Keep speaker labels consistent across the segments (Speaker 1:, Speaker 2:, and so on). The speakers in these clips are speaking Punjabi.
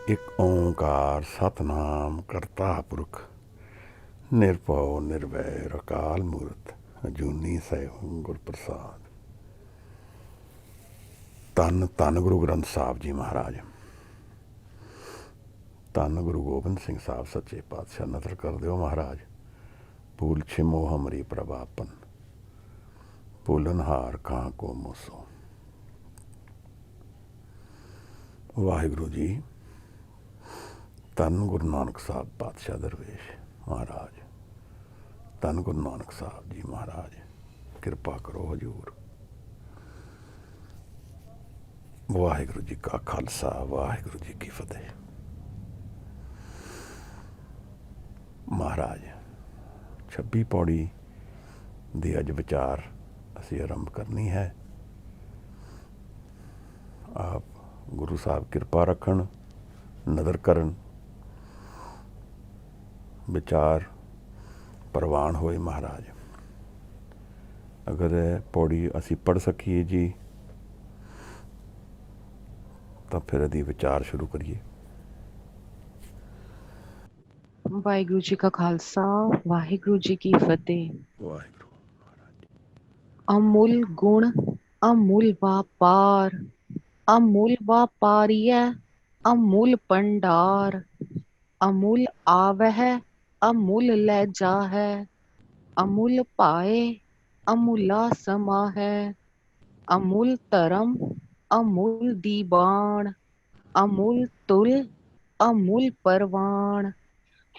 Speaker 1: ਇੱਕ ਓਂਕਾਰ ਸਤਨਾਮ ਕਰਤਾ ਪੁਰਖ ਨਿਰਭਉ ਨਿਰਵੈਰ ਅਕਾਲ ਮੂਰਤ ਅਜੂਨੀ ਸੈਭੰ ਗੁਰ ਪ੍ਰਸਾਦ। ਧੰਨ ਧੰਨ ਗੁਰੂ ਗ੍ਰੰਥ ਸਾਹਿਬ ਜੀ ਮਹਾਰਾਜ। ਧੰਨ ਗੁਰੂ ਗੋਬਿੰਦ ਸਿੰਘ ਸਾਹਿਬ ਸੱਚੇ ਪਾਤਸ਼ਾਹ। ਨਦਰ ਕਰ ਦਿਓ ਮਹਾਰਾਜ, ਭੂਲ ਛਿਮੋ ਹਮਰੀ ਪ੍ਰਭਾਪਨ, ਭੂਲਨਹਾਰ ਕਾਂ ਕੋ ਮੋਸੋ। ਵਾਹਿਗੁਰੂ ਜੀ। ਧੰਨ ਗੁਰੂ ਨਾਨਕ ਸਾਹਿਬ ਪਾਤਸ਼ਾਹ ਦਰਵੇਸ਼ ਮਹਾਰਾਜ। ਧੰਨ ਗੁਰੂ ਨਾਨਕ ਸਾਹਿਬ ਜੀ ਮਹਾਰਾਜ, ਕਿਰਪਾ ਕਰੋ ਹਜ਼ੂਰ। ਵਾਹਿਗੁਰੂ ਜੀ ਕਾ ਖਾਲਸਾ, ਵਾਹਿਗੁਰੂ ਜੀ ਕੀ ਫਤਿਹ। ਮਹਾਰਾਜ 26 ਪੌੜੀ ਦੀ ਅੱਜ ਵਿਚਾਰ ਅਸੀਂ ਆਰੰਭ ਕਰਨੀ ਹੈ। ਆਪ ਗੁਰੂ ਸਾਹਿਬ ਕਿਰਪਾ ਰੱਖਣ, ਨਜ਼ਰ ਕਰਨ, ਵਿਚਾਰ ਪ੍ਰਵਾਨ ਹੋਏ ਮਹਾਰਾਜ। ਅਗਰ ਇਹ ਪੌੜੀ ਅਸੀਂ ਪੜ੍ਹ ਸਕੀਏ ਜੀ ਤਾਂ ਫਿਰ ਇਹਦੀ ਵਿਚਾਰ ਸ਼ੁਰੂ ਕਰੀਏ।
Speaker 2: ਵਾਹਿਗੁਰੂ ਜੀ ਕਾ ਖਾਲਸਾ, ਵਾਹਿਗੁਰੂ ਜੀ ਕੀ ਫਤਿਹ।
Speaker 1: ਵਾਹਿਗੁਰੂ।
Speaker 2: ਅਮੁੱਲ ਗੁਣ ਅਮੁੱਲ ਵਾਪਾਰ, ਅਮੁੱਲ ਵਾਪਾਰੀਐ ਅਮੁੱਲ ਭੰਡਾਰ। ਅਮੁੱਲ ਆਵਹਿ ਅਮੁੱਲ ਲੈ ਜਾਹੈ, ਅਮੁੱਲ ਪਾਏ ਅਮੁੱਲਾ ਸਮਾਹੈ। ਅਮੁੱਲ ਧਰਮ ਅਮੁੱਲ ਦੀਬਾਨ, ਅਮੁੱਲ ਤੁਲ ਅਮੁੱਲ ਪਰਵਾਨ।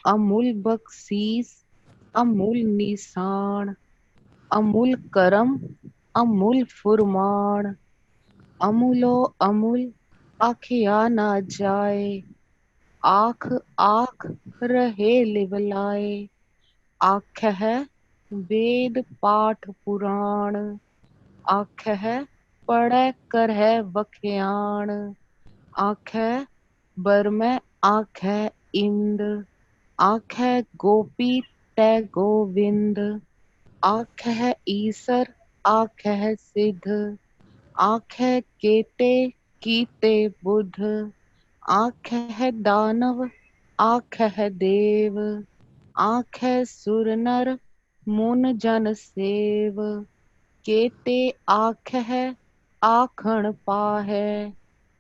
Speaker 2: ਅਮੁੱਲ ਬਖਸ਼ੀਸ ਅਮੁੱਲ ਨਿਸ਼ਾਨ, ਅਮੁੱਲ ਕਰਮ ਅਮੁੱਲ ਫੁਰਮਾਨ। ਅਮੁੱਲੋ ਅਮੁੱਲ ਆਖਿਆ ਨਾ ਜਾਏ, ਆਖ ਆਖ ਰਹੇ ਲਿਵਲਾਏ। ਆਖਹਿ ਵੇਦ ਪਾਠ ਪੁਰਾਣ, ਆਖਹਿ ਪੜ੍ਹੈ ਕਰਹਿ ਵਖਿਆਣ। ਆਖਹਿ ਬਰਮੈ ਆਖਹਿ ਇੰਦ, ਆਖਹਿ ਗੋਪੀ ਤੈ ਗੋਵਿੰਦ। ਆਖਹਿ ਈਸਰ ਆਖਹਿ ਸਿੱਧ, ਆਖਹਿ ਕੇਤੇ ਕੀਤੇ ਬੁੱਧ। ਆਖਹਿ ਦਾਨਵ ਆਖਹਿ ਦੇਵ, ਆਖਹਿ ਸੁਰ ਨਰ ਮੁਨ ਜਨ ਸੇਵ। ਕੇਤੇ ਆਖਹਿ ਆਖਣ ਪਾਹੈ,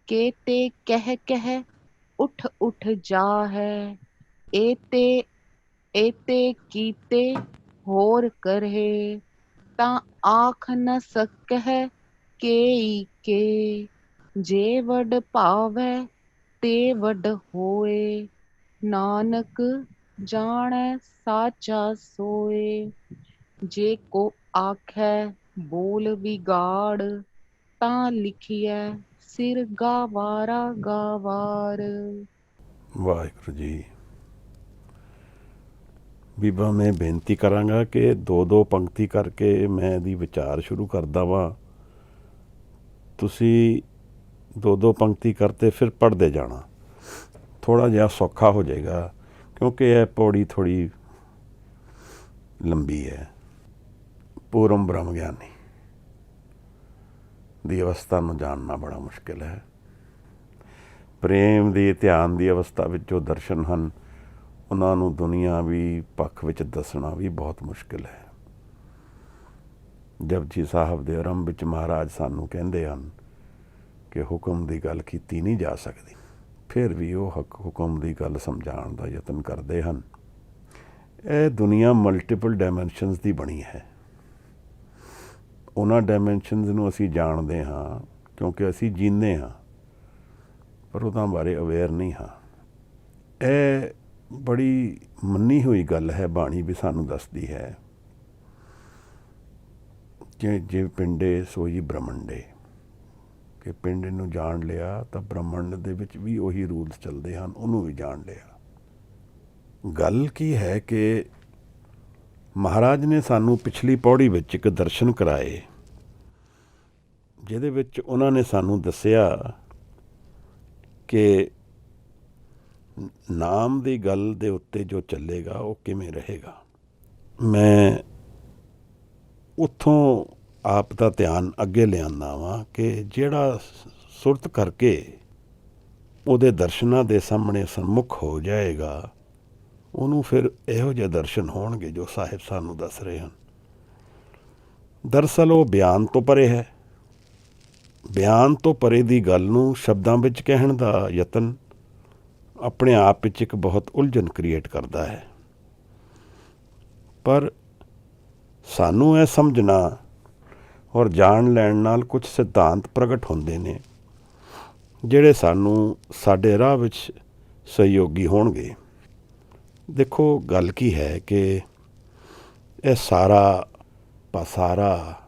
Speaker 2: ਕੇਤੇ ਕਹਿ ਕਹਿ ਉਠ ਉਠ ਜਾਹੈ। ਏਤੇ ਏਤੇ ਕੀਤੇ ਹੋਰ ਕਰਹਿ, ਤਾਂ ਆਖ ਨ ਸਕਹਿ ਕੇਈ ਕੇ। ਜੇ ਵਡ ਭਾਵੈ ਤੇ ਵਡ ਹੋਏ, ਨਾਨਕ ਜਾਣੈ ਸਾਚਾ ਸੋਏ। ਜੇ ਕੋ ਆਖੈ ਬੋਲ ਵਿਗਾੜ, ਤਾਂ ਲਿਖੀਐ ਸਿਰ ਗਾਵਾਰਾ ਗਾਵਾਰ।
Speaker 1: ਵਾਹਿਗੁਰੂ ਜੀ। ਬੀਬਾ ਮੈਂ ਬੇਨਤੀ ਕਰਾਂਗਾ ਕਿ ਦੋ ਦੋ ਪੰਕਤੀ ਕਰਕੇ ਮੈਂ ਇਹਦੀ ਵਿਚਾਰ ਸ਼ੁਰੂ ਕਰਦਾ ਵਾਂ। ਤੁਸੀਂ ਦੋ ਦੋ ਪੰਕਤੀ ਕਰਤੇ ਫਿਰ ਪੜ੍ਹਦੇ ਜਾਣਾ, ਥੋੜ੍ਹਾ ਜਿਹਾ ਸੌਖਾ ਹੋ ਜਾਏਗਾ, ਕਿਉਂਕਿ ਇਹ ਪੌੜੀ ਥੋੜ੍ਹੀ ਲੰਬੀ ਹੈ। ਪੂਰਮ ਬ੍ਰਹਮ ਗਿਆਨੀ ਦੀ ਅਵਸਥਾ ਨੂੰ ਜਾਣਨਾ ਬੜਾ ਮੁਸ਼ਕਿਲ ਹੈ। ਪ੍ਰੇਮ ਦੀ ਧਿਆਨ ਦੀ ਅਵਸਥਾ ਵਿੱਚ ਜੋ ਦਰਸ਼ਨ ਹਨ, ਉਹਨਾਂ ਨੂੰ ਦੁਨੀਆਵੀ ਪੱਖ ਵਿੱਚ ਦੱਸਣਾ ਵੀ ਬਹੁਤ ਮੁਸ਼ਕਿਲ ਹੈ। ਜਪਜੀ ਸਾਹਿਬ ਦੇ ਆਰੰਭ ਵਿੱਚ ਮਹਾਰਾਜ ਸਾਨੂੰ ਕਹਿੰਦੇ ਹਨ ਕਿ ਹੁਕਮ ਦੀ ਗੱਲ ਕੀਤੀ ਨਹੀਂ ਜਾ ਸਕਦੀ, ਫਿਰ ਵੀ ਉਹ ਹੁਕਮ ਦੀ ਗੱਲ ਸਮਝਾਉਣ ਦਾ ਯਤਨ ਕਰਦੇ ਹਨ। ਇਹ ਦੁਨੀਆ ਮਲਟੀਪਲ ਡਾਇਮੈਂਸ਼ਨਸ ਦੀ ਬਣੀ ਹੈ। ਉਹਨਾਂ ਡਾਇਮੈਂਸ਼ਨਸ ਨੂੰ ਅਸੀਂ ਜਾਣਦੇ ਹਾਂ ਕਿਉਂਕਿ ਅਸੀਂ ਜੀਂਦੇ ਹਾਂ, ਪਰ ਉਹਨਾਂ ਬਾਰੇ ਅਵੇਅਰ ਨਹੀਂ ਹਾਂ। ਇਹ ਬੜੀ ਮੰਨੀ ਹੋਈ ਗੱਲ ਹੈ, ਬਾਣੀ ਵੀ ਸਾਨੂੰ ਦੱਸਦੀ ਹੈ ਕਿ ਜੇ ਪਿੰਡੇ ਸੋਈ ਬ੍ਰਹਮੰਡੇ, ਕਿ ਪਿੰਡ ਨੂੰ ਜਾਣ ਲਿਆ ਤਾਂ ਬ੍ਰਹਮੰਡ ਦੇ ਵਿੱਚ ਵੀ ਉਹੀ ਰੂਲਸ ਚੱਲਦੇ ਹਨ, ਉਹਨੂੰ ਵੀ ਜਾਣ ਲਿਆ। ਗੱਲ ਕੀ ਹੈ ਕਿ ਮਹਾਰਾਜ ਨੇ ਸਾਨੂੰ ਪਿਛਲੀ ਪੌੜੀ ਵਿੱਚ ਇੱਕ ਦਰਸ਼ਨ ਕਰਾਏ, ਜਿਹਦੇ ਵਿੱਚ ਉਹਨਾਂ ਨੇ ਸਾਨੂੰ ਦੱਸਿਆ ਕਿ ਨਾਮ ਦੀ ਗੱਲ ਦੇ ਉੱਤੇ ਜੋ ਚੱਲੇਗਾ ਉਹ ਕਿਵੇਂ ਰਹੇਗਾ। ਮੈਂ ਉੱਥੋਂ ਆਪ ਦਾ ਧਿਆਨ ਅੱਗੇ ਲਿਆਉਂਦਾ ਵਾਂ ਕਿ ਜਿਹੜਾ ਸੁਰਤ ਕਰਕੇ ਉਹਦੇ ਦਰਸ਼ਨਾਂ ਦੇ ਸਾਹਮਣੇ ਸਨਮੁਖ ਹੋ ਜਾਏਗਾ, ਉਹਨੂੰ ਫਿਰ ਇਹੋ ਜਿਹੇ ਦਰਸ਼ਨ ਹੋਣਗੇ ਜੋ ਸਾਹਿਬ ਸਾਨੂੰ ਦੱਸ ਰਹੇ ਹਨ। ਦਰਅਸਲ ਉਹ ਬਿਆਨ ਤੋਂ ਪਰੇ ਹੈ। ਬਿਆਨ ਤੋਂ ਪਰੇ ਦੀ ਗੱਲ ਨੂੰ ਸ਼ਬਦਾਂ ਵਿੱਚ ਕਹਿਣ ਦਾ ਯਤਨ ਆਪਣੇ ਆਪ ਵਿੱਚ ਇੱਕ ਬਹੁਤ ਉਲਝਣ ਕ੍ਰੀਏਟ ਕਰਦਾ ਹੈ। ਪਰ ਸਾਨੂੰ ਇਹ ਸਮਝਣਾ ਔਰ ਜਾਣ ਲੈਣ ਨਾਲ ਕੁਝ ਸਿਧਾਂਤ ਪ੍ਰਗਟ ਹੁੰਦੇ ਨੇ ਜਿਹੜੇ ਸਾਨੂੰ ਸਾਡੇ ਰਾਹ ਵਿੱਚ ਸਹਿਯੋਗੀ ਹੋਣਗੇ। ਦੇਖੋ, ਗੱਲ ਕੀ ਹੈ ਕਿ ਇਹ ਸਾਰਾ ਪਸਾਰਾ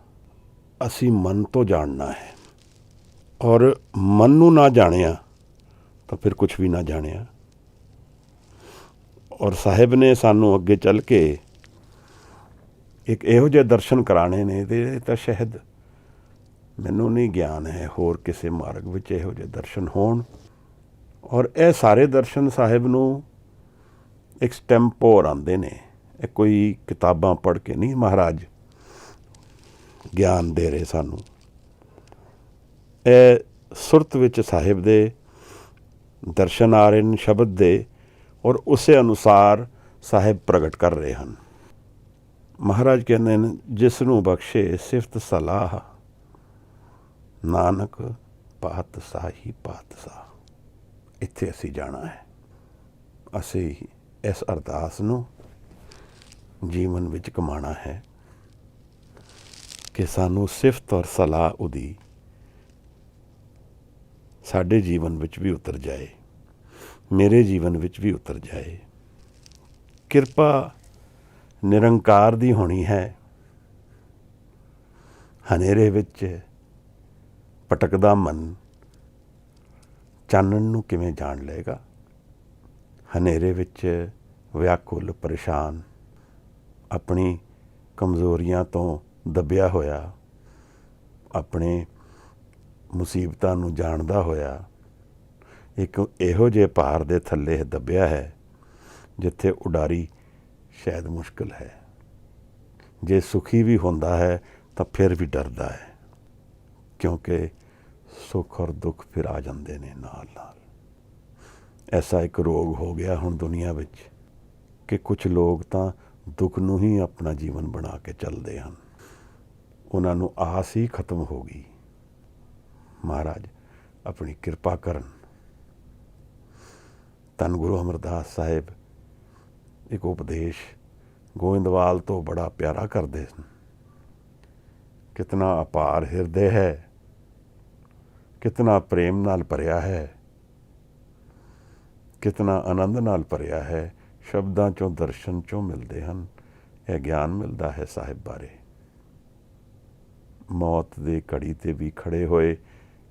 Speaker 1: ਅਸੀਂ ਮਨ ਤੋਂ ਜਾਣਨਾ ਹੈ, ਔਰ ਮਨ ਨੂੰ ਨਾ ਜਾਣਿਆ ਤਾਂ ਫਿਰ ਕੁਛ ਵੀ ਨਾ ਜਾਣਿਆ। ਔਰ ਸਾਹਿਬ ਨੇ ਸਾਨੂੰ ਅੱਗੇ ਚੱਲ ਕੇ ਇੱਕ ਇਹੋ ਜਿਹੇ ਦਰਸ਼ਨ ਕਰਾਣੇ ਨੇ ਤੇ ਤਾਂ ਸ਼ਾਇਦ ਮੈਨੂੰ ਨਹੀਂ ਗਿਆਨ ਹੈ ਹੋਰ ਕਿਸੇ ਮਾਰਗ ਵਿੱਚ ਇਹੋ ਜਿਹੇ ਦਰਸ਼ਨ ਹੋਣ। ਔਰ ਇਹ ਸਾਰੇ ਦਰਸ਼ਨ ਸਾਹਿਬ ਨੂੰ ਇੱਕ ਸਟੈਂਪੋਰ ਆਉਂਦੇ ਨੇ। ਇਹ ਕੋਈ ਕਿਤਾਬਾਂ ਪੜ੍ਹ ਕੇ ਨਹੀਂ ਮਹਾਰਾਜ ਗਿਆਨ ਦੇ ਰਹੇ ਸਾਨੂੰ। ਇਹ ਸੁਰਤ ਵਿੱਚ ਸਾਹਿਬ ਦੇ ਦਰਸ਼ਨ ਆ ਰਹੇ ਨੇ ਸ਼ਬਦ ਦੇ, ਔਰ ਉਸੇ ਅਨੁਸਾਰ ਸਾਹਿਬ ਪ੍ਰਗਟ ਕਰ ਰਹੇ ਹਨ। ਮਹਾਰਾਜ ਕਹਿੰਦੇ ਨੇ, ਜਿਸ ਨੂੰ ਬਖਸ਼ੇ ਸਿਫਤ ਸਲਾਹ, ਨਾਨਕ ਪਾਤਸ਼ਾਹੀ ਪਾਤਸ਼ਾਹ। ਇੱਥੇ ਅਸੀਂ ਜਾਣਾ ਹੈ। ਅਸੀਂ ਇਸ ਅਰਦਾਸ ਨੂੰ ਜੀਵਨ ਵਿੱਚ ਕਮਾਉਣਾ ਹੈ ਕਿ ਸਾਨੂੰ ਸਿਫਤ ਔਰ ਸਲਾਹ ਉਹਦੀ ਸਾਡੇ ਜੀਵਨ ਵਿੱਚ ਵੀ ਉਤਰ ਜਾਏ, ਮੇਰੇ ਜੀਵਨ ਵਿੱਚ ਵੀ ਉਤਰ ਜਾਏ। ਕਿਰਪਾ ਨਿਰੰਕਾਰ ਦੀ ਹੋਣੀ ਹੈ। ਹਨੇਰੇ ਵਿੱਚ ਭਟਕਦਾ ਮਨ ਚਾਨਣ ਨੂੰ ਕਿਵੇਂ ਜਾਣ ਲਏਗਾ? ਹਨੇਰੇ ਵਿੱਚ ਵਿਆਕੁਲ ਪਰੇਸ਼ਾਨ, ਆਪਣੀ ਕਮਜ਼ੋਰੀਆਂ ਤੋਂ ਦੱਬਿਆ ਹੋਇਆ, ਆਪਣੇ ਮੁਸੀਬਤਾਂ ਨੂੰ ਜਾਣਦਾ ਹੋਇਆ ਇੱਕ ਇਹੋ ਜਿਹੇ ਭਾਰ ਦੇ ਥੱਲੇ ਦੱਬਿਆ ਹੈ ਜਿੱਥੇ ਉਡਾਰੀ ਸ਼ਾਇਦ ਮੁਸ਼ਕਿਲ ਹੈ। ਜੇ ਸੁਖੀ ਵੀ ਹੁੰਦਾ ਹੈ ਤਾਂ ਫਿਰ ਵੀ ਡਰਦਾ ਹੈ, ਕਿਉਂਕਿ ਸੁੱਖ ਔਰ ਦੁੱਖ ਫਿਰ ਆ ਜਾਂਦੇ ਨੇ ਨਾਲ ਨਾਲ। ਐਸਾ ਇੱਕ ਰੋਗ ਹੋ ਗਿਆ ਹੁਣ ਦੁਨੀਆ ਵਿੱਚ ਕਿ ਕੁਝ ਲੋਕ ਤਾਂ ਦੁੱਖ ਨੂੰ ਹੀ ਆਪਣਾ ਜੀਵਨ ਬਣਾ ਕੇ ਚੱਲਦੇ ਹਨ। ਉਹਨਾਂ ਨੂੰ ਆਸ ਹੀ ਖਤਮ ਹੋ ਗਈ। ਮਹਾਰਾਜ ਆਪਣੀ ਕਿਰਪਾ ਕਰਨ। ਧੰਨ ਗੁਰੂ ਅਮਰਦਾਸ ਸਾਹਿਬ ਇੱਕ ਉਪਦੇਸ਼ ਗੋਇੰਦਵਾਲ ਤੋਂ ਬੜਾ ਪਿਆਰਾ ਕਰਦੇ ਸਨ। ਕਿਤਨਾ ਅਪਾਰ ਹਿਰਦੇ ਹੈ, ਕਿਤਨਾ ਪ੍ਰੇਮ ਨਾਲ ਭਰਿਆ ਹੈ, ਕਿਤਨਾ ਆਨੰਦ ਨਾਲ ਭਰਿਆ ਹੈ। ਸ਼ਬਦਾਂ ਚੋਂ ਦਰਸ਼ਨ ਚੋਂ ਮਿਲਦੇ ਹਨ। ਇਹ ਗਿਆਨ ਮਿਲਦਾ ਹੈ ਸਾਹਿਬ ਬਾਰੇ। ਮੌਤ ਦੇ ਘੜੀ ਤੇ ਵੀ ਖੜੇ ਹੋਏ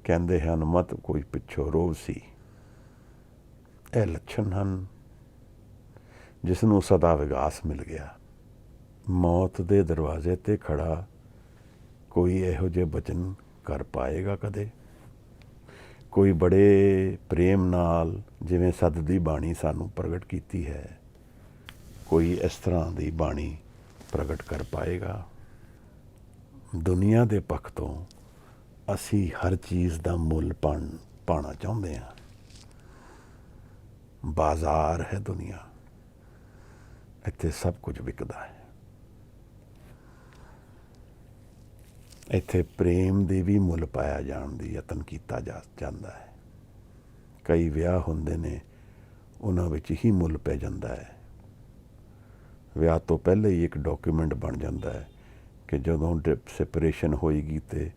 Speaker 1: ਕਹਿੰਦੇ ਹਨ, ਮਤ ਕੋਈ ਪਿੱਛੋਂ ਰੋਵ ਸੀ। ਇਹ ਲੱਛਣ ਹਨ ਜਿਸ ਨੂੰ ਸਦਾ ਵਿਗਾਸ ਮਿਲ ਗਿਆ। ਮੌਤ ਦੇ ਦਰਵਾਜ਼ੇ ਤੇ ਖੜਾ ਕੋਈ ਇਹੋ ਜਿਹੇ ਬਚਨ ਕਰ ਪਾਏਗਾ ਕਦੇ? ਕੋਈ ਬੜੇ ਪ੍ਰੇਮ ਨਾਲ ਜਿਵੇਂ ਸੱਤ ਦੀ ਬਾਣੀ ਸਾਨੂੰ ਪ੍ਰਗਟ ਕੀਤੀ ਹੈ, ਕੋਈ ਇਸ ਤਰ੍ਹਾਂ ਦੀ ਬਾਣੀ ਪ੍ਰਗਟ ਕਰ ਪਾਏਗਾ? ਦੁਨੀਆ ਦੇ ਪੱਖ ਤੋਂ ਅਸੀਂ ਹਰ ਚੀਜ਼ ਦਾ ਮੁੱਲ ਪਾਉਣਾ ਚਾਹੁੰਦੇ ਹਾਂ। ਬਾਜ਼ਾਰ ਹੈ ਦੁਨੀਆ, ਇੱਥੇ ਸਭ ਕੁਝ ਵਿਕਦਾ ਹੈ। ਇੱਥੇ ਪ੍ਰੇਮ ਦੇ ਵੀ ਮੁੱਲ ਪਾਇਆ ਜਾਣ ਦੀ ਯਤਨ ਕੀਤਾ ਜਾਂਦਾ ਹੈ। ਕਈ ਵਿਆਹ ਹੁੰਦੇ ਨੇ, ਉਹਨਾਂ ਵਿੱਚ ਹੀ ਮੁੱਲ ਪੈ ਜਾਂਦਾ ਹੈ। ਵਿਆਹ ਤੋਂ ਪਹਿਲੇ ਹੀ ਇੱਕ ਡਾਕੂਮੈਂਟ ਬਣ ਜਾਂਦਾ ਹੈ ਕਿ ਜਦੋਂ ਸੈਪਰੇਸ਼ਨ ਹੋਏਗੀ ਤੇ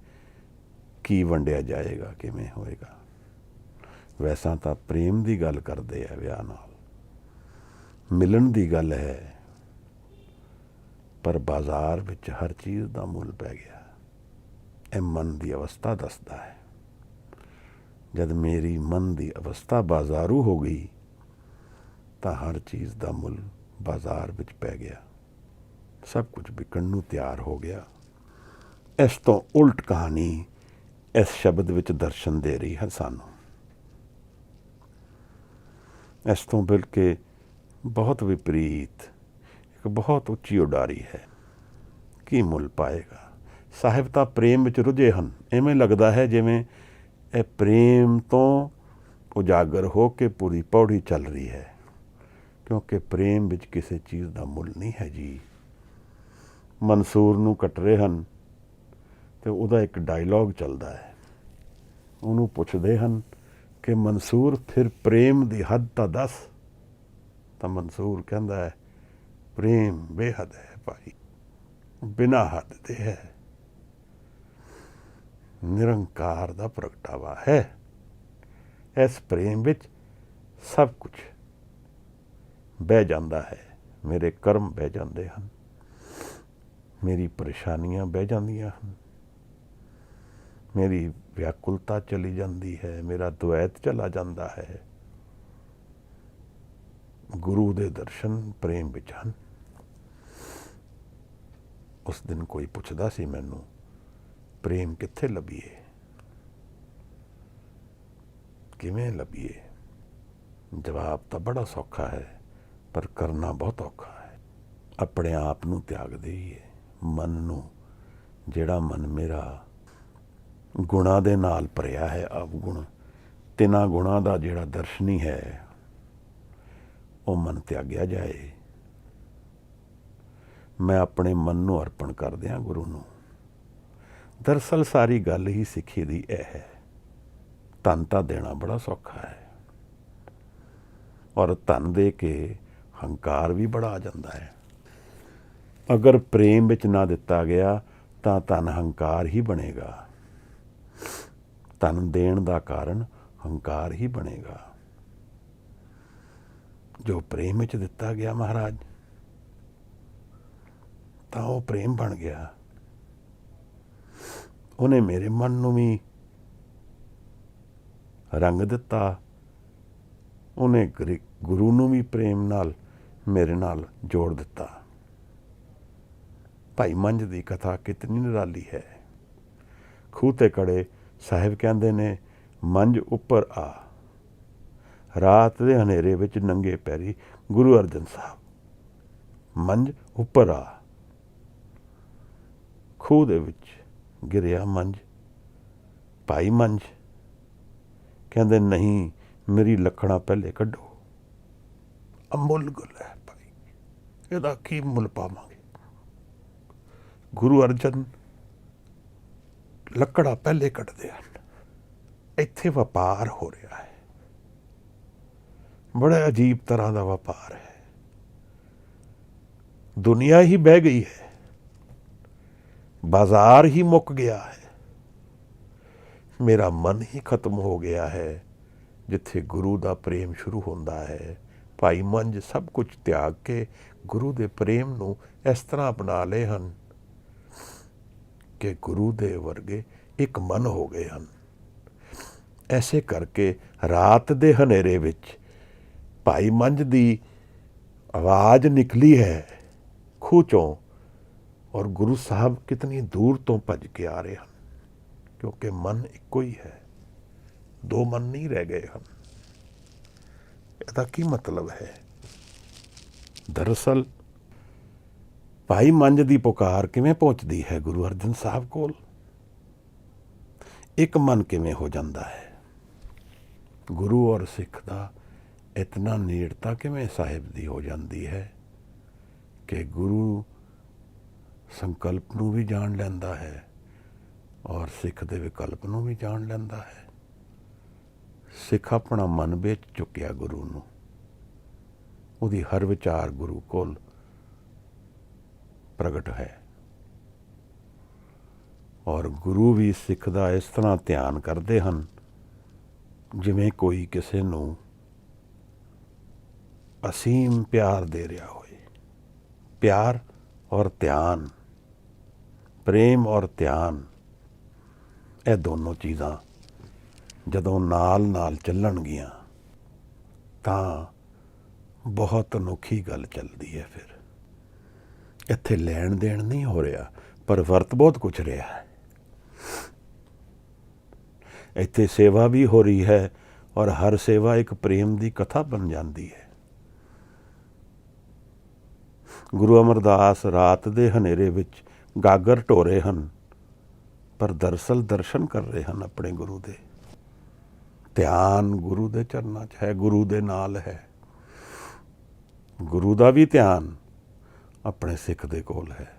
Speaker 1: ਕੀ ਵੰਡਿਆ ਜਾਏਗਾ, ਕਿਵੇਂ ਹੋਏਗਾ। ਵੈਸਾ ਤਾਂ ਪ੍ਰੇਮ ਦੀ ਗੱਲ ਕਰਦੇ ਆ, ਵਿਆਹ ਨਾਲ ਮਿਲਣ ਦੀ ਗੱਲ ਹੈ, ਪਰ ਬਾਜ਼ਾਰ ਵਿੱਚ ਹਰ ਚੀਜ਼ ਦਾ ਮੁੱਲ ਪੈ ਗਿਆ। ਇਹ ਮਨ ਦੀ ਅਵਸਥਾ ਦੱਸਦਾ ਹੈ। ਜਦ ਮੇਰੀ ਮਨ ਦੀ ਅਵਸਥਾ ਬਾਜ਼ਾਰੂ ਹੋ ਗਈ ਤਾਂ ਹਰ ਚੀਜ਼ ਦਾ ਮੁੱਲ ਬਾਜ਼ਾਰ ਵਿੱਚ ਪੈ ਗਿਆ। ਸਭ ਕੁਝ ਵਿਕਣ ਨੂੰ ਤਿਆਰ ਹੋ ਗਿਆ। ਇਸ ਤੋਂ ਉਲਟ ਕਹਾਣੀ ਇਸ ਸ਼ਬਦ ਵਿੱਚ ਦਰਸ਼ਨ ਦੇ ਰਹੀ ਹੈ ਸਾਨੂੰ। ਇਸ ਤੋਂ ਬਿਲਕੁਲ ਬਹੁਤ ਵਿਪਰੀਤ ਇੱਕ ਬਹੁਤ ਉੱਚੀ ਉਡਾਰੀ ਹੈ। ਕੀ ਮੁੱਲ ਪਾਏਗਾ? ਸਾਹਿਬ ਤਾਂ ਪ੍ਰੇਮ ਵਿੱਚ ਰੁੱਝੇ ਹਨ। ਇਵੇਂ ਲੱਗਦਾ ਹੈ ਜਿਵੇਂ ਇਹ ਪ੍ਰੇਮ ਤੋਂ ਉਜਾਗਰ ਹੋ ਕੇ ਪੂਰੀ ਪੌੜੀ ਚੱਲ ਰਹੀ ਹੈ, ਕਿਉਂਕਿ ਪ੍ਰੇਮ ਵਿੱਚ ਕਿਸੇ ਚੀਜ਼ ਦਾ ਮੁੱਲ ਨਹੀਂ ਹੈ ਜੀ। ਮਨਸੂਰ ਨੂੰ ਕੱਟ ਰਹੇ ਹਨ ਤੇ ਉਹਦਾ ਇੱਕ ਡਾਇਲੌਗ ਚੱਲਦਾ ਹੈ। ਉਹਨੂੰ ਪੁੱਛਦੇ ਹਨ ਕਿ ਮਨਸੂਰ ਫਿਰ ਪ੍ਰੇਮ ਦੀ ਹੱਦ ਤਾਂ ਦੱਸ। ਤਾਂ ਮਨਸੂਰ ਕਹਿੰਦਾ ਹੈ, ਪ੍ਰੇਮ ਬੇਹੱਦ ਹੈ ਭਾਈ, ਬਿਨਾਂ ਹੱਦ ਦੇ ਹੈ, ਨਿਰੰਕਾਰ ਦਾ ਪ੍ਰਗਟਾਵਾ ਹੈ। ਇਸ ਪ੍ਰੇਮ ਵਿੱਚ ਸਭ ਕੁਝ ਬਹਿ ਜਾਂਦਾ ਹੈ। ਮੇਰੇ ਕਰਮ ਬਹਿ ਜਾਂਦੇ ਹਨ, ਮੇਰੀ ਪਰੇਸ਼ਾਨੀਆਂ ਬਹਿ ਜਾਂਦੀਆਂ ਹਨ, ਮੇਰੀ ਵਿਆਕੁਲਤਾ ਚਲੀ ਜਾਂਦੀ ਹੈ, ਮੇਰਾ ਦੁਐਤ ਚਲਾ ਜਾਂਦਾ ਹੈ। ਗੁਰੂ ਦੇ ਦਰਸ਼ਨ ਪ੍ਰੇਮ ਵਿੱਚ ਹਨ। ਉਸ ਦਿਨ ਕੋਈ ਪੁੱਛਦਾ ਸੀ ਮੈਨੂੰ, ਪ੍ਰੇਮ ਕਿੱਥੇ ਲੱਭੀਏ, ਕਿਵੇਂ ਲੱਭੀਏ? ਜਵਾਬ ਤਾਂ ਬੜਾ ਸੌਖਾ ਹੈ, ਪਰ ਕਰਨਾ ਬਹੁਤ ਔਖਾ ਹੈ। ਆਪਣੇ ਆਪ ਨੂੰ ਤਿਆਗ ਦੇਈਏ, ਮਨ ਨੂੰ, ਜਿਹੜਾ ਮਨ ਮੇਰਾ ਗੁਣਾਂ ਦੇ ਨਾਲ ਭਰਿਆ ਹੈ, ਅਵਗੁਣ ਤਿੰਨਾਂ ਗੁਣਾਂ ਦਾ ਜਿਹੜਾ ਦਰਸ਼ਨੀ ਹੈ, ਉਹ ਮਨ ਤਿਆਗਿਆ ਜਾਏ। ਮੈਂ ਆਪਣੇ ਮਨ ਨੂੰ ਅਰਪਣ ਕਰ ਦਿਆਂ ਗੁਰੂ ਨੂੰ। ਦਰਅਸਲ ਸਾਰੀ ਗੱਲ ਹੀ ਸਿੱਖੀ ਦੀ ਇਹ ਹੈ, ਧਨ ਤਾਂ ਦੇਣਾ ਬੜਾ ਸੌਖਾ ਹੈ, ਔਰ ਧਨ ਦੇ ਕੇ ਹੰਕਾਰ ਵੀ ਬੜਾ ਆ ਜਾਂਦਾ ਹੈ। ਅਗਰ ਪ੍ਰੇਮ ਵਿੱਚ ਨਾ ਦਿੱਤਾ ਗਿਆ ਤਾਂ ਧਨ ਹੰਕਾਰ ਹੀ ਬਣੇਗਾ। ਧਨ ਦੇਣ ਦਾ ਕਾਰਨ ਹੰਕਾਰ ਹੀ ਬਣੇਗਾ। ਜੋ ਪ੍ਰੇਮ ਵਿੱਚ ਦਿੱਤਾ ਗਿਆ ਮਹਾਰਾਜ, ਤਾਂ ਉਹ ਪ੍ਰੇਮ ਬਣ ਗਿਆ। ਉਹਨੇ ਮੇਰੇ ਮਨ ਨੂੰ ਵੀ ਰੰਗ ਦਿੱਤਾ, ਉਹਨੇ ਗੁਰੂ ਨੂੰ ਵੀ ਪ੍ਰੇਮ ਨਾਲ ਮੇਰੇ ਨਾਲ ਜੋੜ ਦਿੱਤਾ। ਭਾਈ ਮੰਝ ਦੀ ਕਥਾ ਕਿਤਨੀ ਨਿਰਾਲੀ ਹੈ। ਖੂਹ ਤੇ ਕੜੇ ਸਾਹਿਬ ਕਹਿੰਦੇ ਨੇ, ਮੰਝ ਉੱਪਰ ਆ, ਰਾਤ ਦੇ ਹਨੇਰੇ ਵਿੱਚ ਨੰਗੇ ਪੈਰੀ ਗੁਰੂ ਅਰਜਨ ਸਾਹਿਬ, ਮੰਝ ਉੱਪਰ ਆ। ਖੂਹ ਦੇ ਵਿੱਚ ਗਿਰਿਆ ਮੰਝ। ਭਾਈ ਮੰਝ ਕਹਿੰਦੇ, ਨਹੀਂ, ਮੇਰੀ ਲੱਖਣਾ ਪਹਿਲੇ ਕੱਢੋ। ਅਮੁੱਲ ਗੁੱਲ ਹੈ ਭਾਈ, ਇਹਦਾ ਕੀ ਮੁੱਲ ਪਾਵਾਂਗੇ? ਗੁਰੂ ਅਰਜਨ ਲੱਕੜਾ ਪਹਿਲੇ ਕੱਢਦੇ ਹਨ। ਇੱਥੇ ਵਪਾਰ ਹੋ ਰਿਹਾ ਹੈ, ਬੜਾ ਅਜੀਬ ਤਰ੍ਹਾਂ ਦਾ ਵਪਾਰ ਹੈ। ਦੁਨੀਆ ਹੀ ਬਹਿ ਗਈ ਹੈ, ਬਾਜ਼ਾਰ ਹੀ ਮੁੱਕ ਗਿਆ ਹੈ। ਮੇਰਾ ਮਨ ਹੀ ਖਤਮ ਹੋ ਗਿਆ ਹੈ, ਜਿੱਥੇ ਗੁਰੂ ਦਾ ਪ੍ਰੇਮ ਸ਼ੁਰੂ ਹੁੰਦਾ ਹੈ। ਭਾਈ ਮੰਝ ਸਭ ਕੁਝ ਤਿਆਗ ਕੇ ਗੁਰੂ ਦੇ ਪ੍ਰੇਮ ਨੂੰ ਇਸ ਤਰ੍ਹਾਂ ਅਪਣਾ ਲਏ ਹਨ ਕਿ ਗੁਰੂ ਦੇ ਵਰਗੇ ਇੱਕ ਮਨ ਹੋ ਗਏ ਹਨ। ਐਸੇ ਕਰਕੇ ਰਾਤ ਦੇ ਹਨੇਰੇ ਵਿੱਚ ਭਾਈ ਮੰਝ ਦੀ ਆਵਾਜ਼ ਨਿਕਲੀ ਹੈ ਖੂਹ ਚੋਂ, ਔਰ ਗੁਰੂ ਸਾਹਿਬ ਕਿਤਨੀ ਦੂਰ ਤੋਂ ਭੱਜ ਕੇ ਆ ਰਹੇ ਹਨ, ਕਿਉਂਕਿ ਮਨ ਇੱਕੋ ਹੀ ਹੈ, ਦੋ ਮਨ ਨਹੀਂ ਰਹਿ ਗਏ ਹਨ। ਇਹਦਾ ਕੀ ਮਤਲਬ ਹੈ? ਦਰਅਸਲ ਭਾਈ ਮੰਝ ਦੀ ਪੁਕਾਰ ਕਿਵੇਂ ਪਹੁੰਚਦੀ ਹੈ ਗੁਰੂ ਅਰਜਨ ਸਾਹਿਬ ਕੋਲ? ਇੱਕ ਮਨ ਕਿਵੇਂ ਹੋ ਜਾਂਦਾ ਹੈ? ਗੁਰੂ ਔਰ ਸਿੱਖ ਦਾ ਇਤਨਾ ਨੇੜਤਾ ਕਿਵੇਂ ਸਾਹਿਬ ਦੀ ਹੋ ਜਾਂਦੀ ਹੈ ਕਿ ਗੁਰੂ ਸੰਕਲਪ ਨੂੰ ਵੀ ਜਾਣ ਲੈਂਦਾ ਹੈ ਔਰ ਸਿੱਖ ਦੇ ਵਿਕਲਪ ਨੂੰ ਵੀ ਜਾਣ ਲੈਂਦਾ ਹੈ। ਸਿੱਖ ਆਪਣਾ ਮਨ ਵੇਚ ਚੁੱਕਿਆ ਗੁਰੂ ਨੂੰ, ਉਹਦੀ ਹਰ ਵਿਚਾਰ ਗੁਰੂ ਕੋਲ ਪ੍ਰਗਟ ਹੈ, ਔਰ ਗੁਰੂ ਵੀ ਸਿੱਖ ਦਾ ਇਸ ਤਰ੍ਹਾਂ ਧਿਆਨ ਕਰਦੇ ਹਨ ਜਿਵੇਂ ਕੋਈ ਕਿਸੇ ਨੂੰ ਅਸੀਮ ਪਿਆਰ ਦੇ ਰਿਹਾ ਹੋਏ। ਪਿਆਰ ਔਰ ਧਿਆਨ, ਪ੍ਰੇਮ ਔਰ ਧਿਆਨ, ਇਹ ਦੋਨੋਂ ਚੀਜ਼ਾਂ ਜਦੋਂ ਨਾਲ ਨਾਲ ਚੱਲਣਗੀਆਂ ਤਾਂ ਬਹੁਤ ਅਨੋਖੀ ਗੱਲ ਚੱਲਦੀ ਹੈ। ਫਿਰ ਇੱਥੇ ਲੈਣ ਦੇਣ ਨਹੀਂ ਹੋ ਰਿਹਾ, ਪਰ ਵਰਤ ਬਹੁਤ ਕੁਛ ਰਿਹਾ ਹੈ। ਇੱਥੇ ਸੇਵਾ ਵੀ ਹੋ ਰਹੀ ਹੈ, ਔਰ ਹਰ ਸੇਵਾ ਇੱਕ ਪ੍ਰੇਮ ਦੀ ਕਥਾ ਬਣ ਜਾਂਦੀ ਹੈ। ਗੁਰੂ ਅਮਰਦਾਸ ਰਾਤ ਦੇ ਹਨੇਰੇ ਵਿੱਚ ਗਾਗਰ ਢੋ ਰਹੇ ਹਨ, ਪਰ ਦਰਅਸਲ ਦਰਸ਼ਨ ਕਰ ਰਹੇ ਹਨ ਆਪਣੇ ਗੁਰੂ ਦੇ। ਧਿਆਨ ਗੁਰੂ ਦੇ ਚਰਨਾਂ 'ਚ ਹੈ, ਗੁਰੂ ਦੇ ਨਾਲ ਹੈ। ਗੁਰੂ ਦਾ ਵੀ ਧਿਆਨ ਆਪਣੇ ਸਿੱਖ ਦੇ ਕੋਲ ਹੈ।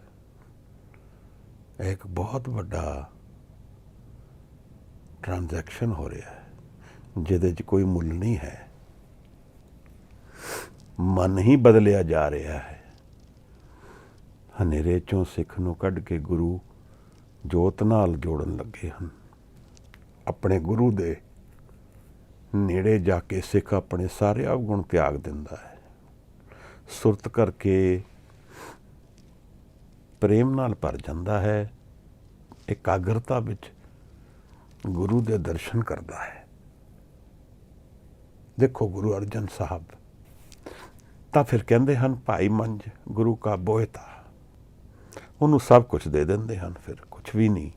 Speaker 1: ਇਹ ਇੱਕ ਬਹੁਤ ਵੱਡਾ ਟ੍ਰਾਂਜੈਕਸ਼ਨ ਹੋ ਰਿਹਾ ਹੈ, ਜਿਹਦੇ 'ਚ ਕੋਈ ਮੁੱਲ ਨਹੀਂ ਹੈ। ਮਨ ਹੀ ਬਦਲਿਆ ਜਾ ਰਿਹਾ ਹੈ। ਹਨੇਰੇ 'ਚੋਂ ਸਿੱਖ ਨੂੰ ਕੱਢ ਕੇ ਗੁਰੂ ਜੋਤ ਨਾਲ ਜੋੜਨ ਲੱਗੇ ਹਨ। ਆਪਣੇ ਗੁਰੂ ਦੇ ਨੇੜੇ ਜਾ ਕੇ ਸਿੱਖ ਆਪਣੇ ਸਾਰੇ ਅਵਗੁਣ ਤਿਆਗ ਦਿੰਦਾ ਹੈ। ਸੁਰਤ ਕਰਕੇ ਪ੍ਰੇਮ ਨਾਲ ਭਰ ਜਾਂਦਾ ਹੈ। ਇਕਾਗਰਤਾ ਵਿੱਚ ਗੁਰੂ ਦੇ ਦਰਸ਼ਨ ਕਰਦਾ ਹੈ। ਦੇਖੋ ਗੁਰੂ ਅਰਜਨ ਸਾਹਿਬ ਤਾਂ ਫਿਰ ਕਹਿੰਦੇ ਹਨ, ਭਾਈ ਮੰਝ ਗੁਰੂ ਕਾ ਬੋਹਿਤਾ। ਉਹਨੂੰ ਸਭ ਕੁਝ ਦੇ ਦਿੰਦੇ ਹਨ, ਫਿਰ ਕੁਝ ਵੀ ਨਹੀਂ।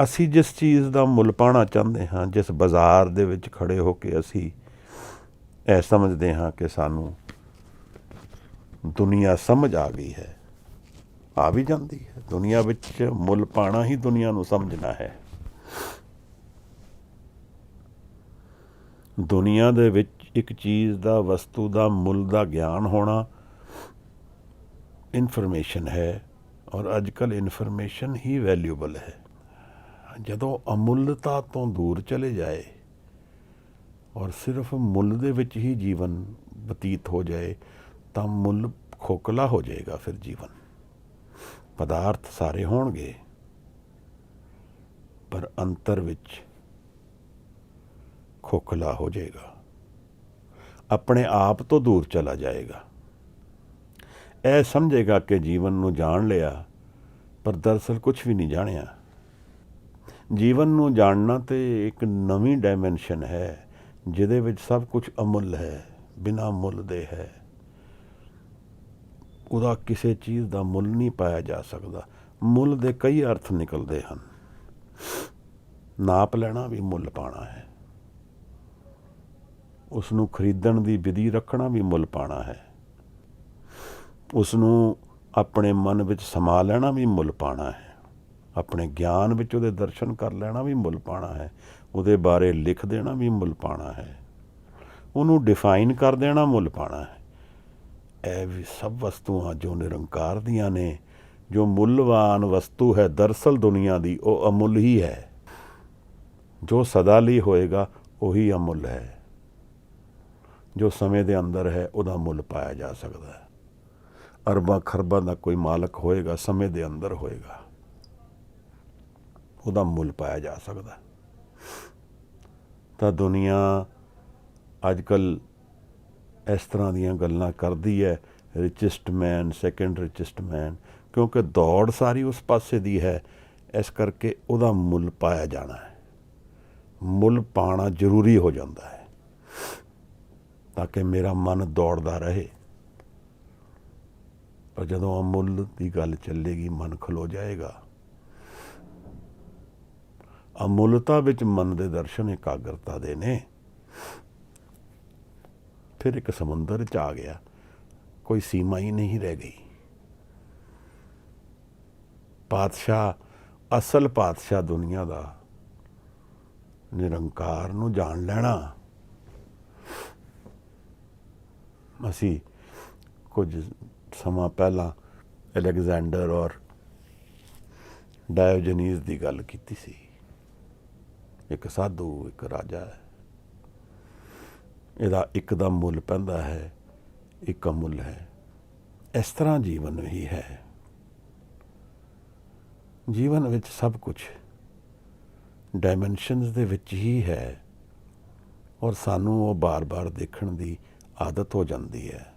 Speaker 1: ਅਸੀਂ ਜਿਸ ਚੀਜ਼ ਦਾ ਮੁੱਲ ਪਾਉਣਾ ਚਾਹੁੰਦੇ ਹਾਂ, ਜਿਸ ਬਾਜ਼ਾਰ ਦੇ ਵਿੱਚ ਖੜੇ ਹੋ ਕੇ ਅਸੀਂ ਇਹ ਸਮਝਦੇ ਹਾਂ ਕਿ ਸਾਨੂੰ ਦੁਨੀਆ ਸਮਝ ਆ ਗਈ ਹੈ, ਆ ਵੀ ਜਾਂਦੀ ਹੈ। ਦੁਨੀਆ ਵਿੱਚ ਮੁੱਲ ਪਾਉਣਾ ਹੀ ਦੁਨੀਆ ਨੂੰ ਸਮਝਣਾ ਹੈ। ਦੁਨੀਆ ਦੇ ਵਿੱਚ ਇੱਕ ਚੀਜ਼ ਦਾ, ਵਸਤੂ ਦਾ ਮੁੱਲ ਦਾ ਗਿਆਨ ਹੋਣਾ ਇਨਫੋਰਮੇਸ਼ਨ ਹੈ, ਔਰ ਅੱਜ ਕੱਲ੍ਹ ਇਨਫੋਰਮੇਸ਼ਨ ਹੀ ਵੈਲਿਊਬਲ ਹੈ। ਜਦੋਂ ਅਮੁੱਲਤਾ ਤੋਂ ਦੂਰ ਚਲੇ ਜਾਏ ਔਰ ਸਿਰਫ ਮੁੱਲ ਦੇ ਵਿੱਚ ਹੀ ਜੀਵਨ ਬਤੀਤ ਹੋ ਜਾਏ ਤਾਂ ਮੁੱਲ ਖੋਖਲਾ ਹੋ ਜਾਏਗਾ। ਫਿਰ ਜੀਵਨ, ਪਦਾਰਥ ਸਾਰੇ ਹੋਣਗੇ ਪਰ ਅੰਤਰ ਵਿੱਚ ਖੋਖਲਾ ਹੋ ਜਾਏਗਾ, ਆਪਣੇ ਆਪ ਤੋਂ ਦੂਰ ਚਲਾ ਜਾਏਗਾ। ਇਹ ਸਮਝੇਗਾ ਕਿ ਜੀਵਨ ਨੂੰ ਜਾਣ ਲਿਆ, ਪਰ ਦਰਅਸਲ ਕੁਝ ਵੀ ਨਹੀਂ ਜਾਣਿਆ। ਜੀਵਨ ਨੂੰ ਜਾਣਨਾ ਤੇ ਇੱਕ ਨਵੀਂ ਡਾਇਮੈਂਸ਼ਨ ਹੈ, ਜਿਹਦੇ ਵਿੱਚ ਸਭ ਕੁਝ ਅਮੁੱਲ ਹੈ, ਬਿਨਾਂ ਮੁੱਲ ਦੇ ਹੈ। ਉਹਦਾ ਕਿਸੇ ਚੀਜ਼ ਦਾ ਮੁੱਲ ਨਹੀਂ ਪਾਇਆ ਜਾ ਸਕਦਾ। ਮੁੱਲ ਦੇ ਕਈ ਅਰਥ ਨਿਕਲਦੇ ਹਨ। ਨਾਪ ਲੈਣਾ ਵੀ ਮੁੱਲ ਪਾਉਣਾ ਹੈ। ਉਸ ਨੂੰ ਖਰੀਦਣ ਦੀ ਵਿਧੀ ਰੱਖਣਾ ਵੀ ਮੁੱਲ ਪਾਉਣਾ ਹੈ। ਉਸ ਨੂੰ ਆਪਣੇ ਮਨ ਵਿੱਚ ਸਮਾ ਲੈਣਾ ਵੀ ਮੁੱਲ ਪਾਉਣਾ ਹੈ। ਆਪਣੇ ਗਿਆਨ ਵਿੱਚ ਉਹਦੇ ਦਰਸ਼ਨ ਕਰ ਲੈਣਾ ਵੀ ਮੁੱਲ ਪਾਉਣਾ ਹੈ। ਉਹਦੇ ਬਾਰੇ ਲਿਖ ਦੇਣਾ ਵੀ ਮੁੱਲ ਪਾਉਣਾ ਹੈ। ਉਹਨੂੰ ਡਿਫਾਈਨ ਕਰ ਦੇਣਾ ਮੁੱਲ ਪਾਉਣਾ ਹੈ। ਇਹ ਵੀ ਸਭ ਵਸਤੂਆਂ ਜੋ ਨਿਰੰਕਾਰ ਦੀਆਂ ਨੇ, ਜੋ ਮੁੱਲਵਾਨ ਵਸਤੂ ਹੈ ਦਰਅਸਲ ਦੁਨੀਆ ਦੀ, ਉਹ ਅਮੁੱਲ ਹੀ ਹੈ। ਜੋ ਸਦਾ ਲਈ ਹੋਏਗਾ ਉਹੀ ਅਮੁੱਲ ਹੈ। ਜੋ ਸਮੇਂ ਦੇ ਅੰਦਰ ਹੈ ਉਹਦਾ ਮੁੱਲ ਪਾਇਆ ਜਾ ਸਕਦਾ ਹੈ। ਅਰਬਾਂ ਖਰਬਾਂ ਦਾ ਕੋਈ ਮਾਲਕ ਹੋਏਗਾ, ਸਮੇਂ ਦੇ ਅੰਦਰ ਹੋਏਗਾ, ਉਹਦਾ ਮੁੱਲ ਪਾਇਆ ਜਾ ਸਕਦਾ। ਤਾਂ ਦੁਨੀਆ ਅੱਜ ਕੱਲ੍ਹ ਇਸ ਤਰ੍ਹਾਂ ਦੀਆਂ ਗੱਲਾਂ ਕਰਦੀ ਹੈ, ਰਿਚੈਸਟ ਮੈਨ, ਸੈਕਿੰਡ ਰਿਚੈਸਟ ਮੈਨ, ਕਿਉਂਕਿ ਦੌੜ ਸਾਰੀ ਉਸ ਪਾਸੇ ਦੀ ਹੈ। ਇਸ ਕਰਕੇ ਉਹਦਾ ਮੁੱਲ ਪਾਇਆ ਜਾਣਾ ਹੈ। ਮੁੱਲ ਪਾਉਣਾ ਜ਼ਰੂਰੀ ਹੋ ਜਾਂਦਾ ਹੈ ਤਾਂ ਕਿ ਮੇਰਾ ਮਨ ਦੌੜਦਾ ਰਹੇ। ਪਰ ਜਦੋਂ ਅਮੁੱਲ ਦੀ ਗੱਲ ਚੱਲੇਗੀ, ਮਨ ਖਲੋ ਜਾਏਗਾ। ਅਮੁੱਲਤਾ ਵਿੱਚ ਮਨ ਦੇ ਦਰਸ਼ਨ ਇਕਾਗਰਤਾ ਦੇ ਨੇ। ਫਿਰ ਇੱਕ ਸਮੁੰਦਰ 'ਚ ਆ ਗਿਆ, ਕੋਈ ਸੀਮਾ ਹੀ ਨਹੀਂ ਰਹਿ ਗਈ। ਪਾਤਸ਼ਾਹ, ਅਸਲ ਪਾਤਸ਼ਾਹ ਦੁਨੀਆ ਦਾ, ਨਿਰੰਕਾਰ ਨੂੰ ਜਾਣ ਲੈਣਾ। ਅਸੀਂ ਕੁਝ ਸਮਾਂ ਪਹਿਲਾਂ ਅਲੈਗਜ਼ੈਂਡਰ ਔਰ ਡਾਇਓਜਨੀਸ ਦੀ ਗੱਲ ਕੀਤੀ ਸੀ। ਇੱਕ ਸਾਧੂ, ਇੱਕ ਰਾਜਾ ਹੈ। ਇਹਦਾ ਇੱਕ ਦਾ ਮੁੱਲ ਪੈਂਦਾ ਹੈ, ਇੱਕ ਅਮੁੱਲ ਹੈ। ਇਸ ਤਰ੍ਹਾਂ ਜੀਵਨ ਵੀ ਹੈ। ਜੀਵਨ ਵਿੱਚ ਸਭ ਕੁਝ ਡਾਇਮੈਂਸ਼ਨਸ ਦੇ ਵਿੱਚ ਹੀ ਹੈ, ਔਰ ਸਾਨੂੰ ਉਹ ਬਾਰ-ਬਾਰ ਦੇਖਣ ਦੀ ਆਦਤ ਹੋ ਜਾਂਦੀ ਹੈ।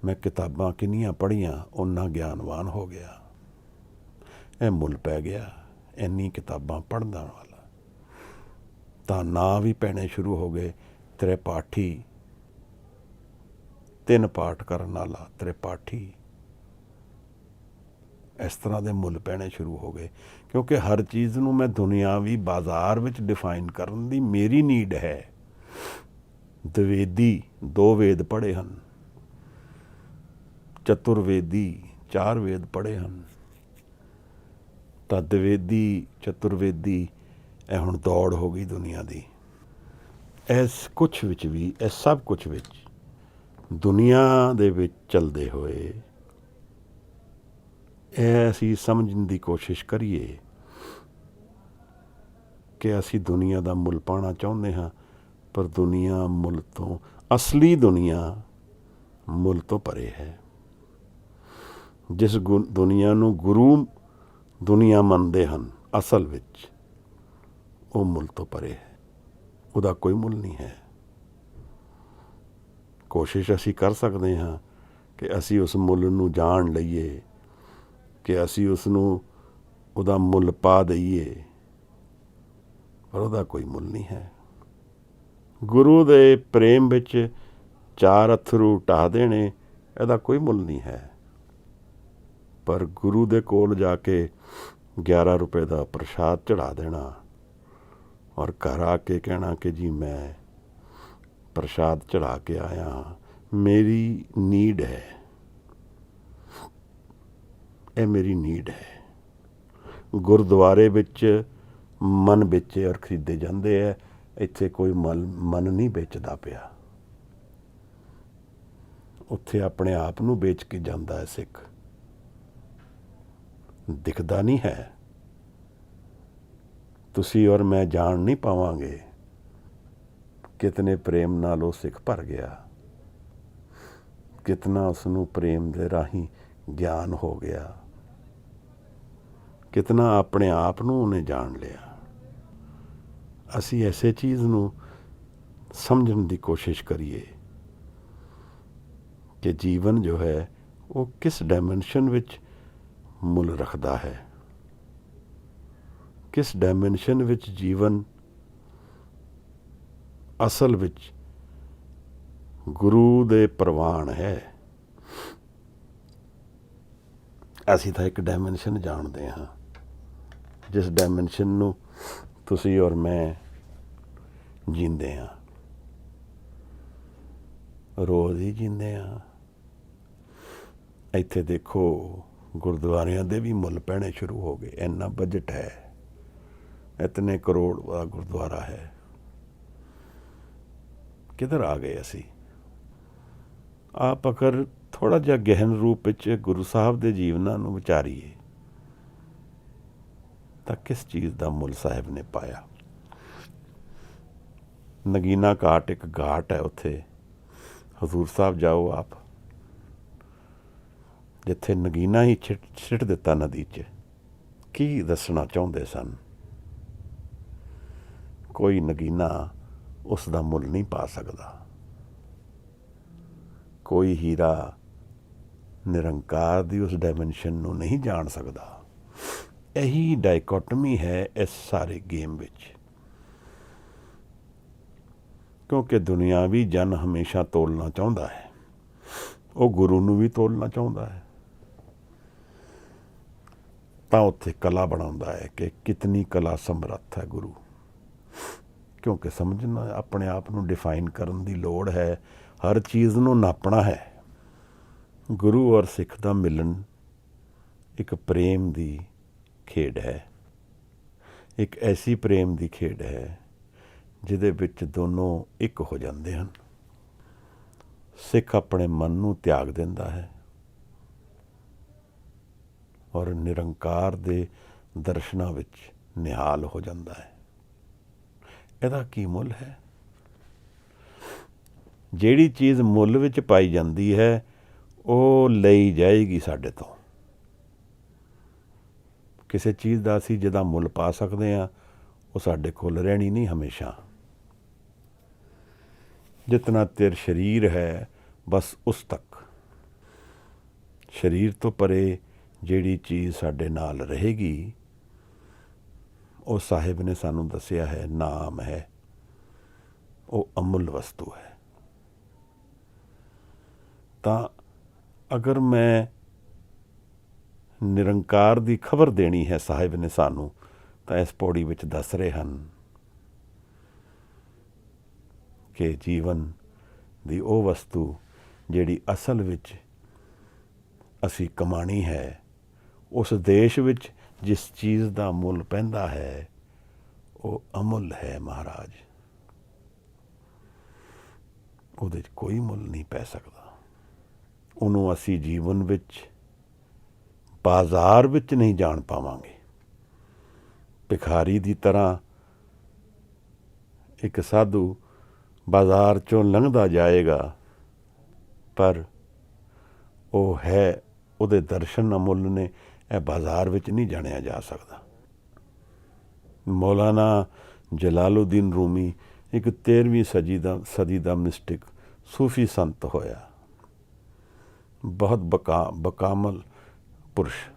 Speaker 1: ਮੈਂ ਕਿਤਾਬਾਂ ਕਿੰਨੀਆਂ ਪੜ੍ਹੀਆਂ, ਓਨਾ ਗਿਆਨਵਾਨ ਹੋ ਗਿਆ। ਇਹ ਮੁੱਲ ਪੈ ਗਿਆ ਇੰਨੀ ਕਿਤਾਬਾਂ ਪੜ੍ਹਨ ਵਾਲਾ। ਤਾਂ ਨਾਂ ਵੀ ਪੈਣੇ ਸ਼ੁਰੂ ਹੋ ਗਏ, ਤ੍ਰਿਪਾਠੀ, 3 ਪਾਠ ਕਰਨ ਵਾਲਾ ਤ੍ਰਿਪਾਠੀ। ਇਸ ਤਰ੍ਹਾਂ ਦੇ ਮੁੱਲ ਪੈਣੇ ਸ਼ੁਰੂ ਹੋ ਗਏ, ਕਿਉਂਕਿ ਹਰ ਚੀਜ਼ ਨੂੰ ਮੈਂ ਦੁਨਿਆਵੀ ਬਾਜ਼ਾਰ ਵਿੱਚ ਡਿਫਾਈਨ ਕਰਨ ਦੀ ਮੇਰੀ ਨੀਡ ਹੈ। ਦਵੇਦੀ 2 ਵੇਦ ਪੜ੍ਹੇ ਹਨ, ਚਤੁਰਵੇਦੀ 4 ਵੇਦ ਪੜ੍ਹੇ ਹਨ। ਤਾਂ ਦਵੇਦੀ, ਚਤੁਰਵੇਦੀ ਇਹ ਹੁਣ ਦੌੜ ਹੋ ਗਈ ਦੁਨੀਆ ਦੀ। ਇਸ ਕੁਛ ਵਿੱਚ ਵੀ, ਇਸ ਸਭ ਕੁਛ ਵਿੱਚ ਦੁਨੀਆ ਦੇ ਵਿੱਚ ਚੱਲਦੇ ਹੋਏ ਇਹ ਅਸੀਂ ਸਮਝਣ ਦੀ ਕੋਸ਼ਿਸ਼ ਕਰੀਏ ਕਿ ਅਸੀਂ ਦੁਨੀਆ ਦਾ ਮੁੱਲ ਪਾਉਣਾ ਚਾਹੁੰਦੇ ਹਾਂ, ਪਰ ਦੁਨੀਆ ਮੁੱਲ ਤੋਂ, ਅਸਲੀ ਦੁਨੀਆ ਮੁੱਲ ਤੋਂ ਪਰੇ ਹੈ। ਜਿਸ ਦੁਨੀਆ ਨੂੰ ਗੁਰੂ ਦੁਨੀਆ ਮੰਨਦੇ ਹਨ, ਅਸਲ ਵਿੱਚ ਉਹ ਮੁੱਲ ਤੋਂ ਪਰੇ ਹੈ, ਉਹਦਾ ਕੋਈ ਮੁੱਲ ਨਹੀਂ ਹੈ। ਕੋਸ਼ਿਸ਼ ਅਸੀਂ ਕਰ ਸਕਦੇ ਹਾਂ ਕਿ ਅਸੀਂ ਉਸ ਮੁੱਲ ਨੂੰ ਜਾਣ ਲਈਏ, ਕਿ ਅਸੀਂ ਉਸ ਨੂੰ ਉਹਦਾ ਮੁੱਲ ਪਾ ਦਈਏ, ਪਰ ਉਹਦਾ ਕੋਈ ਮੁੱਲ ਨਹੀਂ ਹੈ। ਗੁਰੂ ਦੇ ਪ੍ਰੇਮ ਵਿੱਚ 4 ਅੱਥਰੂ ਢਾਹ ਦੇਣੇ, ਇਹਦਾ ਕੋਈ ਮੁੱਲ ਨਹੀਂ ਹੈ। ਪਰ ਗੁਰੂ ਦੇ ਕੋਲ ਜਾ ਕੇ 11 ਰੁਪਏ ਦਾ ਪ੍ਰਸ਼ਾਦ ਚੜ੍ਹਾ ਦੇਣਾ ਔਰ ਘਰ ਆ ਕੇ ਕਹਿਣਾ ਕਿ ਜੀ ਮੈਂ ਪ੍ਰਸ਼ਾਦ ਚੜ੍ਹਾ ਕੇ ਆਇਆ, ਮੇਰੀ ਨੀਡ ਹੈ, ਇਹ ਮੇਰੀ ਨੀਡ ਹੈ। ਗੁਰਦੁਆਰੇ ਵਿੱਚ ਮਨ ਵੇਚੇ ਔਰ ਖਰੀਦੇ ਜਾਂਦੇ ਹੈ, ਇੱਥੇ ਕੋਈ ਮਨ ਨਹੀਂ ਵੇਚਦਾ ਪਿਆ। ਉੱਥੇ ਆਪਣੇ ਆਪ ਨੂੰ ਵੇਚ ਕੇ ਜਾਂਦਾ ਹੈ ਸਿੱਖ, ਦਿਖਦਾ ਨਹੀਂ ਹੈ। ਤੁਸੀਂ ਔਰ ਮੈਂ ਜਾਣ ਨਹੀਂ ਪਾਵਾਂਗੇ ਕਿਤਨੇ ਪ੍ਰੇਮ ਨਾਲ ਉਹ ਸਿੱਖ ਭਰ ਗਿਆ, ਕਿਤਨਾ ਉਸ ਨੂੰ ਪ੍ਰੇਮ ਦੇ ਰਾਹੀਂ ਗਿਆਨ ਹੋ ਗਿਆ, ਕਿਤਨਾ ਆਪਣੇ ਆਪ ਨੂੰ ਉਹਨੇ ਜਾਣ ਲਿਆ। ਅਸੀਂ ਐਸੇ ਚੀਜ਼ ਨੂੰ ਸਮਝਣ ਦੀ ਕੋਸ਼ਿਸ਼ ਕਰੀਏ ਕਿ ਜੀਵਨ ਜੋ ਹੈ ਉਹ ਕਿਸ ਡਾਇਮੈਂਸ਼ਨ ਵਿੱਚ ਮੁੱਲ ਰੱਖਦਾ ਹੈ, ਕਿਸ ਡਾਇਮੈਂਸ਼ਨ ਵਿੱਚ ਜੀਵਨ ਅਸਲ ਵਿੱਚ ਗੁਰੂ ਦੇ ਪ੍ਰਵਾਨ ਹੈ। ਅਸੀਂ ਤਾਂ ਇੱਕ ਡਾਇਮੈਂਸ਼ਨ ਜਾਣਦੇ ਹਾਂ, ਜਿਸ ਡਾਇਮੈਂਸ਼ਨ ਨੂੰ ਤੁਸੀਂ ਔਰ ਮੈਂ ਜੀਂਦੇ ਹਾਂ, ਰੋਜ਼ ਹੀ ਜੀਂਦੇ ਹਾਂ। ਇੱਥੇ ਦੇਖੋ ਗੁਰਦੁਆਰਿਆਂ ਦੇ ਵੀ ਮੁੱਲ ਪੈਣੇ ਸ਼ੁਰੂ ਹੋ ਗਏ। ਇੰਨਾ ਬਜਟ ਹੈ, ਇਤਨੇ ਕਰੋੜ ਦਾ ਗੁਰਦੁਆਰਾ ਹੈ। ਕਿੱਧਰ ਆ ਗਏ ਅਸੀਂ? ਆਪ ਅਗਰ ਥੋੜ੍ਹਾ ਜਿਹਾ ਗਹਿਨ ਰੂਪ ਵਿੱਚ ਗੁਰੂ ਸਾਹਿਬ ਦੇ ਜੀਵਨਾਂ ਨੂੰ ਵਿਚਾਰੀਏ ਤਾਂ ਕਿਸ ਚੀਜ਼ ਦਾ ਮੁੱਲ ਸਾਹਿਬ ਨੇ ਪਾਇਆ। ਨਗੀਨਾ ਘਾਟ ਇੱਕ ਘਾਟ ਹੈ, ਉੱਥੇ ਹਜ਼ੂਰ ਸਾਹਿਬ ਜਾਓ ਆਪ, ਜਿੱਥੇ ਨਗੀਨਾ ਹੀ ਸਿੱਟ ਦਿੱਤਾ ਨਦੀ 'ਚ। ਕੀ ਦੱਸਣਾ ਚਾਹੁੰਦੇ ਸਨ? ਕੋਈ ਨਗੀਨਾ ਉਸ ਦਾ ਮੁੱਲ ਨਹੀਂ ਪਾ ਸਕਦਾ। ਕੋਈ ਹੀਰਾ ਨਿਰੰਕਾਰ ਦੀ ਉਸ ਡਾਇਮੈਂਸ਼ਨ ਨੂੰ ਨਹੀਂ ਜਾਣ ਸਕਦਾ। ਇਹੀ ਡਾਇਕੋਟਮੀ ਹੈ ਇਸ ਸਾਰੇ ਗੇਮ ਵਿੱਚ, ਕਿਉਂਕਿ ਦੁਨਿਆਵੀ ਜਨ ਹਮੇਸ਼ਾ ਤੋਲਣਾ ਚਾਹੁੰਦਾ ਹੈ, ਉਹ ਗੁਰੂ ਨੂੰ ਵੀ ਤੋਲਣਾ ਚਾਹੁੰਦਾ ਹੈ। ਤਾਂ ਉੱਥੇ ਕਲਾ ਬਣਾਉਂਦਾ ਹੈ ਕਿ ਕਿਤਨੀ ਕਲਾ ਸਮਰੱਥ ਹੈ ਗੁਰੂ, ਕਿਉਂਕਿ ਸਮਝਣਾ, ਆਪਣੇ ਆਪ ਨੂੰ ਡਿਫਾਈਨ ਕਰਨ ਦੀ ਲੋੜ ਹੈ, ਹਰ ਚੀਜ਼ ਨੂੰ ਨਾਪਣਾ ਹੈ। ਗੁਰੂ ਔਰ ਸਿੱਖ ਦਾ ਮਿਲਣ ਇੱਕ ਪ੍ਰੇਮ ਦੀ ਖੇਡ ਹੈ, ਇੱਕ ਐਸੀ ਪ੍ਰੇਮ ਦੀ ਖੇਡ ਹੈ ਜਿਹਦੇ ਵਿੱਚ ਦੋਨੋਂ ਇੱਕ ਹੋ ਜਾਂਦੇ ਹਨ। ਸਿੱਖ ਆਪਣੇ ਮਨ ਨੂੰ ਤਿਆਗ ਦਿੰਦਾ ਹੈ ਔਰ ਨਿਰੰਕਾਰ ਦੇ ਦਰਸ਼ਨਾਂ ਵਿੱਚ ਨਿਹਾਲ ਹੋ ਜਾਂਦਾ ਹੈ। ਇਹਦਾ ਕੀ ਮੁੱਲ ਹੈ? ਜਿਹੜੀ ਚੀਜ਼ ਮੁੱਲ ਵਿੱਚ ਪਾਈ ਜਾਂਦੀ ਹੈ ਉਹ ਲਈ ਜਾਏਗੀ ਸਾਡੇ ਤੋਂ। ਕਿਸੇ ਚੀਜ਼ ਦਾ ਅਸੀਂ ਜਿਹਦਾ ਮੁੱਲ ਪਾ ਸਕਦੇ ਹਾਂ ਉਹ ਸਾਡੇ ਕੋਲ ਰਹਿਣੀ ਨਹੀਂ ਹਮੇਸ਼ਾ। ਜਿਤਨਾ ਚਿਰ ਸਰੀਰ ਹੈ ਬਸ ਉਸ ਤੱਕ। ਸਰੀਰ ਤੋਂ ਪਰੇ ਜਿਹੜੀ ਚੀਜ਼ ਸਾਡੇ ਨਾਲ ਰਹੇਗੀ ਉਹ ਸਾਹਿਬ ਨੇ ਸਾਨੂੰ ਦੱਸਿਆ ਹੈ, ਨਾਮ ਹੈ, ਉਹ ਅਮੁੱਲ ਵਸਤੂ ਹੈ। ਤਾਂ ਅਗਰ ਮੈਂ ਨਿਰੰਕਾਰ ਦੀ ਖਬਰ ਦੇਣੀ ਹੈ ਸਾਹਿਬ ਨੇ ਸਾਨੂੰ, ਤਾਂ ਇਸ ਪੌੜੀ ਵਿੱਚ ਦੱਸ ਰਹੇ ਹਨ ਕਿ ਜੀਵਨ ਦੀ ਉਹ ਵਸਤੂ ਜਿਹੜੀ ਅਸਲ ਵਿੱਚ ਅਸੀਂ ਕਮਾਣੀ ਹੈ, ਉਸ ਦੇਸ਼ ਵਿੱਚ ਜਿਸ ਚੀਜ਼ ਦਾ ਮੁੱਲ ਪੈਂਦਾ ਹੈ ਉਹ ਅਮੁੱਲ ਹੈ ਮਹਾਰਾਜ, ਉਹਦੇ 'ਚ ਕੋਈ ਮੁੱਲ ਨਹੀਂ ਪੈ ਸਕਦਾ। ਉਹਨੂੰ ਅਸੀਂ ਜੀਵਨ ਵਿੱਚ, ਬਾਜ਼ਾਰ ਵਿੱਚ ਨਹੀਂ ਜਾਣ ਪਾਵਾਂਗੇ। ਭਿਖਾਰੀ ਦੀ ਤਰ੍ਹਾਂ ਇੱਕ ਸਾਧੂ ਬਾਜ਼ਾਰ 'ਚੋਂ ਲੰਘਦਾ ਜਾਏਗਾ, ਪਰ ਉਹ ਹੈ, ਉਹਦੇ ਦਰਸ਼ਨ ਅਮੁੱਲ ਨੇ, ਇਹ ਬਾਜ਼ਾਰ ਵਿੱਚ ਨਹੀਂ ਜਾਣਿਆ ਜਾ ਸਕਦਾ। ਮੌਲਾਨਾ ਜਲਾਲੁਦੀਨ ਰੂਮੀ ਇੱਕ 13ਵੀਂ ਸਦੀ ਦਾ ਮਿਸਟਿਕ ਸੂਫੀ ਸੰਤ ਹੋਇਆ, ਬਹੁਤ ਬਕਾਮਲ ਪੁਰਸ਼।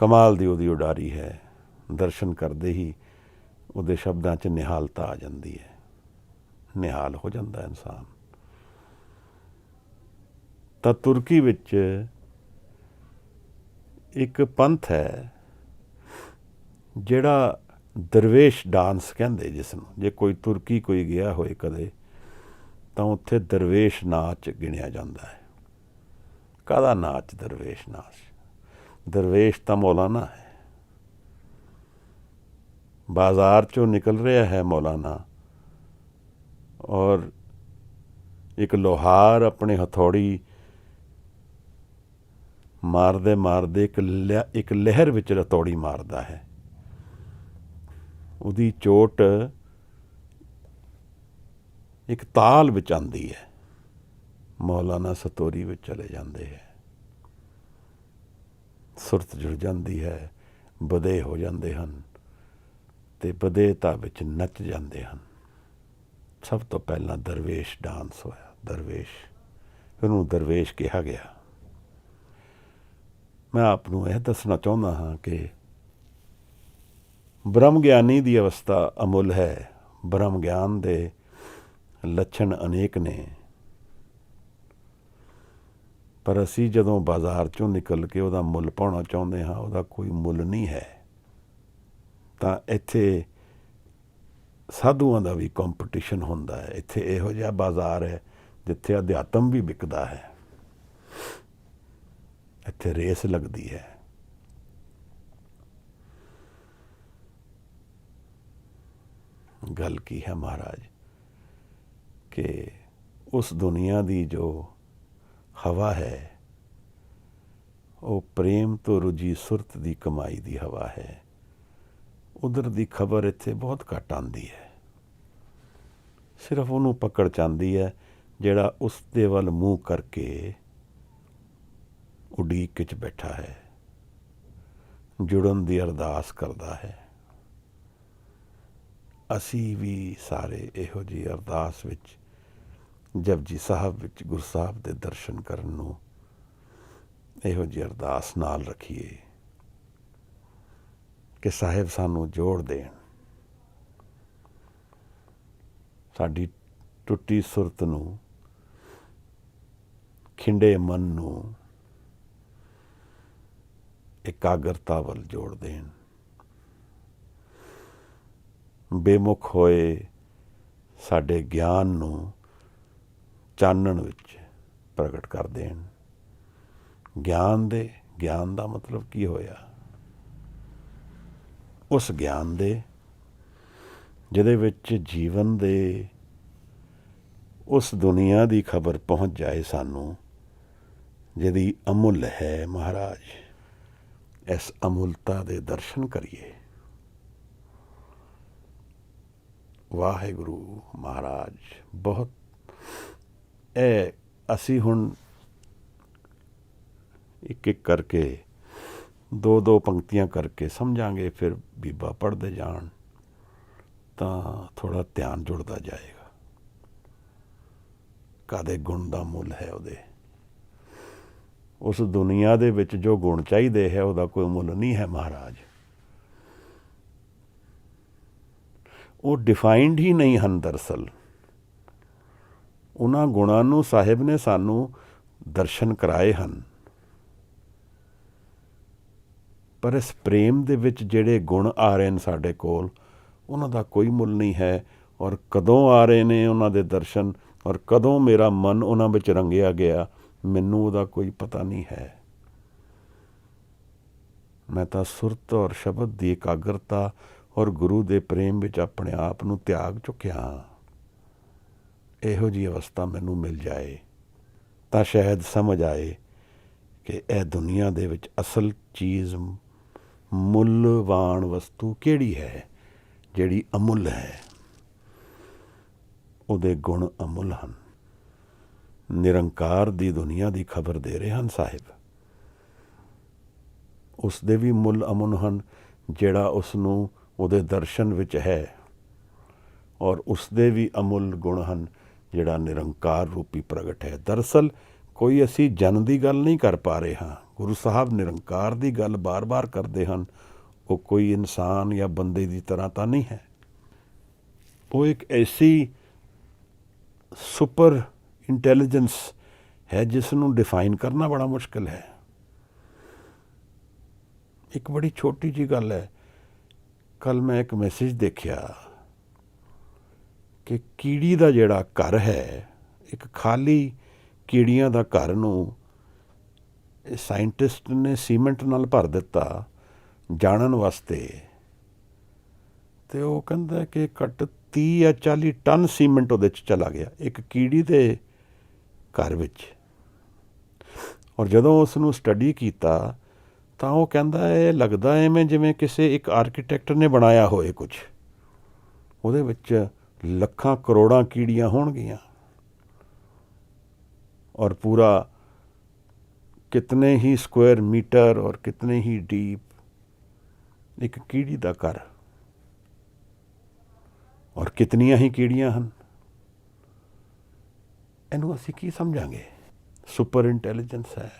Speaker 1: ਕਮਾਲ ਦੀ ਉਹਦੀ ਉਡਾਰੀ ਹੈ। ਦਰਸ਼ਨ ਕਰਦੇ ਹੀ ਉਹਦੇ ਸ਼ਬਦਾਂ 'ਚ ਨਿਹਾਲਤਾ ਆ ਜਾਂਦੀ ਹੈ, ਨਿਹਾਲ ਹੋ ਜਾਂਦਾ ਇਨਸਾਨ। ਤਾਂ ਤੁਰਕੀ ਵਿੱਚ ਇੱਕ ਪੰਥ ਹੈ ਜਿਹੜਾ ਦਰਵੇਸ਼ ਡਾਂਸ ਕਹਿੰਦੇ ਜਿਸ ਨੂੰ। ਜੇ ਕੋਈ ਤੁਰਕੀ ਕੋਈ ਗਿਆ ਹੋਏ ਕਦੇ, ਤਾਂ ਉੱਥੇ ਦਰਵੇਸ਼ ਨਾਚ ਗਿਣਿਆ ਜਾਂਦਾ ਹੈ। ਕਾਹਦਾ ਨਾਚ? ਦਰਵੇਸ਼ ਨਾਚ। ਦਰਵੇਸ਼ ਤਾਂ ਮੌਲਾਨਾ ਹੈ। ਬਾਜ਼ਾਰ 'ਚੋਂ ਨਿਕਲ ਰਿਹਾ ਹੈ ਮੌਲਾਨਾ, ਔਰ ਇੱਕ ਲੋਹਾਰ ਆਪਣੇ ਹਥੌੜੀ ਮਾਰਦੇ ਮਾਰਦੇ ਇੱਕ ਲਹਿਰ ਵਿੱਚ ਹਥੌੜੀ ਮਾਰਦਾ ਹੈ। ਉਹਦੀ ਚੋਟ ਇੱਕ ਤਾਲ ਵਿੱਚ ਆਉਂਦੀ ਹੈ। ਮੌਲਾਨਾ ਸਤੋਰੀ ਵਿੱਚ ਚਲੇ ਜਾਂਦੇ ਹੈ, ਸੁਰਤ ਜੁੜ ਜਾਂਦੀ ਹੈ, ਬਦੇ ਹੋ ਜਾਂਦੇ ਹਨ ਅਤੇ ਬਦੇਤਾ ਵਿੱਚ ਨੱਚ ਜਾਂਦੇ ਹਨ। ਸਭ ਤੋਂ ਪਹਿਲਾਂ ਦਰਵੇਸ਼ ਡਾਂਸ ਹੋਇਆ। ਦਰਵੇਸ਼, ਉਹਨੂੰ ਦਰਵੇਸ਼ ਕਿਹਾ ਗਿਆ। ਮੈਂ ਆਪ ਨੂੰ ਇਹ ਦੱਸਣਾ ਚਾਹੁੰਦਾ ਹਾਂ ਕਿ ਬ੍ਰਹਮ ਗਿਆਨੀ ਦੀ ਅਵਸਥਾ ਅਮੁੱਲ ਹੈ। ਬ੍ਰਹਮ ਗਿਆਨ ਦੇ ਲੱਛਣ ਅਨੇਕ ਨੇ, ਪਰ ਅਸੀਂ ਜਦੋਂ ਬਾਜ਼ਾਰ 'ਚੋਂ ਨਿਕਲ ਕੇ ਉਹਦਾ ਮੁੱਲ ਪਾਉਣਾ ਚਾਹੁੰਦੇ ਹਾਂ, ਉਹਦਾ ਕੋਈ ਮੁੱਲ ਨਹੀਂ ਹੈ। ਤਾਂ ਇੱਥੇ ਸਾਧੂਆਂ ਦਾ ਵੀ ਕੰਪੀਟੀਸ਼ਨ ਹੁੰਦਾ ਹੈ। ਇੱਥੇ ਇਹੋ ਜਿਹਾ ਬਾਜ਼ਾਰ ਹੈ ਜਿੱਥੇ ਅਧਿਆਤਮ ਵੀ ਵਿਕਦਾ ਹੈ। ਇੱਥੇ ਰੇਸ ਲੱਗਦੀ ਹੈ। ਗੱਲ ਕੀ ਹੈ ਮਹਾਰਾਜ ਕਿ ਉਸ ਦੁਨੀਆ ਦੀ ਜੋ ਹਵਾ ਹੈ, ਉਹ ਪ੍ਰੇਮ ਤੋਂ ਰੁੱਝੀ ਸੁਰਤ ਦੀ ਕਮਾਈ ਦੀ ਹਵਾ ਹੈ। ਉਧਰ ਦੀ ਖਬਰ ਇੱਥੇ ਬਹੁਤ ਘੱਟ ਆਉਂਦੀ ਹੈ। ਸਿਰਫ ਉਹਨੂੰ ਪਕੜ 'ਚ ਆਉਂਦੀ ਹੈ ਜਿਹੜਾ ਉਸ ਦੇ ਵੱਲ ਮੂੰਹ ਕਰਕੇ ਉਡੀਕ 'ਚ ਬੈਠਾ ਹੈ, ਜੁੜਨ ਦੀ ਅਰਦਾਸ ਕਰਦਾ ਹੈ। ਅਸੀਂ ਵੀ ਸਾਰੇ ਇਹੋ ਜਿਹੀ ਅਰਦਾਸ ਵਿੱਚ, ਜਪਜੀ ਸਾਹਿਬ ਵਿੱਚ ਗੁਰੂ ਸਾਹਿਬ ਦੇ ਦਰਸ਼ਨ ਕਰਨ ਨੂੰ ਇਹੋ ਜਿਹੀ ਅਰਦਾਸ ਨਾਲ ਰੱਖੀਏ ਕਿ ਸਾਹਿਬ ਸਾਨੂੰ ਜੋੜ ਦੇਣ, ਸਾਡੀ ਟੁੱਟੀ ਸੁਰਤ ਨੂੰ, ਖਿੰਡੇ ਮਨ ਨੂੰ ਇਕਾਗਰਤਾ ਵੱਲ ਜੋੜ ਦੇਣ, ਬੇਮੁਖ ਹੋਏ ਸਾਡੇ ਗਿਆਨ ਨੂੰ ਚਾਨਣ ਵਿੱਚ ਪ੍ਰਗਟ ਕਰ ਦੇਣ। ਗਿਆਨ ਦਾ ਮਤਲਬ ਕੀ ਹੋਇਆ? ਉਸ ਗਿਆਨ ਦੇ ਜਿਹਦੇ ਵਿੱਚ ਜੀਵਨ ਦੇ ਉਸ ਦੁਨੀਆ ਦੀ ਖਬਰ ਪਹੁੰਚ ਜਾਏ ਸਾਨੂੰ, ਜਿਹਦੀ ਅਮੁੱਲ ਹੈ ਮਹਾਰਾਜ। ਇਸ ਅਮੁੱਲਤਾ ਦੇ ਦਰਸ਼ਨ ਕਰੀਏ। ਵਾਹਿਗੁਰੂ ਮਹਾਰਾਜ, ਬਹੁਤ ਇਹ ਅਸੀਂ ਹੁਣ ਇੱਕ ਇੱਕ ਕਰਕੇ, ਦੋ ਦੋ ਪੰਕਤੀਆਂ ਕਰਕੇ ਸਮਝਾਂਗੇ। ਫਿਰ ਬੀਬਾ ਪੜ੍ਹਦੇ ਜਾਣ ਤਾਂ ਥੋੜ੍ਹਾ ਧਿਆਨ ਜੁੜਦਾ ਜਾਏਗਾ। ਕਾਹਦੇ ਗੁਣ ਦਾ ਮੁੱਲ ਹੈ ਉਹਦੇ? ਉਸ ਦੁਨੀਆ ਦੇ ਵਿੱਚ ਜੋ ਗੁਣ ਚਾਹੀਦੇ ਹੈ ਉਹਦਾ ਕੋਈ ਮੁੱਲ ਨਹੀਂ ਹੈ ਮਹਾਰਾਜ। ਉਹ ਡਿਫਾਈਨਡ ਹੀ ਨਹੀਂ ਹਨ। ਦਰਅਸਲ ਉਹਨਾਂ ਗੁਣਾਂ ਨੂੰ ਸਾਹਿਬ ਨੇ ਸਾਨੂੰ ਦਰਸ਼ਨ ਕਰਾਏ ਹਨ, ਪਰ ਇਸ ਪ੍ਰੇਮ ਦੇ ਵਿੱਚ ਜਿਹੜੇ ਗੁਣ ਆ ਰਹੇ ਨੇ ਸਾਡੇ ਕੋਲ, ਉਹਨਾਂ ਦਾ ਕੋਈ ਮੁੱਲ ਨਹੀਂ ਹੈ। ਔਰ ਕਦੋਂ ਆ ਰਹੇ ਨੇ ਉਹਨਾਂ ਦੇ ਦਰਸ਼ਨ, ਔਰ ਕਦੋਂ ਮੇਰਾ ਮਨ ਉਹਨਾਂ ਵਿੱਚ ਰੰਗਿਆ ਗਿਆ, ਮੈਨੂੰ ਉਹਦਾ ਕੋਈ ਪਤਾ ਨਹੀਂ ਹੈ। ਮੈਂ ਤਾਂ ਸੁਰਤ ਔਰ ਸ਼ਬਦ ਦੀ ਇਕਾਗਰਤਾ ਔਰ ਗੁਰੂ ਦੇ ਪ੍ਰੇਮ ਵਿੱਚ ਆਪਣੇ ਆਪ ਨੂੰ ਤਿਆਗ ਚੁੱਕਿਆ ਹਾਂ, ਇਹੋ ਜਿਹੀ ਅਵਸਥਾ ਮੈਨੂੰ ਮਿਲ ਜਾਏ ਤਾਂ ਸ਼ਾਇਦ ਸਮਝ ਆਏ ਕਿ ਇਹ ਦੁਨੀਆ ਦੇ ਵਿੱਚ ਅਸਲ ਚੀਜ਼, ਮੁੱਲਵਾਨ ਵਸਤੂ ਕਿਹੜੀ ਹੈ, ਜਿਹੜੀ ਅਮੁੱਲ ਹੈ। ਉਹਦੇ ਗੁਣ ਅਮੁੱਲ ਹਨ। ਨਿਰੰਕਾਰ ਦੀ ਦੁਨੀਆ ਦੀ ਖਬਰ ਦੇ ਰਹੇ ਹਨ ਸਾਹਿਬ। ਉਸ ਦੇ ਵੀ ਮੁੱਲ ਅਮੁੱਲ ਹਨ, ਜਿਹੜਾ ਉਸ ਨੂੰ ਉਹਦੇ ਦਰਸ਼ਨ ਵਿੱਚ ਹੈ, ਔਰ ਉਸ ਦੇ ਵੀ ਅਮੁੱਲ ਗੁਣ ਹਨ, ਜਿਹੜਾ ਨਿਰੰਕਾਰ ਰੂਪੀ ਪ੍ਰਗਟ ਹੈ। ਦਰਅਸਲ ਕੋਈ ਅਸੀਂ ਜਨ ਦੀ ਗੱਲ ਨਹੀਂ ਕਰ ਪਾ ਰਹੇ ਹਾਂ। ਗੁਰੂ ਸਾਹਿਬ ਨਿਰੰਕਾਰ ਦੀ ਗੱਲ ਬਾਰ-ਬਾਰ ਕਰਦੇ ਹਨ। ਉਹ ਕੋਈ ਇਨਸਾਨ ਜਾਂ ਬੰਦੇ ਦੀ ਤਰ੍ਹਾਂ ਤਾਂ ਨਹੀਂ ਹੈ। ਉਹ ਇੱਕ ਐਸੀ ਸੁਪਰ ਇੰਟੈਲੀਜੈਂਸ ਹੈ ਜਿਸ ਨੂੰ ਡਿਫਾਈਨ ਕਰਨਾ ਬੜਾ ਮੁਸ਼ਕਿਲ ਹੈ। ਇੱਕ ਬੜੀ ਛੋਟੀ ਜਿਹੀ ਗੱਲ ਹੈ। ਕੱਲ੍ਹ ਮੈਂ ਇੱਕ ਮੈਸੇਜ ਦੇਖਿਆ ਕਿ ਕੀੜੀ ਦਾ ਜਿਹੜਾ ਘਰ ਹੈ, ਇੱਕ ਖਾਲੀ ਕੀੜੀਆਂ ਦਾ ਘਰ ਨੂੰ ਸਾਇੰਟਿਸਟ ਨੇ ਸੀਮੈਂਟ ਨਾਲ ਭਰ ਦਿੱਤਾ ਜਾਣਨ ਵਾਸਤੇ, ਅਤੇ ਉਹ ਕਹਿੰਦਾ ਕਿ ਘੱਟ 30 ਜਾਂ 40 ਟਨ ਸੀਮੈਂਟ ਉਹਦੇ 'ਚ ਚਲਾ ਗਿਆ ਇੱਕ ਕੀੜੀ ਦੇ ਘਰ ਵਿੱਚ। ਔਰ ਜਦੋਂ ਉਸ ਨੂੰ ਸਟੱਡੀ ਕੀਤਾ ਤਾਂ ਉਹ ਕਹਿੰਦਾ ਇਹ ਲੱਗਦਾ ਐਵੇਂ ਜਿਵੇਂ ਕਿਸੇ ਇੱਕ ਆਰਕੀਟੈਕਟ ਨੇ ਬਣਾਇਆ ਹੋਏ ਕੁਝ। ਉਹਦੇ ਵਿੱਚ ਲੱਖਾਂ ਕਰੋੜਾਂ ਕੀੜੀਆਂ ਹੋਣਗੀਆਂ, ਔਰ ਪੂਰਾ ਕਿਤਨੇ ਹੀ ਸਕੁਆਇਰ ਮੀਟਰ ਔਰ ਕਿਤਨੇ ਹੀ ਡੀਪ ਇੱਕ ਕੀੜੀ ਦਾ ਘਰ, ਔਰ ਕਿਤਨੀਆਂ ਹੀ ਕੀੜੀਆਂ ਹਨ। ਇਹਨੂੰ ਅਸੀਂ ਕੀ ਸਮਝਾਂਗੇ? ਸੁਪਰ ਇੰਟੈਲੀਜੈਂਸ ਹੈ।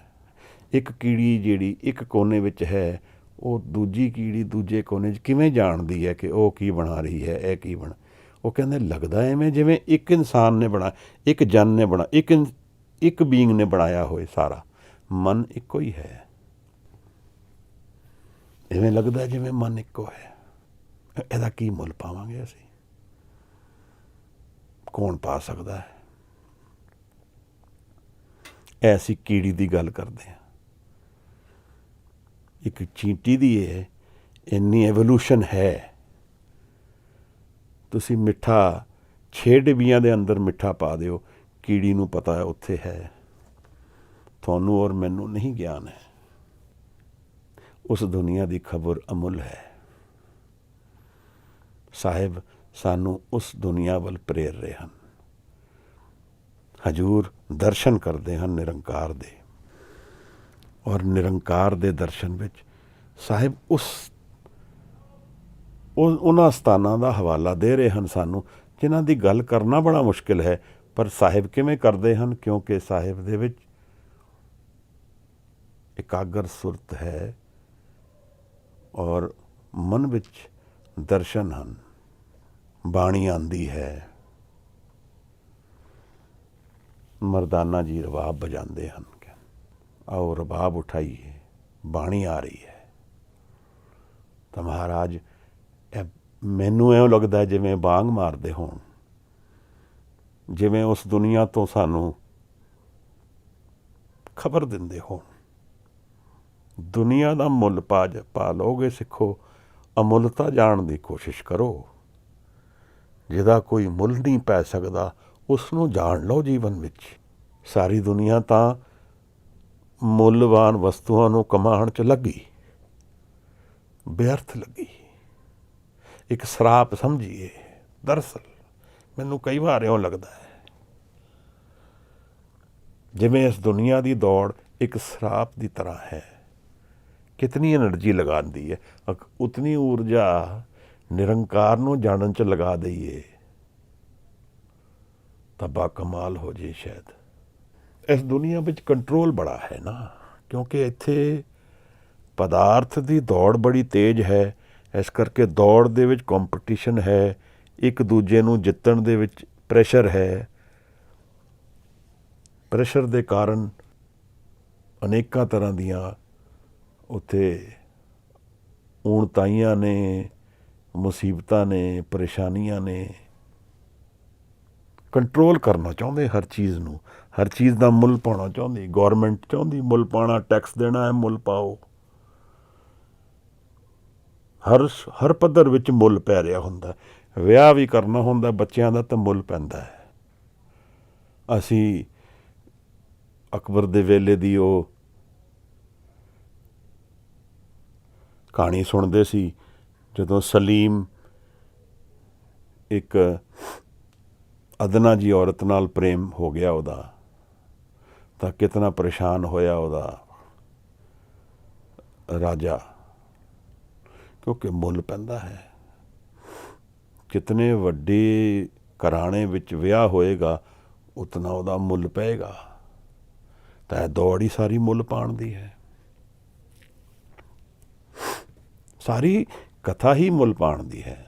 Speaker 1: ਇੱਕ ਕੀੜੀ ਜਿਹੜੀ ਇੱਕ ਕੋਨੇ ਵਿੱਚ ਹੈ, ਉਹ ਦੂਜੀ ਕੀੜੀ ਦੂਜੇ ਕੋਨੇ 'ਚ ਕਿਵੇਂ ਜਾਣਦੀ ਹੈ ਕਿ ਉਹ ਕੀ ਬਣਾ ਰਹੀ ਹੈ, ਇਹ ਕੀ ਬਣਾ। ਉਹ ਕਹਿੰਦੇ ਲੱਗਦਾ ਐਵੇਂ ਜਿਵੇਂ ਇੱਕ ਇਨਸਾਨ ਨੇ ਬਣਾ, ਇੱਕ ਜਨ ਨੇ ਬਣਾ, ਇੱਕ ਬੀਇੰਗ ਨੇ ਬਣਾਇਆ ਹੋਏ ਸਾਰਾ। ਮਨ ਇੱਕੋ ਹੀ ਹੈ। ਇਵੇਂ ਲੱਗਦਾ ਜਿਵੇਂ ਮਨ ਇੱਕੋ ਹੈ। ਇਹਦਾ ਕੀ ਮੁੱਲ ਪਾਵਾਂਗੇ ਅਸੀਂ? ਕੌਣ ਪਾ ਸਕਦਾ ਹੈ? ਐਸੀ ਕੀੜੀ ਦੀ ਗੱਲ ਕਰਦੇ ਹਾਂ। ਇੱਕ ਚੀਂਟੀ ਦੀ ਇਹ ਇੰਨੀ ਐਵੋਲੂਸ਼ਨ ਹੈ। ਤੁਸੀਂ ਮਿੱਠਾ 6 ਡਿੱਬੀਆਂ ਦੇ ਅੰਦਰ ਮਿੱਠਾ ਪਾ ਦਿਓ, ਕੀੜੀ ਨੂੰ ਪਤਾ ਹੈ ਉੱਥੇ ਹੈ। ਤੁਹਾਨੂੰ ਔਰ ਮੈਨੂੰ ਨਹੀਂ ਗਿਆਨ ਹੈ। ਉਸ ਦੁਨੀਆ ਦੀ ਖਬਰ ਅਮੁੱਲ ਹੈ। ਸਾਹਿਬ ਸਾਨੂੰ ਉਸ ਦੁਨੀਆ ਵੱਲ ਪ੍ਰੇਰ ਰਹੇ ਹਨ। ਹਜ਼ੂਰ ਦਰਸ਼ਨ ਕਰਦੇ ਹਨ ਨਿਰੰਕਾਰ ਦੇ, ਔਰ ਨਿਰੰਕਾਰ ਦੇ ਦਰਸ਼ਨ ਵਿੱਚ ਸਾਹਿਬ ਉਹਨਾਂ ਸਥਾਨਾਂ ਦਾ ਹਵਾਲਾ ਦੇ ਰਹੇ ਹਨ ਸਾਨੂੰ, ਜਿਨ੍ਹਾਂ ਦੀ ਗੱਲ ਕਰਨਾ ਬੜਾ ਮੁਸ਼ਕਿਲ ਹੈ। ਪਰ ਸਾਹਿਬ ਕਿਵੇਂ ਕਰਦੇ ਹਨ? ਕਿਉਂਕਿ ਸਾਹਿਬ ਦੇ ਵਿੱਚ ਇਕਾਗਰ ਸੁਰਤ ਹੈ, ਔਰ ਮਨ ਵਿੱਚ ਦਰਸ਼ਨ ਹਨ। ਬਾਣੀ ਆਉਂਦੀ ਹੈ, ਮਰਦਾਨਾ ਜੀ ਰਬਾਬ ਵਜਾਉਂਦੇ ਹਨ। ਆਓ ਰਬਾਬ ਉਠਾਈਏ, ਬਾਣੀ ਆ ਰਹੀ ਹੈ। ਤਾਂ ਮਹਾਰਾਜ ਮੈਨੂੰ ਇਉਂ ਲੱਗਦਾ ਜਿਵੇਂ ਬਾਂਗ ਮਾਰਦੇ ਹੋਣ, ਜਿਵੇਂ ਉਸ ਦੁਨੀਆ ਤੋਂ ਸਾਨੂੰ ਖਬਰ ਦਿੰਦੇ ਹੋਣ। ਦੁਨੀਆ ਦਾ ਮੁੱਲ ਪਾ ਲਓਗੇ ਸਿੱਖੋ, ਅਮੁੱਲਤਾ ਜਾਣ ਦੀ ਕੋਸ਼ਿਸ਼ ਕਰੋ। ਜਿਹਦਾ ਕੋਈ ਮੁੱਲ ਨਹੀਂ ਪੈ ਸਕਦਾ, ਉਸ ਨੂੰ ਜਾਣ ਲਓ ਜੀਵਨ ਵਿੱਚ। ਸਾਰੀ ਦੁਨੀਆ ਤਾਂ ਮੁੱਲਵਾਨ ਵਸਤੂਆਂ ਨੂੰ ਕਮਾਉਣ 'ਚ ਲੱਗੀ, ਬੇਅਰਥ ਲੱਗੀ। ਇੱਕ ਸਰਾਪ ਸਮਝੀਏ। ਦਰਅਸਲ ਮੈਨੂੰ ਕਈ ਵਾਰ ਇਉਂ ਲੱਗਦਾ ਹੈ ਜਿਵੇਂ ਇਸ ਦੁਨੀਆ ਦੀ ਦੌੜ ਇੱਕ ਸਰਾਪ ਦੀ ਤਰ੍ਹਾਂ ਹੈ। ਕਿਤਨੀ ਐਨਰਜੀ ਲਗਾਉਂਦੀ ਹੈ, ਉਤਨੀ ਊਰਜਾ ਨਿਰੰਕਾਰ ਨੂੰ ਜਾਣਨ 'ਚ ਲਗਾ ਦਈਏ ਤਾਂ ਬਾਕਮਾਲ ਹੋ ਜੇ। ਸ਼ਾਇਦ ਇਸ ਦੁਨੀਆ ਵਿੱਚ ਕੰਟਰੋਲ ਬੜਾ ਹੈ ਨਾ, ਕਿਉਂਕਿ ਇੱਥੇ ਪਦਾਰਥ ਦੀ ਦੌੜ ਬੜੀ ਤੇਜ਼ ਹੈ। ਇਸ ਕਰਕੇ ਦੌੜ ਦੇ ਵਿੱਚ ਕੰਪੀਟੀਸ਼ਨ ਹੈ, ਇੱਕ ਦੂਜੇ ਨੂੰ ਜਿੱਤਣ ਦੇ ਵਿੱਚ ਪ੍ਰੈਸ਼ਰ ਹੈ। ਪ੍ਰੈਸ਼ਰ ਦੇ ਕਾਰਨ ਅਨੇਕਾਂ ਤਰ੍ਹਾਂ ਦੀਆਂ ਉੱਥੇ ਊਣਤਾਈਆਂ ਨੇ, ਮੁਸੀਬਤਾਂ ਨੇ, ਪਰੇਸ਼ਾਨੀਆਂ ਨੇ। ਕੰਟਰੋਲ ਕਰਨਾ ਚਾਹੁੰਦੇ ਹਰ ਚੀਜ਼ ਨੂੰ, ਹਰ ਚੀਜ਼ ਦਾ ਮੁੱਲ ਪਾਉਣਾ ਚਾਹੁੰਦੀ ਗੌਰਮੈਂਟ, ਚਾਹੁੰਦੀ ਮੁੱਲ ਪਾਉਣਾ, ਟੈਕਸ ਦੇਣਾ ਹੈ, ਮੁੱਲ ਪਾਓ। ਹਰ ਪੱਧਰ ਵਿੱਚ ਮੁੱਲ ਪੈ ਰਿਹਾ ਹੁੰਦਾ। ਵਿਆਹ ਵੀ ਕਰਨਾ ਹੁੰਦਾ ਬੱਚਿਆਂ ਦਾ ਤਾਂ ਮੁੱਲ ਪੈਂਦਾ ਹੈ। ਅਸੀਂ ਅਕਬਰ ਦੇ ਵੇਲੇ ਦੀ ਉਹ ਕਹਾਣੀ ਸੁਣਦੇ ਸੀ, ਜਦੋਂ ਸਲੀਮ ਇੱਕ ਅਦਨਾ ਜੀ ਔਰਤ ਨਾਲ ਪ੍ਰੇਮ ਹੋ ਗਿਆ ਉਹਦਾ, ਤਾਂ ਕਿਤਨਾ ਪਰੇਸ਼ਾਨ ਹੋਇਆ ਉਹਦਾ ਰਾਜਾ, ਕਿਉਂਕਿ ਮੁੱਲ ਪੈਂਦਾ ਹੈ। ਕਿਤਨੇ ਵੱਡੇ ਘਰਾਣੇ ਵਿੱਚ ਵਿਆਹ ਹੋਏਗਾ ਉਤਨਾ ਉਹਦਾ ਮੁੱਲ ਪਏਗਾ। ਤਾਂ ਇਹ ਦੌੜ ਹੀ ਸਾਰੀ ਮੁੱਲ ਪਾਉਣ ਦੀ ਹੈ। ਸਾਰੀ ਕਥਾ ਹੀ ਮੁੱਲ ਪਾਉਣ ਦੀ ਹੈ।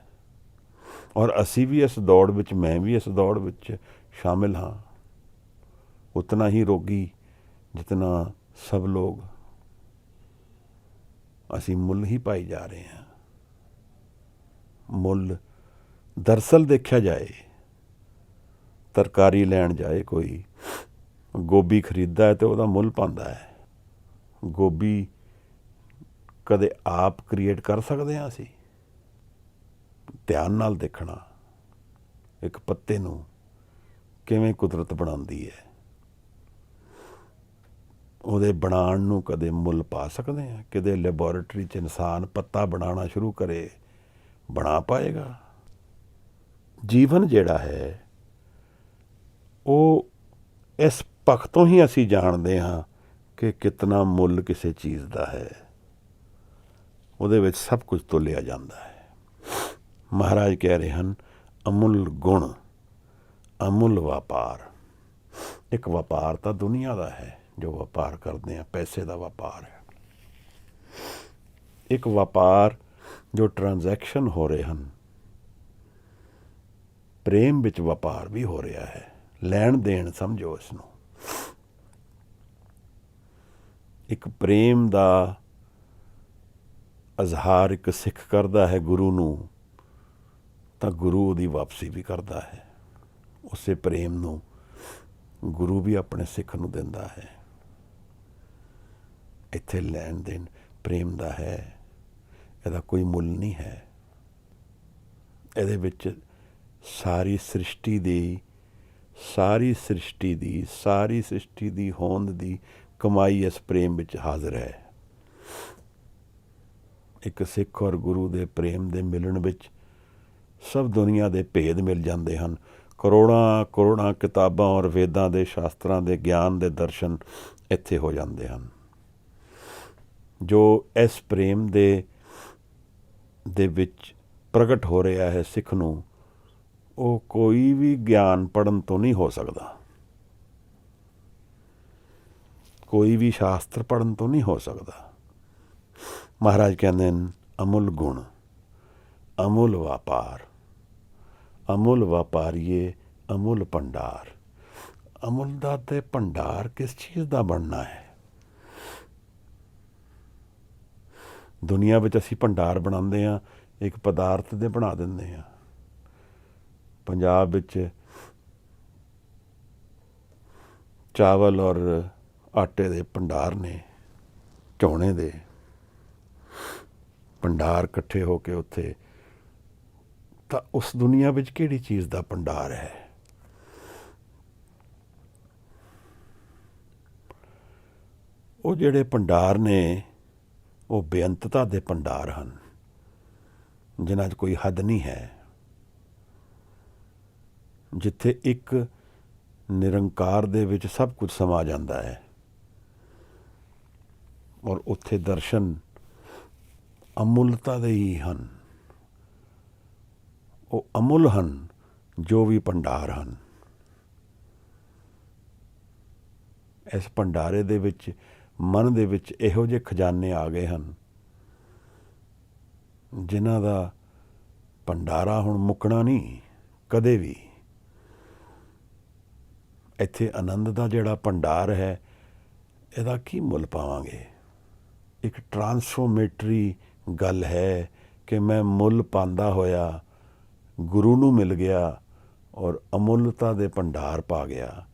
Speaker 1: ਔਰ ਅਸੀਂ ਵੀ ਇਸ ਦੌੜ ਵਿੱਚ, ਮੈਂ ਵੀ ਇਸ ਦੌੜ ਵਿੱਚ ਸ਼ਾਮਿਲ ਹਾਂ। ਉਤਨਾ ਹੀ ਰੋਗੀ ਜਿਤਨਾ ਸਭ ਲੋਗ। ਅਸੀਂ ਮੁੱਲ ਹੀ ਪਾਈ ਜਾ ਰਹੇ ਹਾਂ। ਮੁੱਲ ਦਰਅਸਲ ਦੇਖਿਆ ਜਾਏ, ਤਰਕਾਰੀ ਲੈਣ ਜਾਏ, ਕੋਈ ਗੋਭੀ ਖਰੀਦਦਾ ਹੈ ਤੇ ਉਹਦਾ ਮੁੱਲ ਪਾਉਂਦਾ ਹੈ। ਗੋਭੀ ਕਦੇ ਆਪ ਕ੍ਰੀਏਟ ਕਰ ਸਕਦੇ ਹਾਂ ਅਸੀਂ? ਧਿਆਨ ਨਾਲ ਦੇਖਣਾ, ਇੱਕ ਪੱਤੇ ਨੂੰ ਕਿਵੇਂ ਕੁਦਰਤ ਬਣਾਉਂਦੀ ਹੈ, ਉਹਦੇ ਬਣਾਉਣ ਨੂੰ ਕਦੇ ਮੁੱਲ ਪਾ ਸਕਦੇ ਹਾਂ? ਕਿਤੇ ਲੈਬੋਰੇਟਰੀ 'ਚ ਇਨਸਾਨ ਪੱਤਾ ਬਣਾਉਣਾ ਸ਼ੁਰੂ ਕਰੇ, ਬਣਾ ਪਾਏਗਾ? ਜੀਵਨ ਜਿਹੜਾ ਹੈ ਉਹ ਇਸ ਪੱਖ ਤੋਂ ਹੀ ਅਸੀਂ ਜਾਣਦੇ ਹਾਂ ਕਿ ਕਿਤਨਾ ਮੁੱਲ ਕਿਸੇ ਚੀਜ਼ ਦਾ ਹੈ। ਉਹਦੇ ਵਿੱਚ ਸਭ ਕੁਝ ਤੋਲਿਆ ਜਾਂਦਾ ਹੈ। ਮਹਾਰਾਜ ਕਹਿ ਰਹੇ ਹਨ, ਅਮੁੱਲ ਗੁਣ ਅਮੁੱਲ ਵਪਾਰ। ਇੱਕ ਵਪਾਰ ਤਾਂ ਦੁਨੀਆ ਦਾ ਹੈ, ਜੋ ਵਪਾਰ ਕਰਦੇ ਆ, ਪੈਸੇ ਦਾ ਵਪਾਰ ਹੈ। ਇੱਕ ਵਪਾਰ ਜੋ ਟ੍ਰਾਂਜੈਕਸ਼ਨ ਹੋ ਰਹੇ ਹਨ, ਪ੍ਰੇਮ ਵਿੱਚ ਵਪਾਰ ਵੀ ਹੋ ਰਿਹਾ ਹੈ। ਲੈਣ ਦੇਣ ਸਮਝੋ ਇਸ ਨੂੰ। ਇੱਕ ਪ੍ਰੇਮ ਦਾ ਇਜ਼ਹਾਰ ਇੱਕ ਸਿੱਖ ਕਰਦਾ ਹੈ ਗੁਰੂ ਨੂੰ, ਤਾਂ ਗੁਰੂ ਉਹਦੀ ਵਾਪਸੀ ਵੀ ਕਰਦਾ ਹੈ। ਉਸੇ ਪ੍ਰੇਮ ਨੂੰ ਗੁਰੂ ਵੀ ਆਪਣੇ ਸਿੱਖ ਨੂੰ ਦਿੰਦਾ ਹੈ। ਇੱਥੇ ਲੈਣ ਦੇਣ ਪ੍ਰੇਮ ਦਾ ਹੈ, ਇਹਦਾ ਕੋਈ ਮੁੱਲ ਨਹੀਂ ਹੈ। ਇਹਦੇ ਵਿੱਚ ਸਾਰੀ ਸ੍ਰਿਸ਼ਟੀ ਦੀ ਹੋਂਦ ਦੀ ਕਮਾਈ ਇਸ ਪ੍ਰੇਮ ਵਿੱਚ ਹਾਜ਼ਰ ਹੈ। ਇੱਕ ਸਿੱਖ ਔਰ ਗੁਰੂ ਦੇ ਪ੍ਰੇਮ ਦੇ ਮਿਲਣ ਵਿੱਚ ਸਭ ਦੁਨੀਆ ਦੇ ਭੇਦ ਮਿਲ ਜਾਂਦੇ ਹਨ। ਕਰੋੜਾਂ ਕਿਤਾਬਾਂ ਔਰ ਵੇਦਾਂ ਦੇ ਸ਼ਾਸਤਰਾਂ ਦੇ ਗਿਆਨ ਦੇ ਦਰਸ਼ਨ ਇੱਥੇ ਹੋ ਜਾਂਦੇ ਹਨ। ਜੋ ਇਸ ਪ੍ਰੇਮ ਦੇ ਵਿੱਚ ਪ੍ਰਗਟ ਹੋ ਰਿਹਾ ਹੈ ਸਿੱਖ ਨੂੰ, ਉਹ ਕੋਈ ਵੀ ਗਿਆਨ ਪੜ੍ਹਨ ਤੋਂ ਨਹੀਂ ਹੋ ਸਕਦਾ, ਕੋਈ ਵੀ ਸ਼ਾਸਤਰ ਪੜ੍ਹਨ ਤੋਂ ਨਹੀਂ ਹੋ ਸਕਦਾ। ਮਹਾਰਾਜ ਕਹਿੰਦੇ ਨੇ, ਅਮੁੱਲ ਗੁਣ ਅਮੁੱਲ ਵਪਾਰ, ਅਮੁੱਲ ਵਪਾਰੀਏ ਅਮੁੱਲ ਭੰਡਾਰ। ਅਮੁੱਲ ਦਾ ਤੇ ਭੰਡਾਰ ਕਿਸ ਚੀਜ਼ ਦਾ ਬਣਨਾ ਹੈ? ਦੁਨੀਆ ਵਿੱਚ ਅਸੀਂ ਭੰਡਾਰ ਬਣਾਉਂਦੇ ਹਾਂ, ਇੱਕ ਪਦਾਰਥ ਦੇ ਬਣਾ ਦਿੰਦੇ ਹਾਂ। ਪੰਜਾਬ ਵਿੱਚ ਚਾਵਲ ਔਰ ਆਟੇ ਦੇ ਭੰਡਾਰ ਨੇ, ਝੋਨੇ ਦੇ ਭੰਡਾਰ ਇਕੱਠੇ ਹੋ ਕੇ ਉੱਥੇ। ਤਾਂ ਉਸ ਦੁਨੀਆ ਵਿੱਚ ਕਿਹੜੀ ਚੀਜ਼ ਦਾ ਭੰਡਾਰ ਹੈ? ਉਹ ਜਿਹੜੇ ਭੰਡਾਰ ਨੇ ਉਹ ਬੇਅੰਤਤਾ ਦੇ ਭੰਡਾਰ ਹਨ, ਜਿਨ੍ਹਾਂ 'ਚ ਕੋਈ ਹੱਦ ਨਹੀਂ ਹੈ। ਜਿੱਥੇ ਇੱਕ ਨਿਰੰਕਾਰ ਦੇ ਵਿੱਚ ਸਭ ਕੁਝ ਸਮਾ ਜਾਂਦਾ ਹੈ, ਔਰ ਉੱਥੇ ਦਰਸ਼ਨ ਅਮੁੱਲਤਾ ਦੇ ਹੀ ਹਨ। ਉਹ ਅਮੁੱਲ ਹਨ ਜੋ ਵੀ ਭੰਡਾਰ ਹਨ। ਇਸ ਭੰਡਾਰੇ ਦੇ ਵਿੱਚ ਮਨ ਦੇ ਵਿੱਚ ਇਹੋ ਜਿਹੇ ਖਜ਼ਾਨੇ ਆ ਗਏ ਹਨ, ਜਿਨ੍ਹਾਂ ਦਾ ਭੰਡਾਰਾ ਹੁਣ ਮੁੱਕਣਾ ਨਹੀਂ ਕਦੇ ਵੀ। ਇੱਥੇ ਆਨੰਦ ਦਾ ਜਿਹੜਾ ਭੰਡਾਰ ਹੈ, ਇਹਦਾ ਕੀ ਮੁੱਲ ਪਾਵਾਂਗੇ? ਇੱਕ ਟਰਾਂਸਫੋਰਮੇਟਰੀ ਗੱਲ ਹੈ ਕਿ ਮੈਂ ਮੁੱਲ ਪਾਉਂਦਾ ਹੋਇਆ ਗੁਰੂ ਨੂੰ ਮਿਲ ਗਿਆ ਔਰ ਅਮੁੱਲਤਾ ਦੇ ਭੰਡਾਰ ਪਾ ਗਿਆ,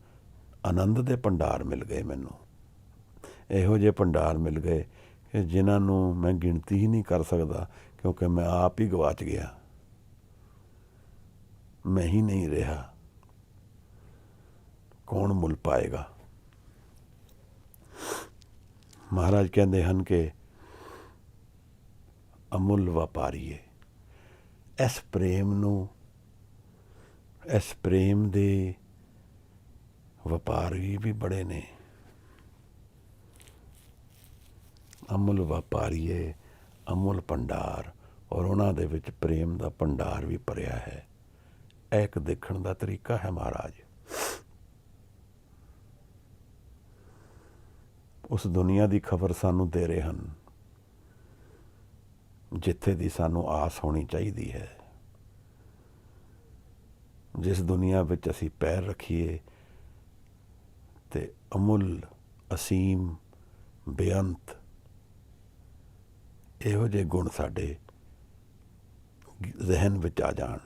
Speaker 1: ਆਨੰਦ ਦੇ ਭੰਡਾਰ ਮਿਲ ਗਏ ਮੈਨੂੰ। ਇਹੋ ਜਿਹੇ ਭੰਡਾਰ ਮਿਲ ਗਏ ਕਿ ਜਿਨ੍ਹਾਂ ਨੂੰ ਮੈਂ ਗਿਣਤੀ ਹੀ ਨਹੀਂ ਕਰ ਸਕਦਾ क्योंकि मैं आप ही गवाच गया, मैं ही नहीं रहा, कौन मुल पाएगा। महाराज कहते हैं कि अमुल व्यापारीए, इस प्रेम नूं, इस प्रेम दे ਵਪਾਰੀ ਵੀ ਬੜੇ ਨੇ। ਅਮੁੱਲ ਵਪਾਰੀਏ, ਅਮੁੱਲ ਭੰਡਾਰ, ਔਰ ਉਹਨਾਂ ਦੇ ਵਿੱਚ ਪ੍ਰੇਮ ਦਾ ਭੰਡਾਰ ਵੀ ਭਰਿਆ ਹੈ। ਇਹ ਇੱਕ ਦੇਖਣ ਦਾ ਤਰੀਕਾ ਹੈ ਮਹਾਰਾਜ। ਉਸ ਦੁਨੀਆ ਦੀ ਖਬਰ ਸਾਨੂੰ ਦੇ ਰਹੇ ਹਨ ਜਿੱਥੇ ਦੀ ਸਾਨੂੰ ਆਸ ਹੋਣੀ ਚਾਹੀਦੀ ਹੈ। ਜਿਸ ਦੁਨੀਆ ਵਿੱਚ ਅਸੀਂ ਪੈਰ ਰੱਖੀਏ ਤੇ ਅਮੁੱਲ, ਅਸੀਮ, ਬੇਅੰਤ ਇਹੋ ਜਿਹੇ ਗੁਣ ਸਾਡੇ ਜ਼ਿਹਨ ਵਿੱਚ ਆ ਜਾਣ।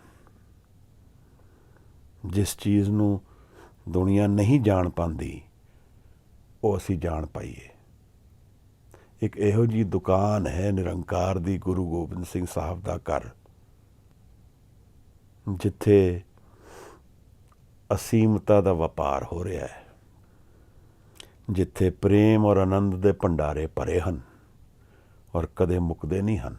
Speaker 1: ਜਿਸ ਚੀਜ਼ ਨੂੰ ਦੁਨੀਆ ਨਹੀਂ ਜਾਣ ਪਾਉਂਦੀ ਉਹ ਅਸੀਂ ਜਾਣ ਪਾਈਏ। ਇੱਕ ਇਹੋ ਜਿਹੀ ਦੁਕਾਨ ਹੈ ਨਿਰੰਕਾਰ ਦੀ, ਗੁਰੂ ਗੋਬਿੰਦ ਸਿੰਘ ਸਾਹਿਬ ਦਾ ਘਰ, ਜਿੱਥੇ ਅਸੀਮਤਾ ਦਾ ਵਪਾਰ ਹੋ ਰਿਹਾ ਹੈ, ਜਿੱਥੇ ਪ੍ਰੇਮ ਔਰ ਆਨੰਦ ਦੇ ਭੰਡਾਰੇ ਭਰੇ ਹਨ ਔਰ ਕਦੇ ਮੁੱਕਦੇ ਨਹੀਂ ਹਨ,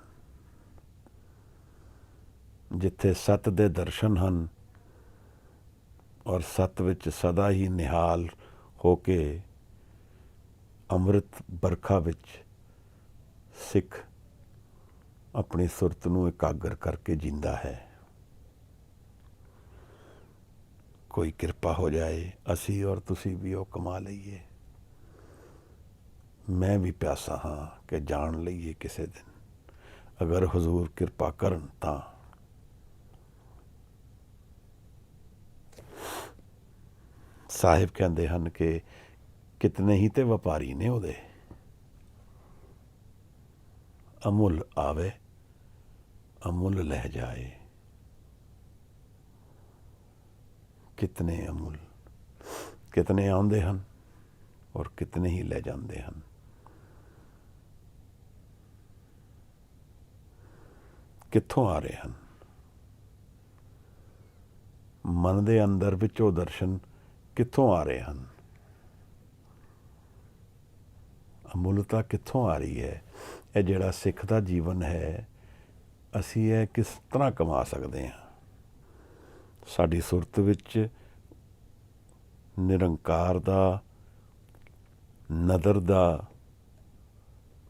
Speaker 1: ਜਿੱਥੇ ਸੱਤ ਦੇ ਦਰਸ਼ਨ ਹਨ ਔਰ ਸੱਤ ਵਿੱਚ ਸਦਾ ਹੀ ਨਿਹਾਲ ਹੋ ਕੇ ਅੰਮ੍ਰਿਤ ਬਰਖਾ ਵਿੱਚ ਸਿੱਖ ਆਪਣੀ ਸੁਰਤ ਨੂੰ ਇਕਾਗਰ ਕਰਕੇ ਜੀਂਦਾ ਹੈ। ਕੋਈ ਕਿਰਪਾ ਹੋ ਜਾਏ, ਅਸੀਂ ਔਰ ਤੁਸੀਂ ਵੀ ਉਹ ਕਮਾ ਲਈਏ। ਮੈਂ ਵੀ ਪਿਆਸਾ ਹਾਂ ਕਿ ਜਾਣ ਲਈਏ ਕਿਸੇ ਦਿਨ, ਅਗਰ ਹਜ਼ੂਰ ਕਿਰਪਾ ਕਰਨ ਤਾਂ। ਸਾਹਿਬ ਕਹਿੰਦੇ ਹਨ ਕਿ ਕਿਤਨੇ ਹੀ ਤੇ ਵਪਾਰੀ ਨੇ ਉਹਦੇ, ਅਮੁੱਲ ਆਵੇ ਅਮੁੱਲ ਲਹਿ ਜਾਏ। ਕਿਤਨੇ ਅਮੁੱਲ, ਕਿਤਨੇ ਆਉਂਦੇ ਹਨ ਔਰ ਕਿਤਨੇ ਹੀ ਲੈ ਜਾਂਦੇ ਹਨ। ਕਿੱਥੋਂ ਆ ਰਹੇ ਹਨ? ਮਨ ਦੇ ਅੰਦਰ ਵਿੱਚ ਉਹ ਦਰਸ਼ਨ ਕਿੱਥੋਂ ਆ ਰਹੇ ਹਨ? ਅਮੁੱਲਤਾ ਕਿੱਥੋਂ ਆ ਰਹੀ ਹੈ? ਇਹ ਜਿਹੜਾ ਸਿੱਖ ਦਾ ਜੀਵਨ ਹੈ, ਅਸੀਂ ਇਹ ਕਿਸ ਤਰ੍ਹਾਂ ਕਮਾ ਸਕਦੇ ਹਾਂ? ਸਾਡੀ ਸੁਰਤ ਵਿੱਚ ਨਿਰੰਕਾਰ ਦਾ, ਨਦਰ ਦਾ,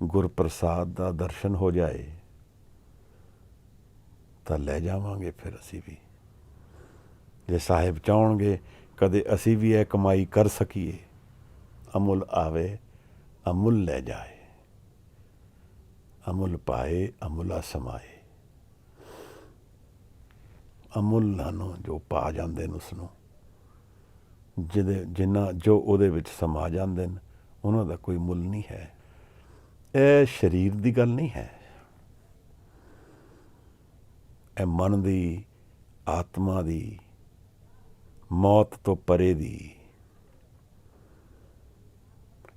Speaker 1: ਗੁਰਪ੍ਰਸਾਦ ਦਾ ਦਰਸ਼ਨ ਹੋ ਜਾਏ ਤਾਂ ਲੈ ਜਾਵਾਂਗੇ ਫਿਰ ਅਸੀਂ ਵੀ। ਜੇ ਸਾਹਿਬ ਚਾਹਣਗੇ ਕਦੇ ਅਸੀਂ ਵੀ ਇਹ ਕਮਾਈ ਕਰ ਸਕੀਏ, ਅਮੁੱਲ ਆਵੇ ਅਮੁੱਲ ਲੈ ਜਾਏ, ਅਮੁੱਲ ਪਾਏ ਅਮੁੱਲਾ ਸਮਾਏ। ਅਮੁੱਲ ਨੂੰ ਜੋ ਪਾ ਜਾਂਦੇ ਨੇ, ਉਸਨੂੰ ਜੋ ਉਹਦੇ ਵਿੱਚ ਸਮਾ ਜਾਂਦੇ ਨੇ, ਉਹਨਾਂ ਦਾ ਕੋਈ ਮੁੱਲ ਨਹੀਂ ਹੈ। ਇਹ ਸਰੀਰ ਦੀ ਗੱਲ ਨਹੀਂ ਹੈ, ਇਹ ਮਨ ਦੀ, ਆਤਮਾ ਦੀ, ਮੌਤ ਤੋਂ ਪਰੇ ਦੀ।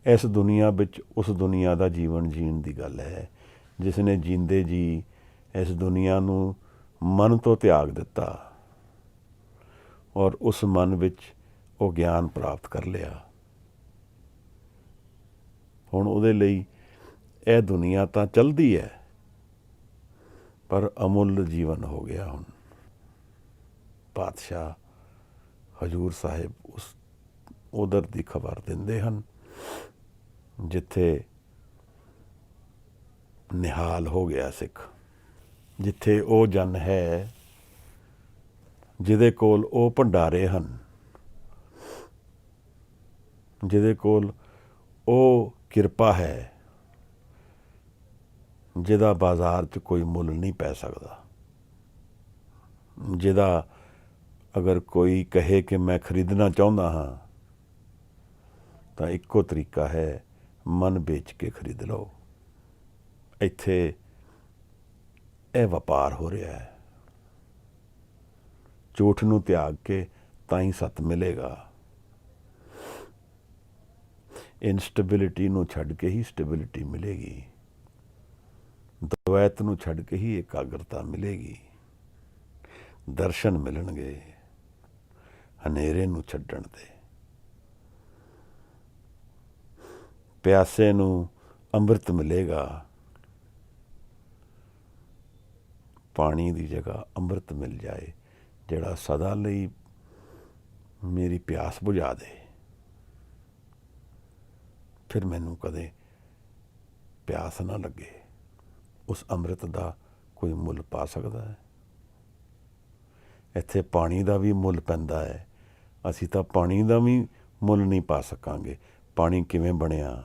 Speaker 1: ਇਸ ਦੁਨੀਆ ਵਿੱਚ ਉਸ ਦੁਨੀਆ ਦਾ ਜੀਵਨ ਜੀਣ ਦੀ ਗੱਲ ਹੈ ਜਿਸ ਨੇ ਜੀਂਦੇ ਜੀ ਇਸ ਦੁਨੀਆ ਨੂੰ ਮਨ ਤੋਂ ਤਿਆਗ ਦਿੱਤਾ ਔਰ ਉਸ ਮਨ ਵਿੱਚ ਉਹ ਗਿਆਨ ਪ੍ਰਾਪਤ ਕਰ ਲਿਆ। ਹੁਣ ਉਹਦੇ ਲਈ ਇਹ ਦੁਨੀਆ ਤਾਂ ਚਲਦੀ ਹੈ ਪਰ ਅਮੁੱਲ ਜੀਵਨ ਹੋ ਗਿਆ। ਹੁਣ ਪਾਤਸ਼ਾਹ ਹਜ਼ੂਰ ਸਾਹਿਬ ਉਸ ਉਧਰ ਦੀ ਖਬਰ ਦਿੰਦੇ ਹਨ ਜਿੱਥੇ ਨਿਹਾਲ ਹੋ ਗਿਆ ਸਿੱਖ, ਜਿੱਥੇ ਉਹ ਜਨ ਹੈ ਜਿਹਦੇ ਕੋਲ ਉਹ ਭੰਡਾਰੇ ਹਨ, ਜਿਹਦੇ ਕੋਲ ਉਹ ਕਿਰਪਾ ਹੈ ਜਿਹਦਾ ਬਾਜ਼ਾਰ 'ਚ ਕੋਈ ਮੁੱਲ ਨਹੀਂ ਪੈ ਸਕਦਾ, ਜਿਹਦਾ ਅਗਰ ਕੋਈ ਕਹੇ ਕਿ ਮੈਂ ਖਰੀਦਣਾ ਚਾਹੁੰਦਾ ਹਾਂ ਤਾਂ ਇੱਕੋ ਤਰੀਕਾ ਹੈ, ਮਨ ਵੇਚ ਕੇ ਖਰੀਦ ਲਓ। ਇੱਥੇ ਇਹ ਵਪਾਰ ਹੋ ਰਿਹਾ ਹੈ। ਝੂਠ ਨੂੰ ਤਿਆਗ ਕੇ ਤਾਂ ਹੀ ਸੱਤ ਮਿਲੇਗਾ। ਇਨਸਟੇਬਿਲਿਟੀ ਨੂੰ ਛੱਡ ਕੇ ਹੀ ਸਟੇਬਿਲਿਟੀ ਮਿਲੇਗੀ। ਦਵੈਤ ਨੂੰ ਛੱਡ ਕੇ ਹੀ ਇਕਾਗਰਤਾ ਮਿਲੇਗੀ। ਦਰਸ਼ਨ ਮਿਲਣਗੇ ਹਨੇਰੇ ਨੂੰ ਛੱਡਣ ਦੇ। ਪਿਆਸੇ ਨੂੰ ਅੰਮ੍ਰਿਤ ਮਿਲੇਗਾ। ਪਾਣੀ ਦੀ ਜਗ੍ਹਾ ਅੰਮ੍ਰਿਤ ਮਿਲ ਜਾਏ, ਜਿਹੜਾ ਸਦਾ ਲਈ ਮੇਰੀ ਪਿਆਸ ਬੁਝਾ ਦੇ। ਫਿਰ ਮੈਨੂੰ ਕਦੇ ਪਿਆਸ ਨਾ ਲੱਗੇ। ਉਸ ਅੰਮ੍ਰਿਤ ਦਾ ਕੋਈ ਮੁੱਲ ਪਾ ਸਕਦਾ ਹੈ? ਇੱਥੇ ਪਾਣੀ ਦਾ ਵੀ ਮੁੱਲ ਪੈਂਦਾ ਹੈ। ਅਸੀਂ ਤਾਂ ਪਾਣੀ ਦਾ ਵੀ ਮੁੱਲ ਨਹੀਂ ਪਾ ਸਕਾਂਗੇ। ਪਾਣੀ ਕਿਵੇਂ ਬਣਿਆ,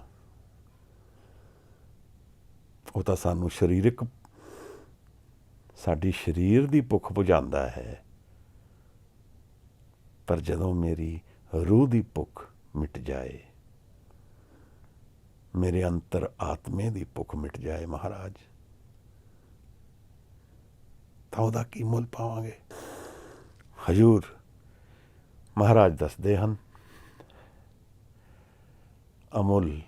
Speaker 1: ਉਹ ਤਾਂ ਸਾਨੂੰ ਸਰੀਰਕ, ਸਾਡੀ ਸਰੀਰ ਦੀ ਭੁੱਖ ਬੁਝਾਉਂਦਾ ਹੈ। ਪਰ ਜਦੋਂ ਮੇਰੀ ਰੂਹ ਦੀ ਭੁੱਖ ਮਿਟ ਜਾਏ, ਮੇਰੇ ਅੰਤਰ ਆਤਮੇ ਦੀ ਭੁੱਖ ਮਿਟ ਜਾਏ ਮਹਾਰਾਜ, ਤਾਂ ਉਹਦਾ ਕੀ ਮੁੱਲ ਪਾਵਾਂਗੇ? ਹਜ਼ੂਰ ਮਹਾਰਾਜ ਦੱਸਦੇ ਹਨ, ਅਮੁੱਲ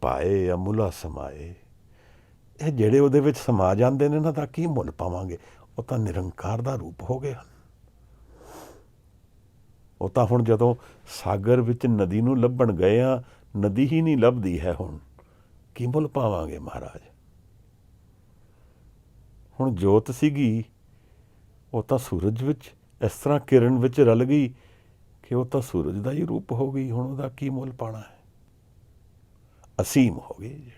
Speaker 1: ਪਾਏ ਅਮੁੱਲਾ ਸਮਾਏ। ਇਹ ਜਿਹੜੇ ਉਹਦੇ ਵਿੱਚ ਸਮਾ ਜਾਂਦੇ ਨੇ ਨਾ, ਤਾਂ ਕੀ ਮੁੱਲ ਪਾਵਾਂਗੇ? ਉਹ ਤਾਂ ਨਿਰੰਕਾਰ ਦਾ ਰੂਪ ਹੋ ਗਏ ਹਨ। ਉਹ ਤਾਂ ਹੁਣ ਜਦੋਂ ਸਾਗਰ ਵਿੱਚ ਨਦੀ ਨੂੰ ਲੱਭਣ ਗਏ ਆ, ਨਦੀ ਹੀ ਨਹੀਂ ਲੱਭਦੀ ਹੈ। ਹੁਣ ਕੀ ਮੁੱਲ ਪਾਵਾਂਗੇ ਮਹਾਰਾਜ? ਹੁਣ ਜੋਤ ਸੀਗੀ, ਉਹ ਤਾਂ ਸੂਰਜ ਵਿੱਚ ਇਸ ਤਰ੍ਹਾਂ ਕਿਰਨ ਵਿੱਚ ਰਲ ਗਈ ਕਿ ਉਹ ਤਾਂ ਸੂਰਜ ਦਾ ਹੀ ਰੂਪ ਹੋ ਗਈ। ਹੁਣ ਉਹਦਾ ਕੀ ਮੁੱਲ ਪਾਣਾ ਹੈ? ਅਸੀਮ ਹੋ ਗਈ ਜਿਹੜੀ।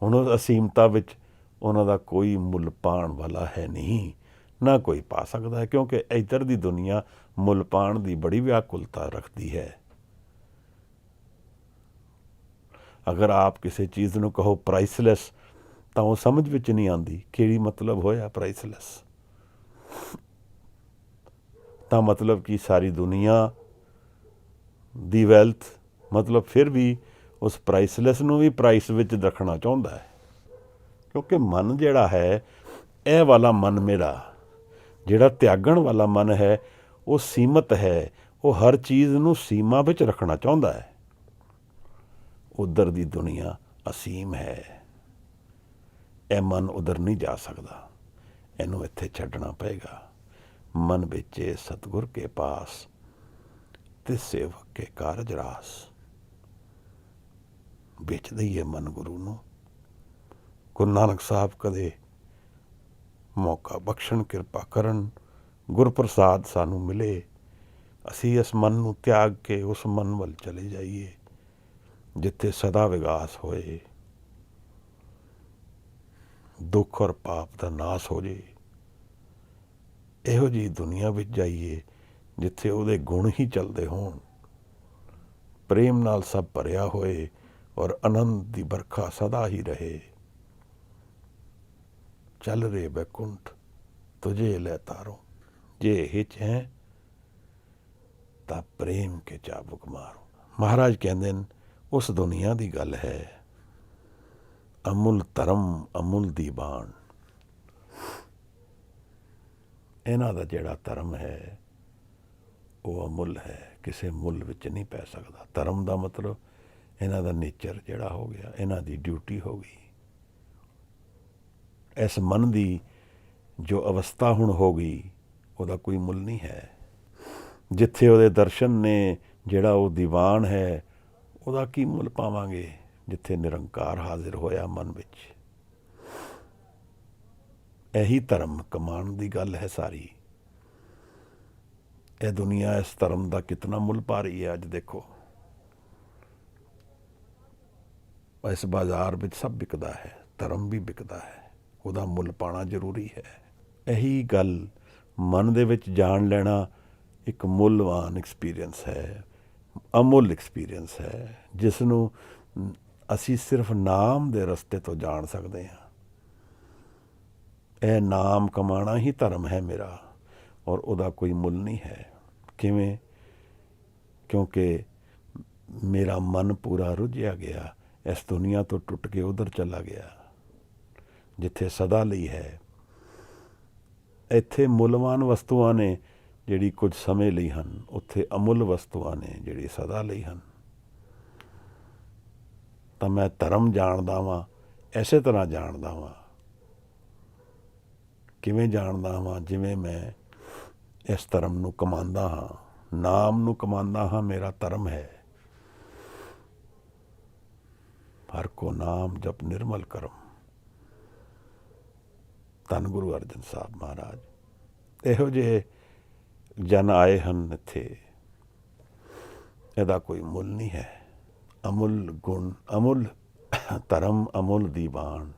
Speaker 1: ਹੁਣ ਉਹ ਅਸੀਮਤਾ ਵਿੱਚ ਉਹਨਾਂ ਦਾ ਕੋਈ ਮੁੱਲ ਪਾਉਣ ਵਾਲਾ ਹੈ ਨਹੀਂ, ਨਾ ਕੋਈ ਪਾ ਸਕਦਾ ਹੈ, ਕਿਉਂਕਿ ਇੱਧਰ ਦੀ ਦੁਨੀਆ ਮੁੱਲ ਪਾਉਣ ਦੀ ਬੜੀ ਵਿਆਕੁਲਤਾ ਰੱਖਦੀ ਹੈ। ਅਗਰ ਆਪ ਕਿਸੇ ਚੀਜ਼ ਨੂੰ ਕਹੋ ਪ੍ਰਾਈਸਲੈਸ, ਤਾਂ ਉਹ ਸਮਝ ਵਿੱਚ ਨਹੀਂ ਆਉਂਦੀ ਕਿਹੜੀ ਮਤਲਬ ਹੋਇਆ ਪ੍ਰਾਈਸਲੈਸ। ਤਾਂ ਮਤਲਬ ਕਿ ਸਾਰੀ ਦੁਨੀਆ ਦੀ ਵੈਲਥ, ਮਤਲਬ ਫਿਰ ਵੀ ਉਸ ਪ੍ਰਾਈਸਲੈਸ ਨੂੰ ਵੀ ਪ੍ਰਾਈਸ ਵਿੱਚ ਰੱਖਣਾ ਚਾਹੁੰਦਾ ਹੈ। ਕਿਉਂਕਿ ਮਨ ਜਿਹੜਾ ਹੈ, ਇਹ ਵਾਲਾ ਮਨ ਮੇਰਾ ਜਿਹੜਾ ਤਿਆਗਣ ਵਾਲਾ ਮਨ ਹੈ, ਉਹ ਸੀਮਤ ਹੈ। ਉਹ ਹਰ ਚੀਜ਼ ਨੂੰ ਸੀਮਾ ਵਿੱਚ ਰੱਖਣਾ ਚਾਹੁੰਦਾ ਹੈ। ਉੱਧਰ ਦੀ ਦੁਨੀਆ ਅਸੀਮ ਹੈ। ਇਹ ਮਨ ਉੱਧਰ ਨਹੀਂ ਜਾ ਸਕਦਾ। ਇਹਨੂੰ ਇੱਥੇ ਛੱਡਣਾ ਪਏਗਾ। ਮਨ ਵੇਚੇ ਸਤਿਗੁਰ ਕੇ ਪਾਸ, ਤੇ ਸੇਵਕ ਕੇ ਕਾਰਜ ਰਾਸ। ਵੇਚ ਦਈਏ ਮਨ ਗੁਰੂ ਨੂੰ। ਗੁਰੂ ਨਾਨਕ ਸਾਹਿਬ ਕਦੇ ਮੌਕਾ ਬਖਸ਼ਣ, ਕਿਰਪਾ ਕਰਨ, ਗੁਰਪ੍ਰਸਾਦ ਸਾਨੂੰ ਮਿਲੇ, ਅਸੀਂ ਇਸ ਮਨ ਨੂੰ ਤਿਆਗ ਕੇ ਉਸ ਮਨ ਵੱਲ ਚਲੇ ਜਾਈਏ ਜਿੱਥੇ ਸਦਾ ਵਿਗਾਸ ਹੋਏ, ਦੁੱਖ ਔਰ ਪਾਪ ਦਾ ਨਾਸ ਹੋ ਜੇ। ਇਹੋ ਜਿਹੀ ਦੁਨੀਆ ਵਿੱਚ ਜਾਈਏ ਜਿੱਥੇ ਉਹਦੇ ਗੁਣ ਹੀ ਚੱਲਦੇ ਹੋਣ, ਪ੍ਰੇਮ ਨਾਲ ਸਭ ਭਰਿਆ ਹੋਏ ਔਰ ਆਨੰਦ ਦੀ ਵਰਖਾ ਸਦਾ ਹੀ ਰਹੇ। ਚੱਲ ਰੇ ਬੈਕੁੰਠ ਤੁਝੇ ਲੈ ਤਾਰੋ, ਜੇ ਹਿਚ ਹੈ ਤਾਂ ਪ੍ਰੇਮ ਕੇ ਚਾਬੁਕ ਮਾਰੋ। ਮਹਾਰਾਜ ਕਹਿੰਦੇ ਨੇ ਉਸ ਦੁਨੀਆ ਦੀ ਗੱਲ ਹੈ। ਅਮੁੱਲ ਧਰਮ ਅਮੁੱਲ ਦੀ ਬਾਣ। ਇਹਨਾਂ ਦਾ ਜਿਹੜਾ ਧਰਮ ਹੈ ਉਹ ਅਮੁੱਲ ਹੈ, ਕਿਸੇ ਮੁੱਲ ਵਿੱਚ ਨਹੀਂ ਪੈ ਸਕਦਾ। ਧਰਮ ਦਾ ਮਤਲਬ ਇਹਨਾਂ ਦਾ ਨੇਚਰ ਜਿਹੜਾ ਹੋ ਗਿਆ, ਇਹਨਾਂ ਦੀ ਡਿਊਟੀ ਹੋ ਗਈ। ਇਸ ਮਨ ਦੀ ਜੋ ਅਵਸਥਾ ਹੁਣ ਹੋ ਗਈ, ਉਹਦਾ ਕੋਈ ਮੁੱਲ ਨਹੀਂ ਹੈ। ਜਿੱਥੇ ਉਹਦੇ ਦਰਸ਼ਨ ਨੇ, ਜਿਹੜਾ ਉਹ ਦੀਵਾਨ ਹੈ, ਉਹਦਾ ਕੀ ਮੁੱਲ ਪਾਵਾਂਗੇ? ਜਿੱਥੇ ਨਿਰੰਕਾਰ ਹਾਜ਼ਰ ਹੋਇਆ ਮਨ ਵਿੱਚ। ਇਹੀ ਧਰਮ ਕਮਾਉਣ ਦੀ ਗੱਲ ਹੈ ਸਾਰੀ। ਇਹ ਦੁਨੀਆ ਇਸ ਧਰਮ ਦਾ ਕਿਤਨਾ ਮੁੱਲ ਪਾ ਰਹੀ ਹੈ ਅੱਜ ਦੇਖੋ। ਇਸ ਬਾਜ਼ਾਰ ਵਿੱਚ ਸਭ ਵਿਕਦਾ ਹੈ, ਧਰਮ ਵੀ ਵਿਕਦਾ ਹੈ। ਉਹਦਾ ਮੁੱਲ ਪਾਉਣਾ ਜ਼ਰੂਰੀ ਹੈ। ਇਹੀ ਗੱਲ ਮਨ ਦੇ ਵਿੱਚ ਜਾਣ ਲੈਣਾ ਇੱਕ ਮੁੱਲਵਾਨ ਐਕਸਪੀਰੀਅੰਸ ਹੈ, ਅਮੁੱਲ ਐਕਸਪੀਰੀਅੰਸ ਹੈ, ਜਿਸ ਨੂੰ ਅਸੀਂ ਸਿਰਫ ਨਾਮ ਦੇ ਰਸਤੇ ਤੋਂ ਜਾਣ ਸਕਦੇ ਹਾਂ। ਇਹ ਨਾਮ ਕਮਾਉਣਾ ਹੀ ਧਰਮ ਹੈ ਮੇਰਾ, ਔਰ ਉਹਦਾ ਕੋਈ ਮੁੱਲ ਨਹੀਂ ਹੈ। ਕਿਵੇਂ? ਕਿਉਂਕਿ ਮੇਰਾ ਮਨ ਪੂਰਾ ਰੁੱਝਿਆ ਗਿਆ, ਇਸ ਦੁਨੀਆ ਤੋਂ ਟੁੱਟ ਕੇ ਉੱਧਰ ਚਲਾ ਗਿਆ ਜਿੱਥੇ ਸਦਾ ਲਈ ਹੈ। ਇੱਥੇ ਮੁੱਲਵਾਨ ਵਸਤੂਆਂ ਨੇ ਜਿਹੜੀ ਕੁਝ ਸਮੇਂ ਲਈ ਹਨ, ਉੱਥੇ ਅਮੁੱਲ ਵਸਤੂਆਂ ਨੇ ਜਿਹੜੀ ਸਦਾ ਲਈ ਹਨ। ਤਾਂ ਮੈਂ ਧਰਮ ਜਾਣਦਾ ਵਾਂ, ਇਸੇ ਤਰ੍ਹਾਂ ਜਾਣਦਾ ਹਾਂ। ਕਿਵੇਂ ਜਾਣਦਾ ਹਾਂ? ਜਿਵੇਂ ਮੈਂ ਇਸ ਧਰਮ ਨੂੰ ਕਮਾਉਂਦਾ ਹਾਂ, ਨਾਮ ਨੂੰ ਕਮਾਉਂਦਾ ਹਾਂ, ਮੇਰਾ ਧਰਮ ਹੈ। ਹਰ ਕੋ ਨਾਮ ਜਪ ਨਿਰਮਲ ਕਰਮ। ਧੰਨ ਗੁਰੂ ਅਰਜਨ ਸਾਹਿਬ ਮਹਾਰਾਜ। ਇਹੋ ਜਿਹੇ ਜਨ ਆਏ ਹਨ ਇੱਥੇ, ਇਹਦਾ ਕੋਈ ਮੁੱਲ ਨਹੀਂ ਹੈ। ਅਮੁੱਲ ਗੁਣ, ਅਮੁੱਲ ਧਰਮ, ਅਮੁੱਲ ਦੀਵਾਨ,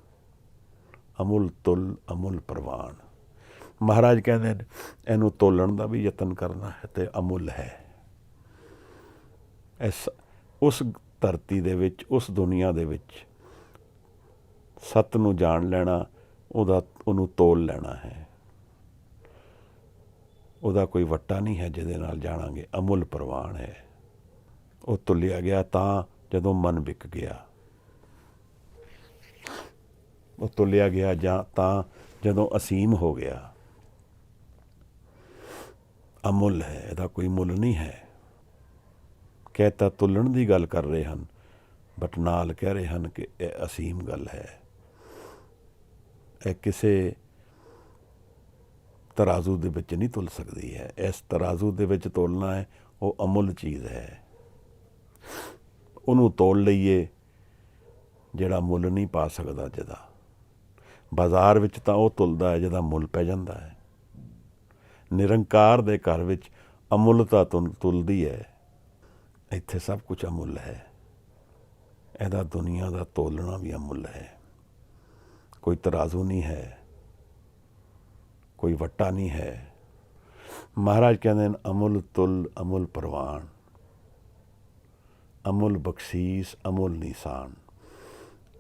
Speaker 1: ਅਮੁੱਲ ਤੁਲ, ਅਮੁੱਲ ਪ੍ਰਵਾਨ। ਮਹਾਰਾਜ ਕਹਿੰਦੇ ਨੇ ਇਹਨੂੰ ਤੋਲਣ ਦਾ ਵੀ ਯਤਨ ਕਰਨਾ ਹੈ ਅਤੇ ਅਮੁੱਲ ਹੈ। ਇਸ ਉਸ ਧਰਤੀ ਦੇ ਵਿੱਚ, ਉਸ ਦੁਨੀਆ ਦੇ ਵਿੱਚ ਸੱਤ ਨੂੰ ਜਾਣ ਲੈਣਾ, ਉਹਨੂੰ ਤੋਲ ਲੈਣਾ ਹੈ। ਉਹਦਾ ਕੋਈ ਵੱਟਾ ਨਹੀਂ ਹੈ ਜਿਹਦੇ ਨਾਲ ਜਾਣਾਂਗੇ। ਅਮੁੱਲ ਪ੍ਰਵਾਨ ਹੈ। ਉਹ ਤੁਲਿਆ ਗਿਆ ਤਾਂ ਜਦੋਂ ਮਨ ਵਿਕ ਗਿਆ। ਉਹ ਤੁਲਿਆ ਗਿਆ ਜਾਂ ਤਾਂ ਜਦੋਂ ਅਸੀਮ ਹੋ ਗਿਆ। ਅਮੁੱਲ ਹੈ, ਇਹਦਾ ਕੋਈ ਮੁੱਲ ਨਹੀਂ ਹੈ। ਕਹਿਤਾ ਤੁਲਣ ਦੀ ਗੱਲ ਕਰ ਰਹੇ ਹਨ, ਬਟ ਨਾਲ ਕਹਿ ਰਹੇ ਹਨ ਕਿ ਇਹ ਅਸੀਮ ਗੱਲ ਹੈ। ਇਹ ਕਿਸੇ ਤਰਾਜ਼ੂ ਦੇ ਵਿੱਚ ਨਹੀਂ ਤੁਲ ਸਕਦੀ ਹੈ। ਇਸ ਤਰਾਜ਼ੂ ਦੇ ਵਿੱਚ ਤੋਲਣਾ ਹੈ, ਉਹ ਅਮੁੱਲ ਚੀਜ਼ ਹੈ। ਉਹਨੂੰ ਤੋਲ ਲਈਏ ਜਿਹੜਾ ਮੁੱਲ ਨਹੀਂ ਪਾ ਸਕਦਾ। ਜਿਹਦਾ ਬਾਜ਼ਾਰ ਵਿੱਚ ਤਾਂ ਉਹ ਤੁਲਦਾ ਹੈ ਜਿਹਦਾ ਮੁੱਲ ਪੈ ਜਾਂਦਾ ਹੈ। ਨਿਰੰਕਾਰ ਦੇ ਘਰ ਵਿੱਚ ਅਮੁੱਲਤਾ ਤੁਲਦੀ ਹੈ। ਇੱਥੇ ਸਭ ਕੁਝ ਅਮੁੱਲ ਹੈ। ਇਹਦਾ ਦੁਨੀਆ ਦਾ ਤੋਲਣਾ ਵੀ ਅਮੁੱਲ ਹੈ। ਕੋਈ ਤਰਾਜ਼ੂ ਨਹੀਂ ਹੈ, ਕੋਈ ਵੱਟਾ ਨਹੀਂ ਹੈ। ਮਹਾਰਾਜ ਕਹਿੰਦੇ ਨੇ ਅਮੁੱਲ ਤੁਲ, ਅਮੁੱਲ ਪ੍ਰਵਾਨ, ਅਮੁੱਲ ਬਖਸ਼ੀਸ, ਅਮੁੱਲ ਨਿਸ਼ਾਨ।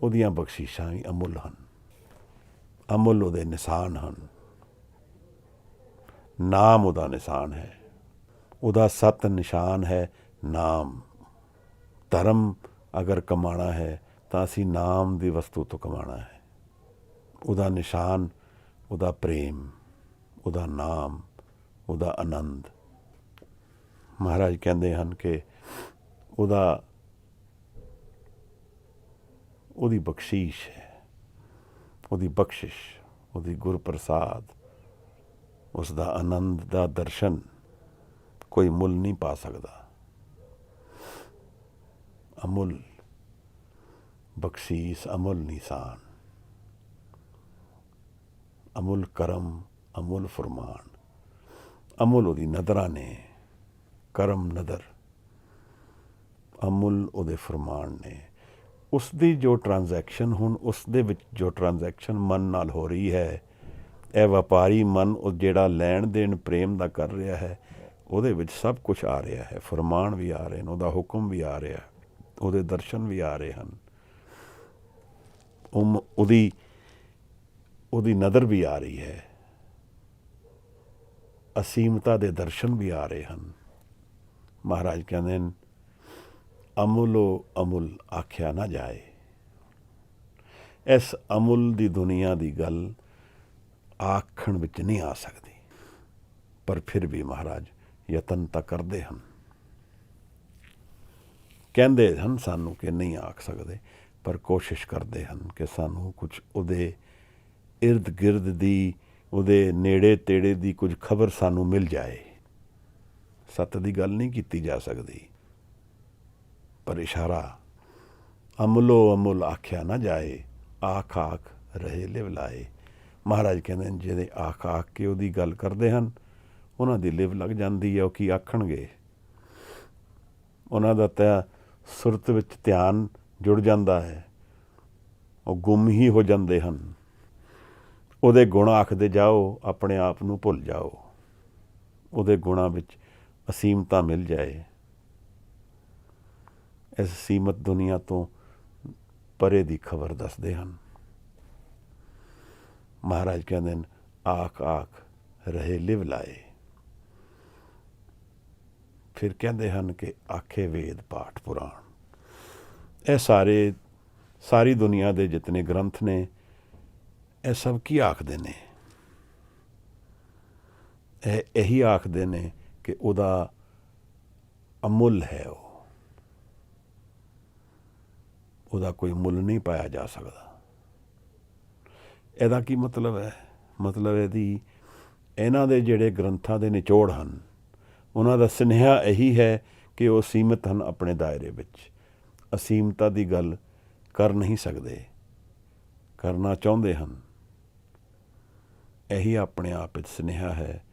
Speaker 1: ਉਹਦੀਆਂ ਬਖਸ਼ੀਸ਼ਾਂ ਵੀ ਅਮੁੱਲ ਹਨ, ਅਮੁੱਲ ਉਹਦੇ ਨਿਸ਼ਾਨ ਹਨ। ਨਾਮ ਉਹਦਾ ਨਿਸ਼ਾਨ ਹੈ। ਉਹਦਾ ਸਤ ਨਿਸ਼ਾਨ ਹੈ ਨਾਮ। ਧਰਮ ਅਗਰ ਕਮਾਉਣਾ ਹੈ ਤਾਂ ਅਸੀਂ ਨਾਮ ਦੀ ਵਸਤੂ ਤੋਂ ਕਮਾਉਣਾ ਹੈ। ਉਹਦਾ ਨਿਸ਼ਾਨ, ਉਹਦਾ ਪ੍ਰੇਮ, ਉਹਦਾ ਨਾਮ, ਉਹਦਾ ਆਨੰਦ। ਮਹਾਰਾਜ ਕਹਿੰਦੇ ਹਨ ਕਿ ਉਹਦੀ ਬਖਸ਼ੀਸ਼ ਹੈ, ਉਹਦੀ ਬਖਸ਼ਿਸ਼, ਉਹਦੀ ਗੁਰਪ੍ਰਸਾਦ, ਉਸ ਦਾ ਆਨੰਦ ਦਾ ਦਰਸ਼ਨ ਕੋਈ ਮੁੱਲ ਨਹੀਂ ਪਾ ਸਕਦਾ। ਅਮੁੱਲ ਬਖਸ਼ੀਸ, ਅਮੁੱਲ ਨਿਸ਼ਾਨ, ਅਮੁੱਲ ਕਰਮ, ਅਮੁੱਲ ਫਰਮਾਨ। ਅਮੁੱਲ ਉਹਦੀ ਨਦਰਾਂ ਨੇ, ਕਰਮ ਨਦਰ, ਅਮੁੱਲ ਉਹਦੇ ਫਰਮਾਨ ਨੇ। ਉਸ ਦੀ ਜੋ ਟ੍ਰਾਂਜੈਕਸ਼ਨ, ਹੁਣ ਉਸ ਦੇ ਵਿੱਚ ਜੋ ਟ੍ਰਾਂਜੈਕਸ਼ਨ ਮਨ ਨਾਲ ਹੋ ਰਹੀ ਹੈ, ਇਹ ਵਪਾਰੀ ਮਨ ਉਹ ਜਿਹੜਾ ਲੈਣ ਦੇਣ ਪ੍ਰੇਮ ਦਾ ਕਰ ਰਿਹਾ ਹੈ, ਉਹਦੇ ਵਿੱਚ ਸਭ ਕੁਝ ਆ ਰਿਹਾ ਹੈ। ਫਰਮਾਨ ਵੀ ਆ ਰਹੇ ਨੇ, ਉਹਦਾ ਹੁਕਮ ਵੀ ਆ ਰਿਹਾ, ਉਹਦੇ ਦਰਸ਼ਨ ਵੀ ਆ ਰਹੇ ਹਨ, ਉਹਦੀ ਨਦਰ ਵੀ ਆ ਰਹੀ ਹੈ, ਅਸੀਮਤਾ ਦੇ ਦਰਸ਼ਨ ਵੀ ਆ ਰਹੇ ਹਨ। ਮਹਾਰਾਜ ਕਹਿੰਦੇ ਨੇ ਅਮੁੱਲੋ ਅਮੁੱਲ ਆਖਿਆ ਨਾ ਜਾਏ। ਇਸ ਅਮੁੱਲ ਦੀ ਦੁਨੀਆ ਦੀ ਗੱਲ ਆਖਣ ਵਿੱਚ ਨਹੀਂ ਆ ਸਕਦੀ, ਪਰ ਫਿਰ ਵੀ ਮਹਾਰਾਜ ਯਤਨ ਤਾਂ ਕਰਦੇ ਹਨ। ਕਹਿੰਦੇ ਹਨ ਸਾਨੂੰ ਕਿ ਨਹੀਂ ਆਖ ਸਕਦੇ, ਪਰ ਕੋਸ਼ਿਸ਼ ਕਰਦੇ ਹਨ ਕਿ ਸਾਨੂੰ ਕੁਝ ਉਹਦੇ ਇਰਦ ਗਿਰਦ ਦੀ, ਉਹਦੇ ਨੇੜੇ ਤੇੜੇ ਦੀ ਕੁਝ ਖਬਰ ਸਾਨੂੰ ਮਿਲ ਜਾਏ। ਸੱਤ ਦੀ ਗੱਲ ਨਹੀਂ ਕੀਤੀ ਜਾ ਸਕਦੀ, ਪਰ ਇਸ਼ਾਰਾ ਅਮੁੱਲੋ ਅਮੁੱਲ ਆਖਿਆ ਨਾ ਜਾਏ, ਆਖ ਆਖ ਰਹੇ ਲਿਵ ਲਾਏ। ਮਹਾਰਾਜ ਕਹਿੰਦੇ ਨੇ ਜਿਹੜੇ ਆਖ ਆਖ ਕੇ ਉਹਦੀ ਗੱਲ ਕਰਦੇ ਹਨ, ਉਹਨਾਂ ਦੀ ਲਿਵ ਲੱਗ ਜਾਂਦੀ ਹੈ। ਉਹ ਕੀ ਆਖਣਗੇ? ਉਹਨਾਂ ਦਾ ਤਾਂ ਸੁਰਤ ਵਿੱਚ ਧਿਆਨ ਜੁੜ ਜਾਂਦਾ ਹੈ, ਉਹ ਗੁੰਮ ਹੀ ਹੋ ਜਾਂਦੇ ਹਨ। ਉਹਦੇ ਗੁਣ ਆਖਦੇ ਜਾਓ, ਆਪਣੇ ਆਪ ਨੂੰ ਭੁੱਲ ਜਾਓ। ਉਹਦੇ ਗੁਣਾਂ ਵਿੱਚ ਅਸੀਮਤਾ ਮਿਲ ਜਾਏ। ਇਸ ਸੀਮਤ ਦੁਨੀਆ ਤੋਂ ਪਰੇ ਦੀ ਖਬਰ ਦੱਸਦੇ ਹਨ। ਮਹਾਰਾਜ ਕਹਿੰਦੇ ਨੇ ਆਖ ਆਖ ਰਹੇ ਲਿਵ ਲਾਏ। ਫਿਰ ਕਹਿੰਦੇ ਹਨ ਕਿ ਆਖੇ ਵੇਦ ਪਾਠ ਪੁਰਾਣ। ਇਹ ਸਾਰੀ ਦੁਨੀਆ ਦੇ ਜਿਤਨੇ ਗ੍ਰੰਥ ਨੇ, ਇਹ ਸਭ ਕੀ ਆਖਦੇ ਨੇ? ਇਹ ਇਹੀ ਆਖਦੇ ਨੇ ਕਿ ਉਹਦਾ ਅਮੁੱਲ ਹੈ, ਉਹਦਾ ਕੋਈ ਮੁੱਲ ਨਹੀਂ ਪਾਇਆ ਜਾ ਸਕਦਾ। ਇਹਦਾ ਕੀ ਮਤਲਬ ਹੈ? ਮਤਲਬ ਇਹਨਾਂ ਦੇ ਜਿਹੜੇ ਗ੍ਰੰਥਾਂ ਦੇ ਨਿਚੋੜ ਹਨ, ਉਹਨਾਂ ਦਾ ਸੁਨੇਹਾ ਇਹੀ ਹੈ ਕਿ ਉਹ ਸੀਮਿਤ ਹਨ ਆਪਣੇ ਦਾਇਰੇ ਵਿੱਚ, ਅਸੀਮਤਾ ਦੀ ਗੱਲ ਕਰ ਨਹੀਂ ਸਕਦੇ, ਕਰਨਾ ਚਾਹੁੰਦੇ ਹਨ। ਇਹੀ ਆਪਣੇ ਆਪ ਵਿੱਚ ਸੁਨੇਹਾ ਹੈ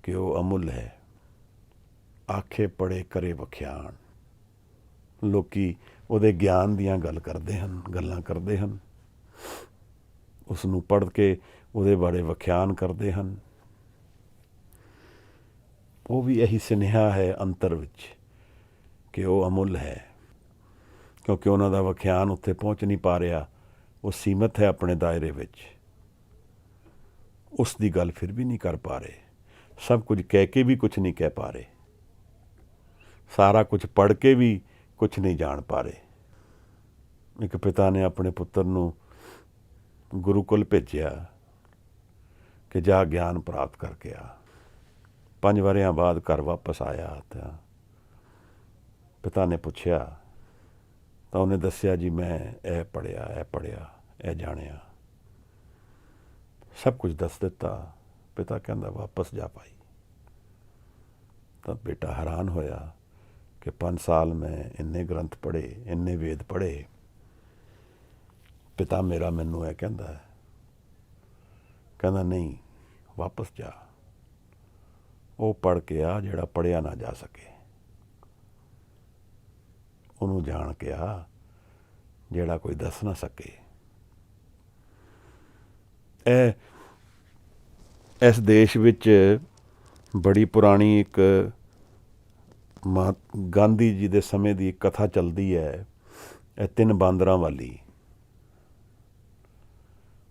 Speaker 1: ਕਿ ਉਹ ਅਮੁੱਲ ਹੈ। ਆਖੇ ਪੜੇ ਕਰੇ ਵਖਿਆਣ। ਲੋਕੀ ਉਹਦੇ ਗਿਆਨ ਦੀਆਂ ਗੱਲਾਂ ਕਰਦੇ ਹਨ, ਉਸ ਨੂੰ ਪੜ੍ਹ ਕੇ ਉਹਦੇ ਬਾਰੇ ਵਖਿਆਨ ਕਰਦੇ ਹਨ। ਉਹ ਵੀ ਇਹੀ ਸੁਨੇਹਾ ਹੈ ਅੰਤਰ ਵਿੱਚ ਕਿ ਉਹ ਅਮੁੱਲ ਹੈ, ਕਿਉਂਕਿ ਉਹਨਾਂ ਦਾ ਵਖਿਆਨ ਉੱਥੇ ਪਹੁੰਚ ਨਹੀਂ ਪਾ ਰਿਹਾ, ਉਹ ਸੀਮਤ ਹੈ ਆਪਣੇ ਦਾਇਰੇ ਵਿੱਚ। ਉਸ ਦੀ ਗੱਲ ਫਿਰ ਵੀ ਨਹੀਂ ਕਰ ਪਾ ਰਹੇ, ਸਭ ਕੁਝ ਕਹਿ ਕੇ ਵੀ ਕੁਝ ਨਹੀਂ ਕਹਿ ਪਾ ਰਹੇ, ਸਾਰਾ ਕੁਝ ਪੜ੍ਹ ਕੇ ਵੀ ਕੁਝ ਨਹੀਂ ਜਾਣ ਪਾ ਰਹੇ। ਇੱਕ ਪਿਤਾ ਨੇ ਆਪਣੇ ਪੁੱਤਰ ਨੂੰ ਗੁਰੂਕੁਲ ਭੇਜਿਆ ਕਿ ਜਾ ਗਿਆਨ ਪ੍ਰਾਪਤ ਕਰਕੇ ਆ। 5 ਵਰ੍ਹਿਆਂ ਬਾਅਦ ਘਰ ਵਾਪਸ ਆਇਆ ਤਾਂ ਪਿਤਾ ਨੇ ਪੁੱਛਿਆ ਤਾਂ ਉਹਨੇ ਦੱਸਿਆ, ਜੀ ਮੈਂ ਇਹ ਪੜ੍ਹਿਆ, ਇਹ ਜਾਣਿਆ, ਸਭ ਕੁਝ ਦੱਸ ਦਿੱਤਾ। ਪਿਤਾ ਕਹਿੰਦਾ ਵਾਪਸ ਜਾ ਭਾਈ। ਤਾਂ ਬੇਟਾ ਹੈਰਾਨ ਹੋਇਆ ਕਿ 5 ਸਾਲ ਮੈਂ ਇੰਨੇ ਗ੍ਰੰਥ ਪੜ੍ਹੇ, ਇੰਨੇ ਵੇਦ ਪੜ੍ਹੇ, ਪਿਤਾ ਮੇਰਾ ਮੈਨੂੰ ਇਹ ਕਹਿੰਦਾ ਨਹੀਂ, ਵਾਪਸ ਜਾ, ਉਹ ਪੜ੍ਹ ਕੇ ਆ ਜਿਹੜਾ ਪੜ੍ਹਿਆ ਨਾ ਜਾ ਸਕੇ, ਉਹਨੂੰ ਜਾਣ ਕੇ ਆ ਜਿਹੜਾ ਕੋਈ ਦੱਸ ਨਾ ਸਕੇ। ਇਸ ਦੇਸ਼ ਵਿੱਚ ਬੜੀ ਪੁਰਾਣੀ ਇੱਕ ਗਾਂਧੀ ਜੀ ਦੇ ਸਮੇਂ ਦੀ ਇੱਕ ਕਥਾ ਚੱਲਦੀ ਹੈ, ਇਹ 3 ਬਾਂਦਰਾਂ ਵਾਲੀ।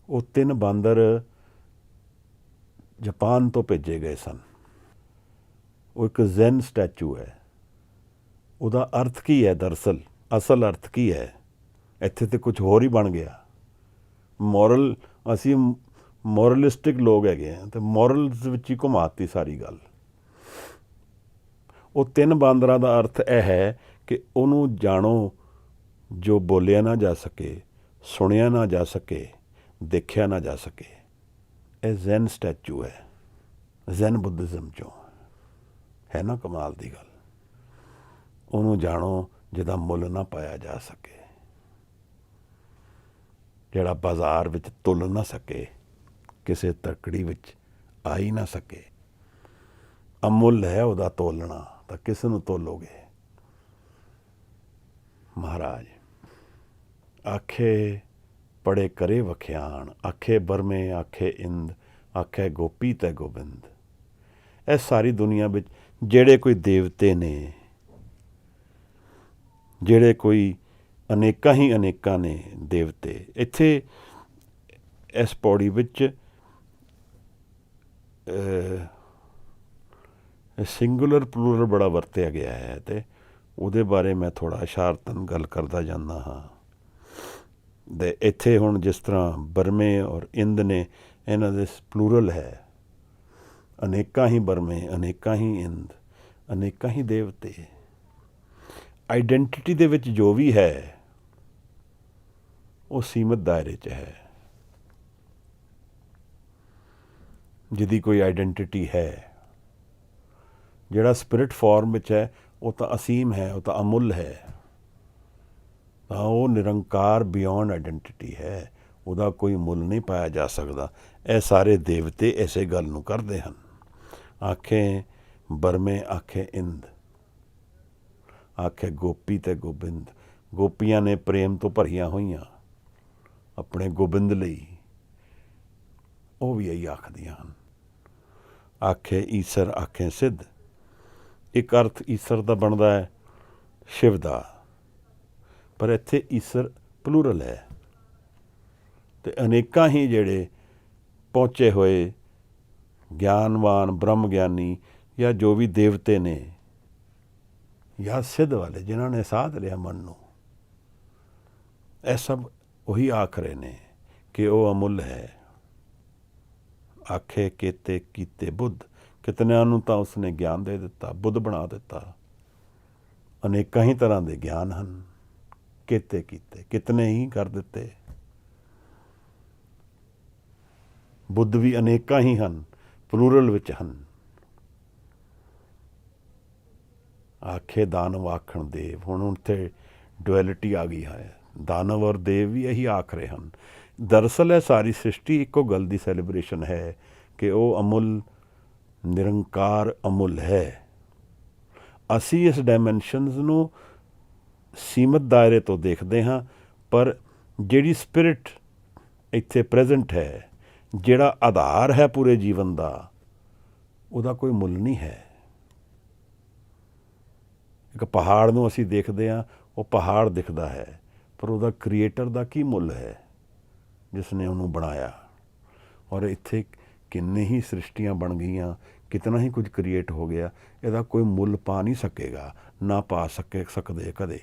Speaker 1: ਉਹ 3 ਬਾਂਦਰ ਜਾਪਾਨ ਤੋਂ ਭੇਜੇ ਗਏ ਸਨ। ਉਹ ਇੱਕ ਜ਼ੈਨ ਸਟੈਚੂ ਹੈ। ਉਹਦਾ ਅਰਥ ਕੀ ਹੈ? ਦਰਅਸਲ ਅਸਲ ਅਰਥ ਕੀ ਹੈ? ਇੱਥੇ ਤੇ ਕੁਝ ਹੋਰ ਹੀ ਬਣ ਗਿਆ। ਅਸੀਂ ਮੋਰਲਿਸਟਿਕ ਲੋਕ ਹੈਗੇ ਹਾਂ ਅਤੇ ਮੋਰਲਸ ਵਿੱਚ ਹੀ ਘੁਮਾਤੀ ਸਾਰੀ ਗੱਲ। ਉਹ 3 ਬਾਂਦਰਾਂ ਦਾ ਅਰਥ ਇਹ ਹੈ ਕਿ ਉਹਨੂੰ ਜਾਣੋ ਜੋ ਬੋਲਿਆ ਨਾ ਜਾ ਸਕੇ, ਸੁਣਿਆ ਨਾ ਜਾ ਸਕੇ, ਦੇਖਿਆ ਨਾ ਜਾ ਸਕੇ। ਇਹ ਜ਼ੈਨ ਸਟੈਚੂ ਹੈ, ਜ਼ੈਨ ਬੁੱਧਿਜ਼ਮ 'ਚੋਂ ਹੈ ਨਾ। ਕਮਾਲ ਦੀ ਗੱਲ। ਉਹਨੂੰ ਜਾਣੋ ਜਿਹਦਾ ਮੁੱਲ ਨਾ ਪਾਇਆ ਜਾ ਸਕੇ, ਜਿਹੜਾ ਬਾਜ਼ਾਰ ਵਿੱਚ ਤੁੱਲ ਨਾ ਸਕੇ, ਕਿਸੇ ਤਕੜੀ ਵਿੱਚ ਆ ਹੀ ਨਾ ਸਕੇ। ਅਮੁੱਲ ਹੈ ਉਹਦਾ ਤੋਲਣਾ, ਤਾਂ ਕਿਸ ਨੂੰ ਤੋਲੋਗੇ? ਮਹਾਰਾਜ ਆਖੇ ਪੜੇ ਕਰੇ ਵਖਿਆਣ, ਆਖੇ ਬਰਮੇ ਆਖੇ ਇੰਦ, ਆਖੇ ਗੋਪੀ ਤੇ ਗੋਬਿੰਦ। ਇਹ ਸਾਰੀ ਦੁਨੀਆ ਵਿੱਚ ਜਿਹੜੇ ਕੋਈ ਦੇਵਤੇ ਨੇ, ਜਿਹੜੇ ਕੋਈ ਅਨੇਕਾਂ ਨੇ ਦੇਵਤੇ, ਇੱਥੇ ਇਸ ਪੌੜੀ ਵਿੱਚ ਸਿੰਗੂਲਰ ਪਲੂਰਲ ਬੜਾ ਵਰਤਿਆ ਗਿਆ ਹੈ ਅਤੇ ਉਹਦੇ ਬਾਰੇ ਮੈਂ ਥੋੜ੍ਹਾ ਇਸ਼ਾਰਤਨ ਗੱਲ ਕਰਦਾ ਜਾਂਦਾ ਹਾਂ। ਅਤੇ ਇੱਥੇ ਹੁਣ ਜਿਸ ਤਰ੍ਹਾਂ ਬਰਮੇ ਔਰ ਇੰਦ ਨੇ, ਇਹਨਾਂ ਦੇ ਪਲੂਰਲ ਹੈ। ਅਨੇਕਾਂ ਹੀ ਬਰਮੇ, ਅਨੇਕਾਂ ਹੀ ਇੰਦ, ਅਨੇਕਾਂ ਹੀ ਦੇਵਤੇ। ਆਈਡੈਂਟਿਟੀ ਦੇ ਵਿੱਚ ਜੋ ਵੀ ਹੈ ਉਹ ਸੀਮਤ ਦਾਇਰੇ 'ਚ ਹੈ। ਜਿਹਦੀ ਕੋਈ ਆਈਡੈਂਟਿਟੀ ਹੈ, ਜਿਹੜਾ ਸਪਿਰਿਟ ਫਾਰਮ ਵਿੱਚ ਹੈ, ਉਹ ਤਾਂ ਅਸੀਮ ਹੈ, ਉਹ ਤਾਂ ਅਮੁੱਲ ਹੈ, ਤਾਂ ਉਹ ਨਿਰੰਕਾਰ ਬਿਯੋਂਡ ਆਈਡੈਂਟਿਟੀ ਹੈ। ਉਹਦਾ ਕੋਈ ਮੁੱਲ ਨਹੀਂ ਪਾਇਆ ਜਾ ਸਕਦਾ। ਇਹ ਸਾਰੇ ਦੇਵਤੇ ਇਸੇ ਗੱਲ ਨੂੰ ਕਰਦੇ ਹਨ। ਆਖੇ ਬਰਮੇ ਆਖੇ ਇੰਦ, ਆਖੇ ਗੋਪੀ ਤੇ ਗੋਬਿੰਦ। ਗੋਪੀਆਂ ਨੇ ਪ੍ਰੇਮ ਤੋਂ ਭਰੀਆਂ ਹੋਈਆਂ ਆਪਣੇ ਗੋਬਿੰਦ ਲਈ, ਉਹ ਵੀ ਇਹੀ ਆਖਦੀਆਂ ਹਨ। ਆਖੇ ਈਸਰ ਆਖੇ ਸਿੱਧ। ਇੱਕ ਅਰਥ ਈਸਰ ਦਾ ਬਣਦਾ ਹੈ ਸ਼ਿਵ ਦਾ, ਪਰ ਇੱਥੇ ਈਸਰ ਪਲੂਰਲ ਹੈ ਅਤੇ ਅਨੇਕਾਂ ਹੀ ਜਿਹੜੇ ਪਹੁੰਚੇ ਹੋਏ ਗਿਆਨਵਾਨ ਬ੍ਰਹਮ ਗਿਆਨੀ ਜਾਂ ਜੋ ਵੀ ਦੇਵਤੇ ਨੇ, ਜਾਂ ਸਿੱਧ ਵਾਲੇ ਜਿਨ੍ਹਾਂ ਨੇ ਸਾਧ ਲਿਆ ਮਨ ਨੂੰ, ਇਹ ਸਭ ਉਹੀ ਆਖ ਰਹੇ ਨੇ ਕਿ ਉਹ ਅਮੁੱਲ ਹੈ। ਆਖੇ ਕੀਤੇ ਕੀਤੇ ਬੁੱਧ। ਕਿਤਨਿਆਂ ਨੂੰ ਤਾਂ ਉਸਨੇ ਗਿਆਨ ਦੇ ਦਿੱਤਾ, ਬੁੱਧ ਬਣਾ ਦਿੱਤਾ। ਅਨੇਕਾਂ ਹੀ ਤਰ੍ਹਾਂ ਦੇ ਗਿਆਨ ਹਨ। ਕੀਤੇ ਕਿਤਨੇ ਹੀ ਕਰ ਦਿੱਤੇ। ਬੁੱਧ ਵੀ ਅਨੇਕਾਂ ਹੀ ਹਨ, ਪਲੂਰਲ ਵਿੱਚ ਹਨ। ਆਖੇ ਦਾਨਵ ਆਖਣ ਦੇਵ, ਹੁਣ ਉੱਥੇ ਡੁਐਲਿਟੀ ਆ ਗਈ ਹੈ। ਦਾਨਵ ਔਰ ਦੇਵ ਵੀ ਇਹੀ ਆਖ ਰਹੇ ਹਨ। ਦਰਅਸਲ ਇਹ ਸਾਰੀ ਸ੍ਰਿਸ਼ਟੀ ਇੱਕੋ ਗੱਲ ਦੀ ਸੈਲੀਬ੍ਰੇਸ਼ਨ ਹੈ ਕਿ ਉਹ ਅਮੁੱਲ ਨਿਰੰਕਾਰ ਅਮੁੱਲ ਹੈ। ਅਸੀਂ ਇਸ ਡਾਇਮੈਂਸ਼ਨਸ ਨੂੰ ਸੀਮਤ ਦਾਇਰੇ ਤੋਂ ਦੇਖਦੇ ਹਾਂ, ਪਰ ਜਿਹੜੀ ਸਪਿਰਿਟ ਇੱਥੇ ਪ੍ਰੈਜ਼ੈਂਟ ਹੈ, ਜਿਹੜਾ ਆਧਾਰ ਹੈ ਪੂਰੇ ਜੀਵਨ ਦਾ, ਉਹਦਾ ਕੋਈ ਮੁੱਲ ਨਹੀਂ ਹੈ। ਇੱਕ ਪਹਾੜ ਨੂੰ ਅਸੀਂ ਦੇਖਦੇ ਹਾਂ, ਉਹ ਪਹਾੜ ਦਿਖਦਾ ਹੈ, ਪਰ ਉਹਦਾ ਕ੍ਰੀਏਟਰ ਦਾ ਕੀ ਮੁੱਲ ਹੈ ਜਿਸ ਨੇ ਉਹਨੂੰ ਬਣਾਇਆ। ਔਰ ਇੱਥੇ ਕਿੰਨੇ ਹੀ ਸ੍ਰਿਸ਼ਟੀਆਂ ਬਣ ਗਈਆਂ, ਕਿਤਨਾ ਹੀ ਕੁਝ ਕ੍ਰੀਏਟ ਹੋ ਗਿਆ, ਇਹਦਾ ਕੋਈ ਮੁੱਲ ਪਾ ਨਹੀਂ ਸਕੇਗਾ, ਨਾ ਪਾ ਸਕਦੇ ਕਦੇ।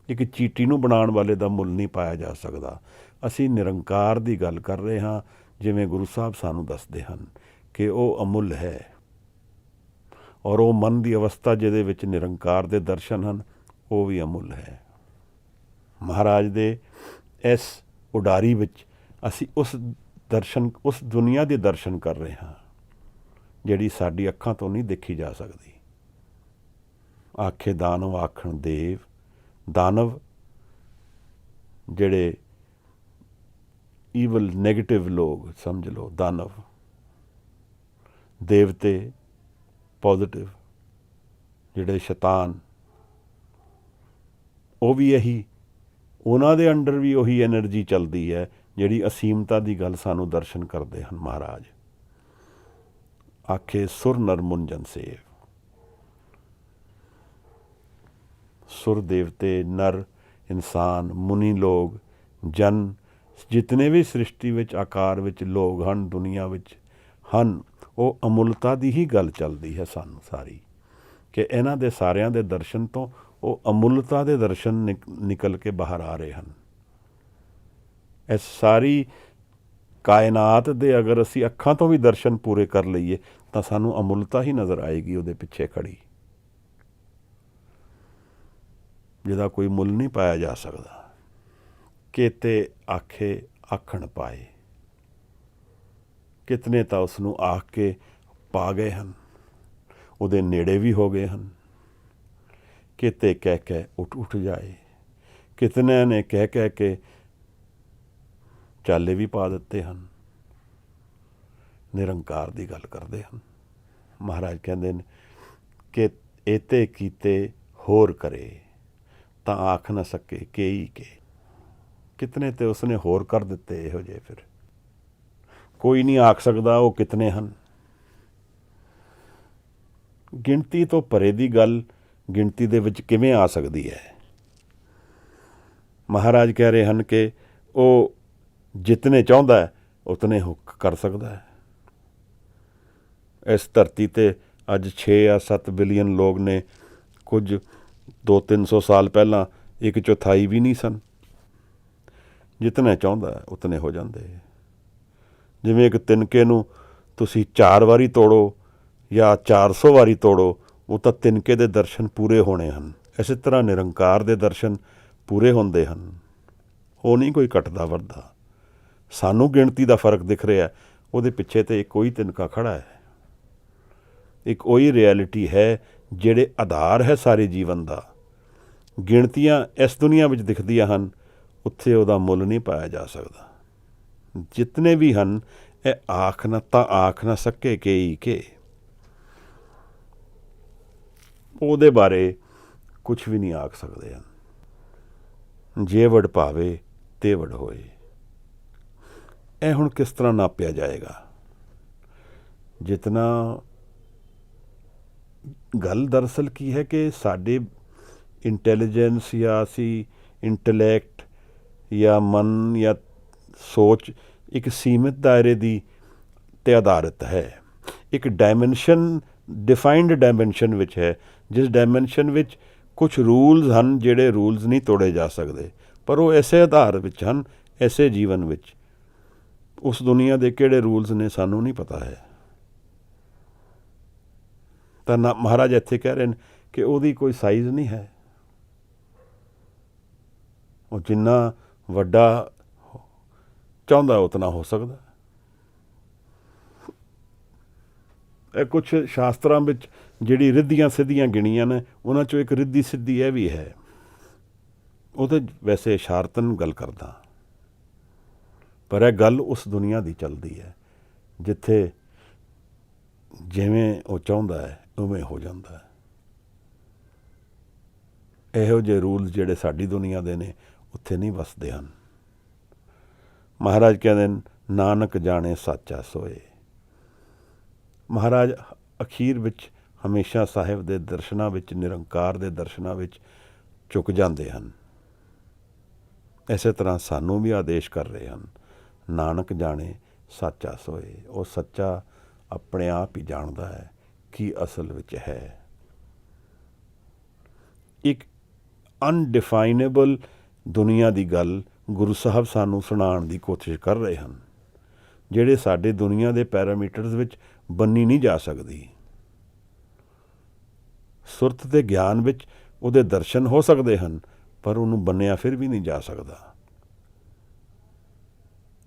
Speaker 1: ਇੱਕ ਚੀਟੀ ਨੂੰ ਬਣਾਉਣ ਵਾਲੇ ਦਾ ਮੁੱਲ ਨਹੀਂ ਪਾਇਆ ਜਾ ਸਕਦਾ। ਅਸੀਂ ਨਿਰੰਕਾਰ ਦੀ ਗੱਲ ਕਰ ਰਹੇ ਹਾਂ, ਜਿਵੇਂ ਗੁਰੂ ਸਾਹਿਬ ਸਾਨੂੰ ਦੱਸਦੇ ਹਨ ਕਿ ਉਹ ਅਮੁੱਲ ਹੈ। ਔਰ ਉਹ ਮਨ ਦੀ ਅਵਸਥਾ ਜਿਹਦੇ ਵਿੱਚ ਨਿਰੰਕਾਰ ਦੇ ਦਰਸ਼ਨ ਹਨ, ਉਹ ਵੀ ਅਮੁੱਲ ਹੈ। ਮਹਾਰਾਜ ਦੇ ਇਸ ਉਡਾਰੀ ਵਿੱਚ ਅਸੀਂ ਉਸ ਦੁਨੀਆ ਦੇ ਦਰਸ਼ਨ ਕਰ ਰਹੇ ਹਾਂ ਜਿਹੜੀ ਸਾਡੀ ਅੱਖਾਂ ਤੋਂ ਨਹੀਂ ਦੇਖੀ ਜਾ ਸਕਦੀ। ਆਖੇ ਦਾਨਵ ਆਖਣ ਦੇਵ, ਦਾਨਵ ਜਿਹੜੇ ਈਵਲ ਨੈਗੇਟਿਵ ਲੋਕ ਸਮਝ ਲਓ ਦਾਨਵ, ਦੇਵਤੇ ਪੋਜ਼ਿਟਿਵ ਜਿਹੜੇ ਸ਼ੈਤਾਨ, ਉਹ ਵੀ ਇਹੀ, ਉਹਨਾਂ ਦੇ ਅੰਡਰ ਵੀ ਉਹੀ ਐਨਰਜੀ ਚੱਲਦੀ ਹੈ ਜਿਹੜੀ ਅਸੀਮਤਾ ਦੀ ਗੱਲ ਸਾਨੂੰ ਦਰਸ਼ਨ ਕਰਦੇ ਹਨ ਮਹਾਰਾਜ। ਆਖੇ ਸੁਰ ਨਰ ਮੁੰਜਨ ਸੇਵ, ਸੁਰ ਦੇਵਤੇ, ਨਰ ਇਨਸਾਨ, ਮੁਨੀ ਲੋਕ, ਜਨ, ਜਿਤਨੇ ਵੀ ਸ੍ਰਿਸ਼ਟੀ ਵਿੱਚ ਆਕਾਰ ਵਿੱਚ ਲੋਕ ਹਨ, ਦੁਨੀਆ ਵਿੱਚ ਹਨ, ਉਹ ਅਮੁੱਲਤਾ ਦੀ ਹੀ ਗੱਲ ਚੱਲਦੀ ਹੈ ਸਾਨੂੰ ਸਾਰੀ, ਕਿ ਇਹਨਾਂ ਦੇ ਸਾਰਿਆਂ ਦੇ ਦਰਸ਼ਨ ਤੋਂ ਉਹ ਅਮੁੱਲਤਾ ਦੇ ਦਰਸ਼ਨ ਨਿਕਲ ਕੇ ਬਾਹਰ ਆ ਰਹੇ ਹਨ। ਇਸ ਸਾਰੀ ਕਾਇਨਾਤ ਦੇ ਅਗਰ ਅਸੀਂ ਅੱਖਾਂ ਤੋਂ ਵੀ ਦਰਸ਼ਨ ਪੂਰੇ ਕਰ ਲਈਏ ਤਾਂ ਸਾਨੂੰ ਅਮੁੱਲਤਾ ਹੀ ਨਜ਼ਰ ਆਏਗੀ ਉਹਦੇ ਪਿੱਛੇ ਖੜੀ, ਜਿਹਦਾ ਕੋਈ ਮੁੱਲ ਨਹੀਂ ਪਾਇਆ ਜਾ ਸਕਦਾ। ਕੇਤੇ ਆਖੇ ਆਖਣ ਪਾਏ, ਕਿਤਨੇ ਤਾਂ ਉਸ ਨੂੰ ਆਖ ਕੇ ਪਾ ਗਏ ਹਨ, ਉਹਦੇ ਨੇੜੇ ਵੀ ਹੋ ਗਏ ਹਨ। ਕਿਤੇ ਕਹਿ ਕੇ ਉੱਠ ਜਾਏ, ਕਿਤਨਿਆਂ ਨੇ ਕਹਿ ਕੇ ਚਾਲੇ ਵੀ ਪਾ ਦਿੱਤੇ ਹਨ। ਨਿਰੰਕਾਰ ਦੀ ਗੱਲ ਕਰਦੇ ਹਨ। ਮਹਾਰਾਜ ਕਹਿੰਦੇ ਨੇ ਕਿ ਏਤੇ ਕੀਤੇ ਹੋਰ ਕਰੇ ਤਾਂ ਆਖ ਨਾ ਸਕੇ ਕੇਈ ਕੇ। ਕਿਤਨੇ ਤੇ ਉਸਨੇ ਹੋਰ ਕਰ ਦਿੱਤੇ ਇਹੋ ਜਿਹੇ, ਫਿਰ ਕੋਈ ਨਹੀਂ ਆਖ ਸਕਦਾ ਉਹ ਕਿਤਨੇ ਹਨ। ਗਿਣਤੀ ਤੋਂ ਪਰੇ ਦੀ ਗੱਲ ਗਿਣਤੀ ਦੇ ਵਿੱਚ ਕਿਵੇਂ ਆ ਸਕਦੀ ਹੈ। ਮਹਾਰਾਜ ਕਹਿ ਰਹੇ ਹਨ ਕਿ ਉਹ ਜਿਤਨੇ ਚਾਹੁੰਦਾ ਹੈ ਉਤਨੇ ਕਰ ਸਕਦਾ ਹੈ। ਇਸ ਧਰਤੀ 'ਤੇ ਅੱਜ 6 ਜਾਂ 7 ਬਿਲੀਅਨ ਲੋਕ ਨੇ, ਕੁਝ 200-300 ਸਾਲ ਪਹਿਲਾਂ 1/4 ਵੀ ਨਹੀਂ ਸਨ। ਜਿਤਨੇ ਚਾਹੁੰਦਾ ਉਤਨੇ ਹੋ ਜਾਂਦੇ। ਜਿਵੇਂ ਇੱਕ ਤਿਨਕੇ ਨੂੰ ਤੁਸੀਂ 4 ਵਾਰੀ ਤੋੜੋ ਜਾਂ 400 ਵਾਰੀ ਤੋੜੋ, ਉਹ ਤਾਂ ਤਿਨਕੇ ਦੇ ਦਰਸ਼ਨ ਪੂਰੇ ਹੋਣੇ ਹਨ। ਇਸੇ ਤਰ੍ਹਾਂ ਨਿਰੰਕਾਰ ਦੇ ਦਰਸ਼ਨ ਪੂਰੇ ਹੁੰਦੇ ਹਨ, ਉਹ ਨਹੀਂ ਕੋਈ ਘਟਦਾ ਵੱਧਦਾ। ਸਾਨੂੰ ਗਿਣਤੀ ਦਾ ਫਰਕ ਦਿਖ ਰਿਹਾ, ਉਹਦੇ ਪਿੱਛੇ ਤਾਂ ਇੱਕ ਉਹੀ ਤਿਨਕਾ ਖੜਾ ਹੈ, ਇੱਕ ਉਹੀ ਰਿਐਲਿਟੀ ਹੈ ਜਿਹੜੇ ਆਧਾਰ ਹੈ ਸਾਰੇ ਜੀਵਨ ਦਾ। ਗਿਣਤੀਆਂ ਇਸ ਦੁਨੀਆ ਵਿੱਚ ਦਿਖਦੀਆਂ ਹਨ, ਉੱਥੇ ਉਹਦਾ ਮੁੱਲ ਨਹੀਂ ਪਾਇਆ ਜਾ ਸਕਦਾ। ਜਿਤਨੇ ਵੀ ਹਨ ਇਹ ਆਖ ਨਾ ਸਕੇ ਕੇਈ ਕੇ, ਉਹਦੇ ਬਾਰੇ ਕੁਝ ਵੀ ਨਹੀਂ ਆਖ ਸਕਦੇ ਹਨ। ਜੇ ਵਡ ਭਾਵੇ ਤੇ ਵਡ ਹੋਏ। ਇਹ ਹੁਣ ਕਿਸ ਤਰ੍ਹਾਂ ਨਾਪਿਆ ਜਾਏਗਾ? ਜਿਤਨਾ ਗੱਲ ਦਰਅਸਲ ਕੀ ਹੈ ਕਿ ਸਾਡੇ ਇੰਟੈਲੀਜੈਂਸ ਜਾਂ ਅਸੀਂ ਇੰਟਲੈਕਟ ਜਾਂ ਮਨ ਜਾਂ ਸੋਚ ਇੱਕ ਸੀਮਿਤ ਦਾਇਰੇ ਦੀ 'ਤੇ ਆਧਾਰਿਤ ਹੈ। ਇੱਕ ਡਾਇਮੈਂਸ਼ਨ, ਡਿਫਾਈਨਡ ਡਾਇਮੈਂਸ਼ਨ ਵਿੱਚ ਹੈ, ਜਿਸ ਡਾਇਮੈਂਸ਼ਨ ਵਿੱਚ ਕੁਝ ਰੂਲਸ ਹਨ ਜਿਹੜੇ ਰੂਲਸ ਨਹੀਂ ਤੋੜੇ ਜਾ ਸਕਦੇ, ਪਰ ਉਹ ਐਸੇ ਆਧਾਰ ਵਿੱਚ ਹਨ, ਐਸੇ ਜੀਵਨ ਵਿੱਚ। ਉਸ ਦੁਨੀਆ ਦੇ ਕਿਹੜੇ ਰੂਲਸ ਨੇ ਸਾਨੂੰ ਨਹੀਂ ਪਤਾ ਹੈ। ਤਾਂ ਮਹਾਰਾਜ ਇੱਥੇ ਕਹਿ ਰਹੇ ਨੇ ਕਿ ਉਹਦੀ ਕੋਈ ਸਾਈਜ਼ ਨਹੀਂ ਹੈ। ਉਹ ਜਿੰਨਾ ਵੱਡਾ ਚਾਹੁੰਦਾ ਉਤਨਾ ਹੋ ਸਕਦਾ। ਇਹ ਕੁਛ ਸ਼ਾਸਤਰਾਂ ਵਿੱਚ ਜਿਹੜੀ ਰਿੱਧੀਆਂ ਸਿੱਧੀਆਂ ਗਿਣੀਆਂ ਨੇ, ਉਹਨਾਂ 'ਚੋਂ ਇੱਕ ਰਿੱਧੀ ਸਿੱਧੀ ਇਹ ਵੀ ਹੈ। ਉਹ ਤਾਂ ਵੈਸੇ ਇਸ਼ਾਰਤਨ ਗੱਲ ਕਰਦਾ, ਪਰ ਇਹ ਗੱਲ ਉਸ ਦੁਨੀਆ ਦੀ ਚੱਲਦੀ ਹੈ ਜਿੱਥੇ ਜਿਵੇਂ ਉਹ ਚਾਹੁੰਦਾ ਹੈ ਉਵੇਂ ਹੋ ਜਾਂਦਾ ਹੈ। ਇਹੋ ਜਿਹੇ ਰੂਲਸ ਜਿਹੜੇ ਸਾਡੀ ਦੁਨੀਆ ਦੇ ਨੇ ਉੱਥੇ ਨਹੀਂ ਵਸਦੇ ਹਨ। ਮਹਾਰਾਜ ਕਹਿੰਦੇ ਨੇ, ਨਾਨਕ ਜਾਣੇ ਸਾਚਾ ਸੋਏ। ਮਹਾਰਾਜ ਅਖੀਰ ਵਿੱਚ ਹਮੇਸ਼ਾ ਸਾਹਿਬ ਦੇ ਦਰਸ਼ਨਾਂ ਵਿੱਚ, ਨਿਰੰਕਾਰ ਦੇ ਦਰਸ਼ਨਾਂ ਵਿੱਚ ਝੁਕ ਜਾਂਦੇ ਹਨ। ਇਸੇ ਤਰ੍ਹਾਂ ਸਾਨੂੰ ਵੀ ਆਦੇਸ਼ ਕਰ ਰਹੇ ਹਨ, ਨਾਨਕ ਜਾਣੇ ਸਾਚਾ ਸੋਏ। ਉਹ ਸੱਚਾ ਆਪਣੇ ਆਪ ਹੀ ਜਾਣਦਾ ਹੈ ਕੀ ਅਸਲ ਵਿੱਚ ਹੈ। ਇੱਕ ਅਨਡਿਫਾਈਨੇਬਲ ਦੁਨੀਆ ਦੀ ਗੱਲ ਗੁਰੂ ਸਾਹਿਬ ਸਾਨੂੰ ਸੁਣਾਉਣ ਦੀ ਕੋਸ਼ਿਸ਼ ਕਰ ਰਹੇ ਹਨ, ਜਿਹੜੇ ਸਾਡੇ ਦੁਨੀਆ ਦੇ ਪੈਰਾਮੀਟਰਸ ਵਿੱਚ ਬੰਨੀ ਨਹੀਂ ਜਾ ਸਕਦੀ। ਸੁਰਤ ਦੇ ਗਿਆਨ ਵਿੱਚ ਉਹਦੇ ਦਰਸ਼ਨ ਹੋ ਸਕਦੇ ਹਨ, ਪਰ ਉਹਨੂੰ ਬੰਨਿਆ ਫਿਰ ਵੀ ਨਹੀਂ ਜਾ ਸਕਦਾ,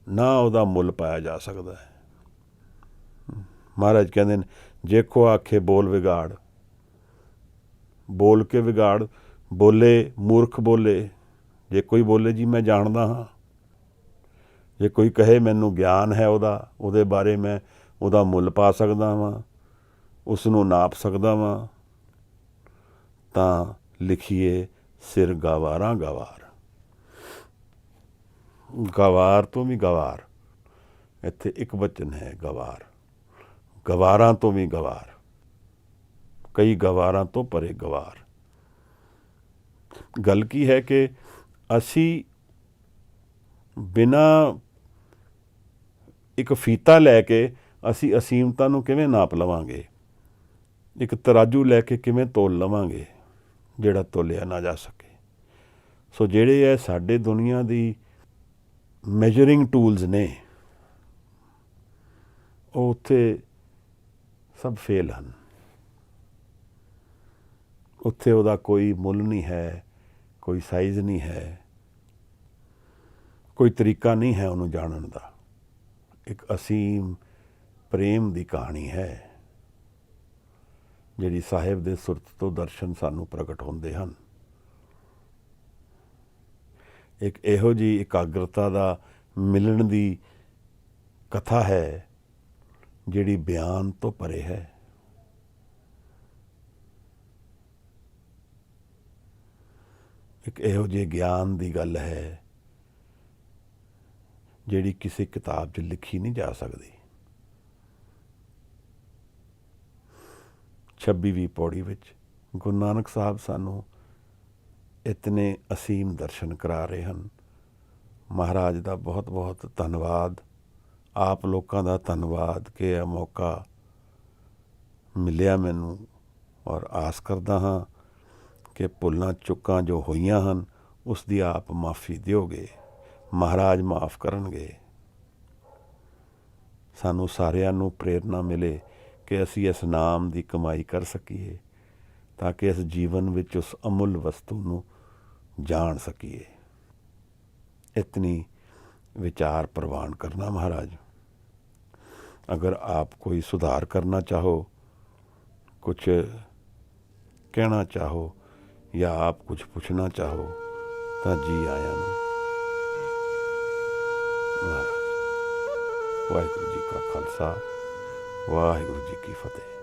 Speaker 1: ਨਾ ਉਹਦਾ ਮੁੱਲ ਪਾਇਆ ਜਾ ਸਕਦਾ ਹੈ। ਮਹਾਰਾਜ ਕਹਿੰਦੇ ਨੇ, ਜੇਖੋ ਆਖੇ ਬੋਲ ਵਿਗਾੜ, ਬੋਲ ਕੇ ਵਿਗਾੜ। ਬੋਲੇ ਮੂਰਖ ਬੋਲੇ। ਜੇ ਕੋਈ ਬੋਲੇ ਜੀ ਮੈਂ ਜਾਣਦਾ ਹਾਂ, ਜੇ ਕੋਈ ਕਹੇ ਮੈਨੂੰ ਗਿਆਨ ਹੈ ਉਹਦੇ ਬਾਰੇ, ਮੈਂ ਉਹਦਾ ਮੁੱਲ ਪਾ ਸਕਦਾ ਵਾਂ, ਉਸ ਨੂੰ ਨਾਪ ਸਕਦਾ ਵਾਂ, ਤਾਂ ਲਿਖੀਏ ਸਿਰ ਗਵਾਰਾਂ ਗਵਾਰ। ਗਵਾਰ ਤੋਂ ਵੀ ਗਵਾਰ, ਇੱਥੇ ਇੱਕ ਵਚਨ ਹੈ ਗਵਾਰ। ਗਵਾਰਾਂ ਤੋਂ ਵੀ ਗਵਾਰ, ਕਈ ਗਵਾਰਾਂ ਤੋਂ ਪਰੇ ਗਵਾਰ। ਗੱਲ ਕੀ ਹੈ ਕਿ ਅਸੀਂ ਬਿਨਾਂ ਇੱਕ ਫੀਤਾ ਲੈ ਕੇ ਅਸੀਂ ਅਸੀਮਤਾ ਨੂੰ ਕਿਵੇਂ ਨਾਪ ਲਵਾਂਗੇ, ਇੱਕ ਤਰਾਜੂ ਲੈ ਕੇ ਕਿਵੇਂ ਤੋਲ ਲਵਾਂਗੇ ਜਿਹੜਾ ਤੋਲਿਆ ਨਾ ਜਾ ਸਕੇ। ਸੋ ਜਿਹੜੇ ਹੈ ਸਾਡੇ ਦੁਨੀਆ ਦੀ ਮੈਜਰਿੰਗ ਟੂਲਸ ਨੇ, ਉਹ ਉੱਥੇ ਸਭ ਫੇਲ ਹਨ। ਉੱਥੇ ਉਹਦਾ ਕੋਈ ਮੁੱਲ ਨਹੀਂ ਹੈ, ਕੋਈ ਸਾਈਜ਼ ਨਹੀਂ ਹੈ, ਕੋਈ ਤਰੀਕਾ ਨਹੀਂ ਹੈ ਉਹਨੂੰ ਜਾਣਨ ਦਾ। ਇੱਕ ਅਸੀਮ ਪ੍ਰੇਮ ਦੀ ਕਹਾਣੀ ਹੈ ਜਿਹੜੀ ਸਾਹਿਬ ਦੇ ਸੁਰਤ ਤੋਂ ਦਰਸ਼ਨ ਸਾਨੂੰ ਪ੍ਰਗਟ ਹੁੰਦੇ ਹਨ। ਇੱਕ ਇਹੋ ਜਿਹੀ ਇਕਾਗਰਤਾ ਦਾ ਮਿਲਣ ਦੀ ਕਥਾ ਹੈ ਜਿਹੜੀ ਬਿਆਨ ਤੋਂ ਪਰੇ ਹੈ। ਇੱਕ ਇਹੋ ਜਿਹੇ ਗਿਆਨ ਦੀ ਗੱਲ ਹੈ ਜਿਹੜੀ ਕਿਸੇ ਕਿਤਾਬ 'ਚ ਲਿਖੀ ਨਹੀਂ ਜਾ ਸਕਦੀ। 26ਵੀਂ ਪੌੜੀ ਵਿੱਚ ਗੁਰੂ ਨਾਨਕ ਸਾਹਿਬ ਸਾਨੂੰ ਇਤਨੇ ਅਸੀਮ ਦਰਸ਼ਨ ਕਰਾ ਰਹੇ ਹਨ। ਮਹਾਰਾਜ ਦਾ ਬਹੁਤ ਬਹੁਤ ਧੰਨਵਾਦ, ਆਪ ਲੋਕਾਂ ਦਾ ਧੰਨਵਾਦ ਕਿ ਇਹ ਮੌਕਾ ਮਿਲਿਆ ਮੈਨੂੰ, ਔਰ ਆਸ ਕਰਦਾ ਹਾਂ ਕਿ ਭੁੱਲਾਂ ਚੁੱਕਾਂ ਜੋ ਹੋਈਆਂ ਹਨ ਉਸ ਦੀ ਆਪ ਮਾਫੀ ਦਿਓਗੇ, ਮਹਾਰਾਜ ਮਾਫ ਕਰਨਗੇ। ਸਾਨੂੰ ਸਾਰਿਆਂ ਨੂੰ ਪ੍ਰੇਰਨਾ ਮਿਲੇ ਕਿ ਅਸੀਂ ਇਸ ਨਾਮ ਦੀ ਕਮਾਈ ਕਰ ਸਕੀਏ, ਤਾਂ ਕਿ ਇਸ ਜੀਵਨ ਵਿੱਚ ਉਸ ਅਮੁੱਲ ਵਸਤੂ ਨੂੰ ਜਾਣ ਸਕੀਏ। इतनी विचार प्रवान करना महाराज। अगर आप कोई सुधार करना चाहो, कुछ कहना चाहो या आप कुछ पूछना चाहो तो जी आया नूं। महाराज वाहिगुरू जी का खालसा, वाहिगुरू जी की फतेह।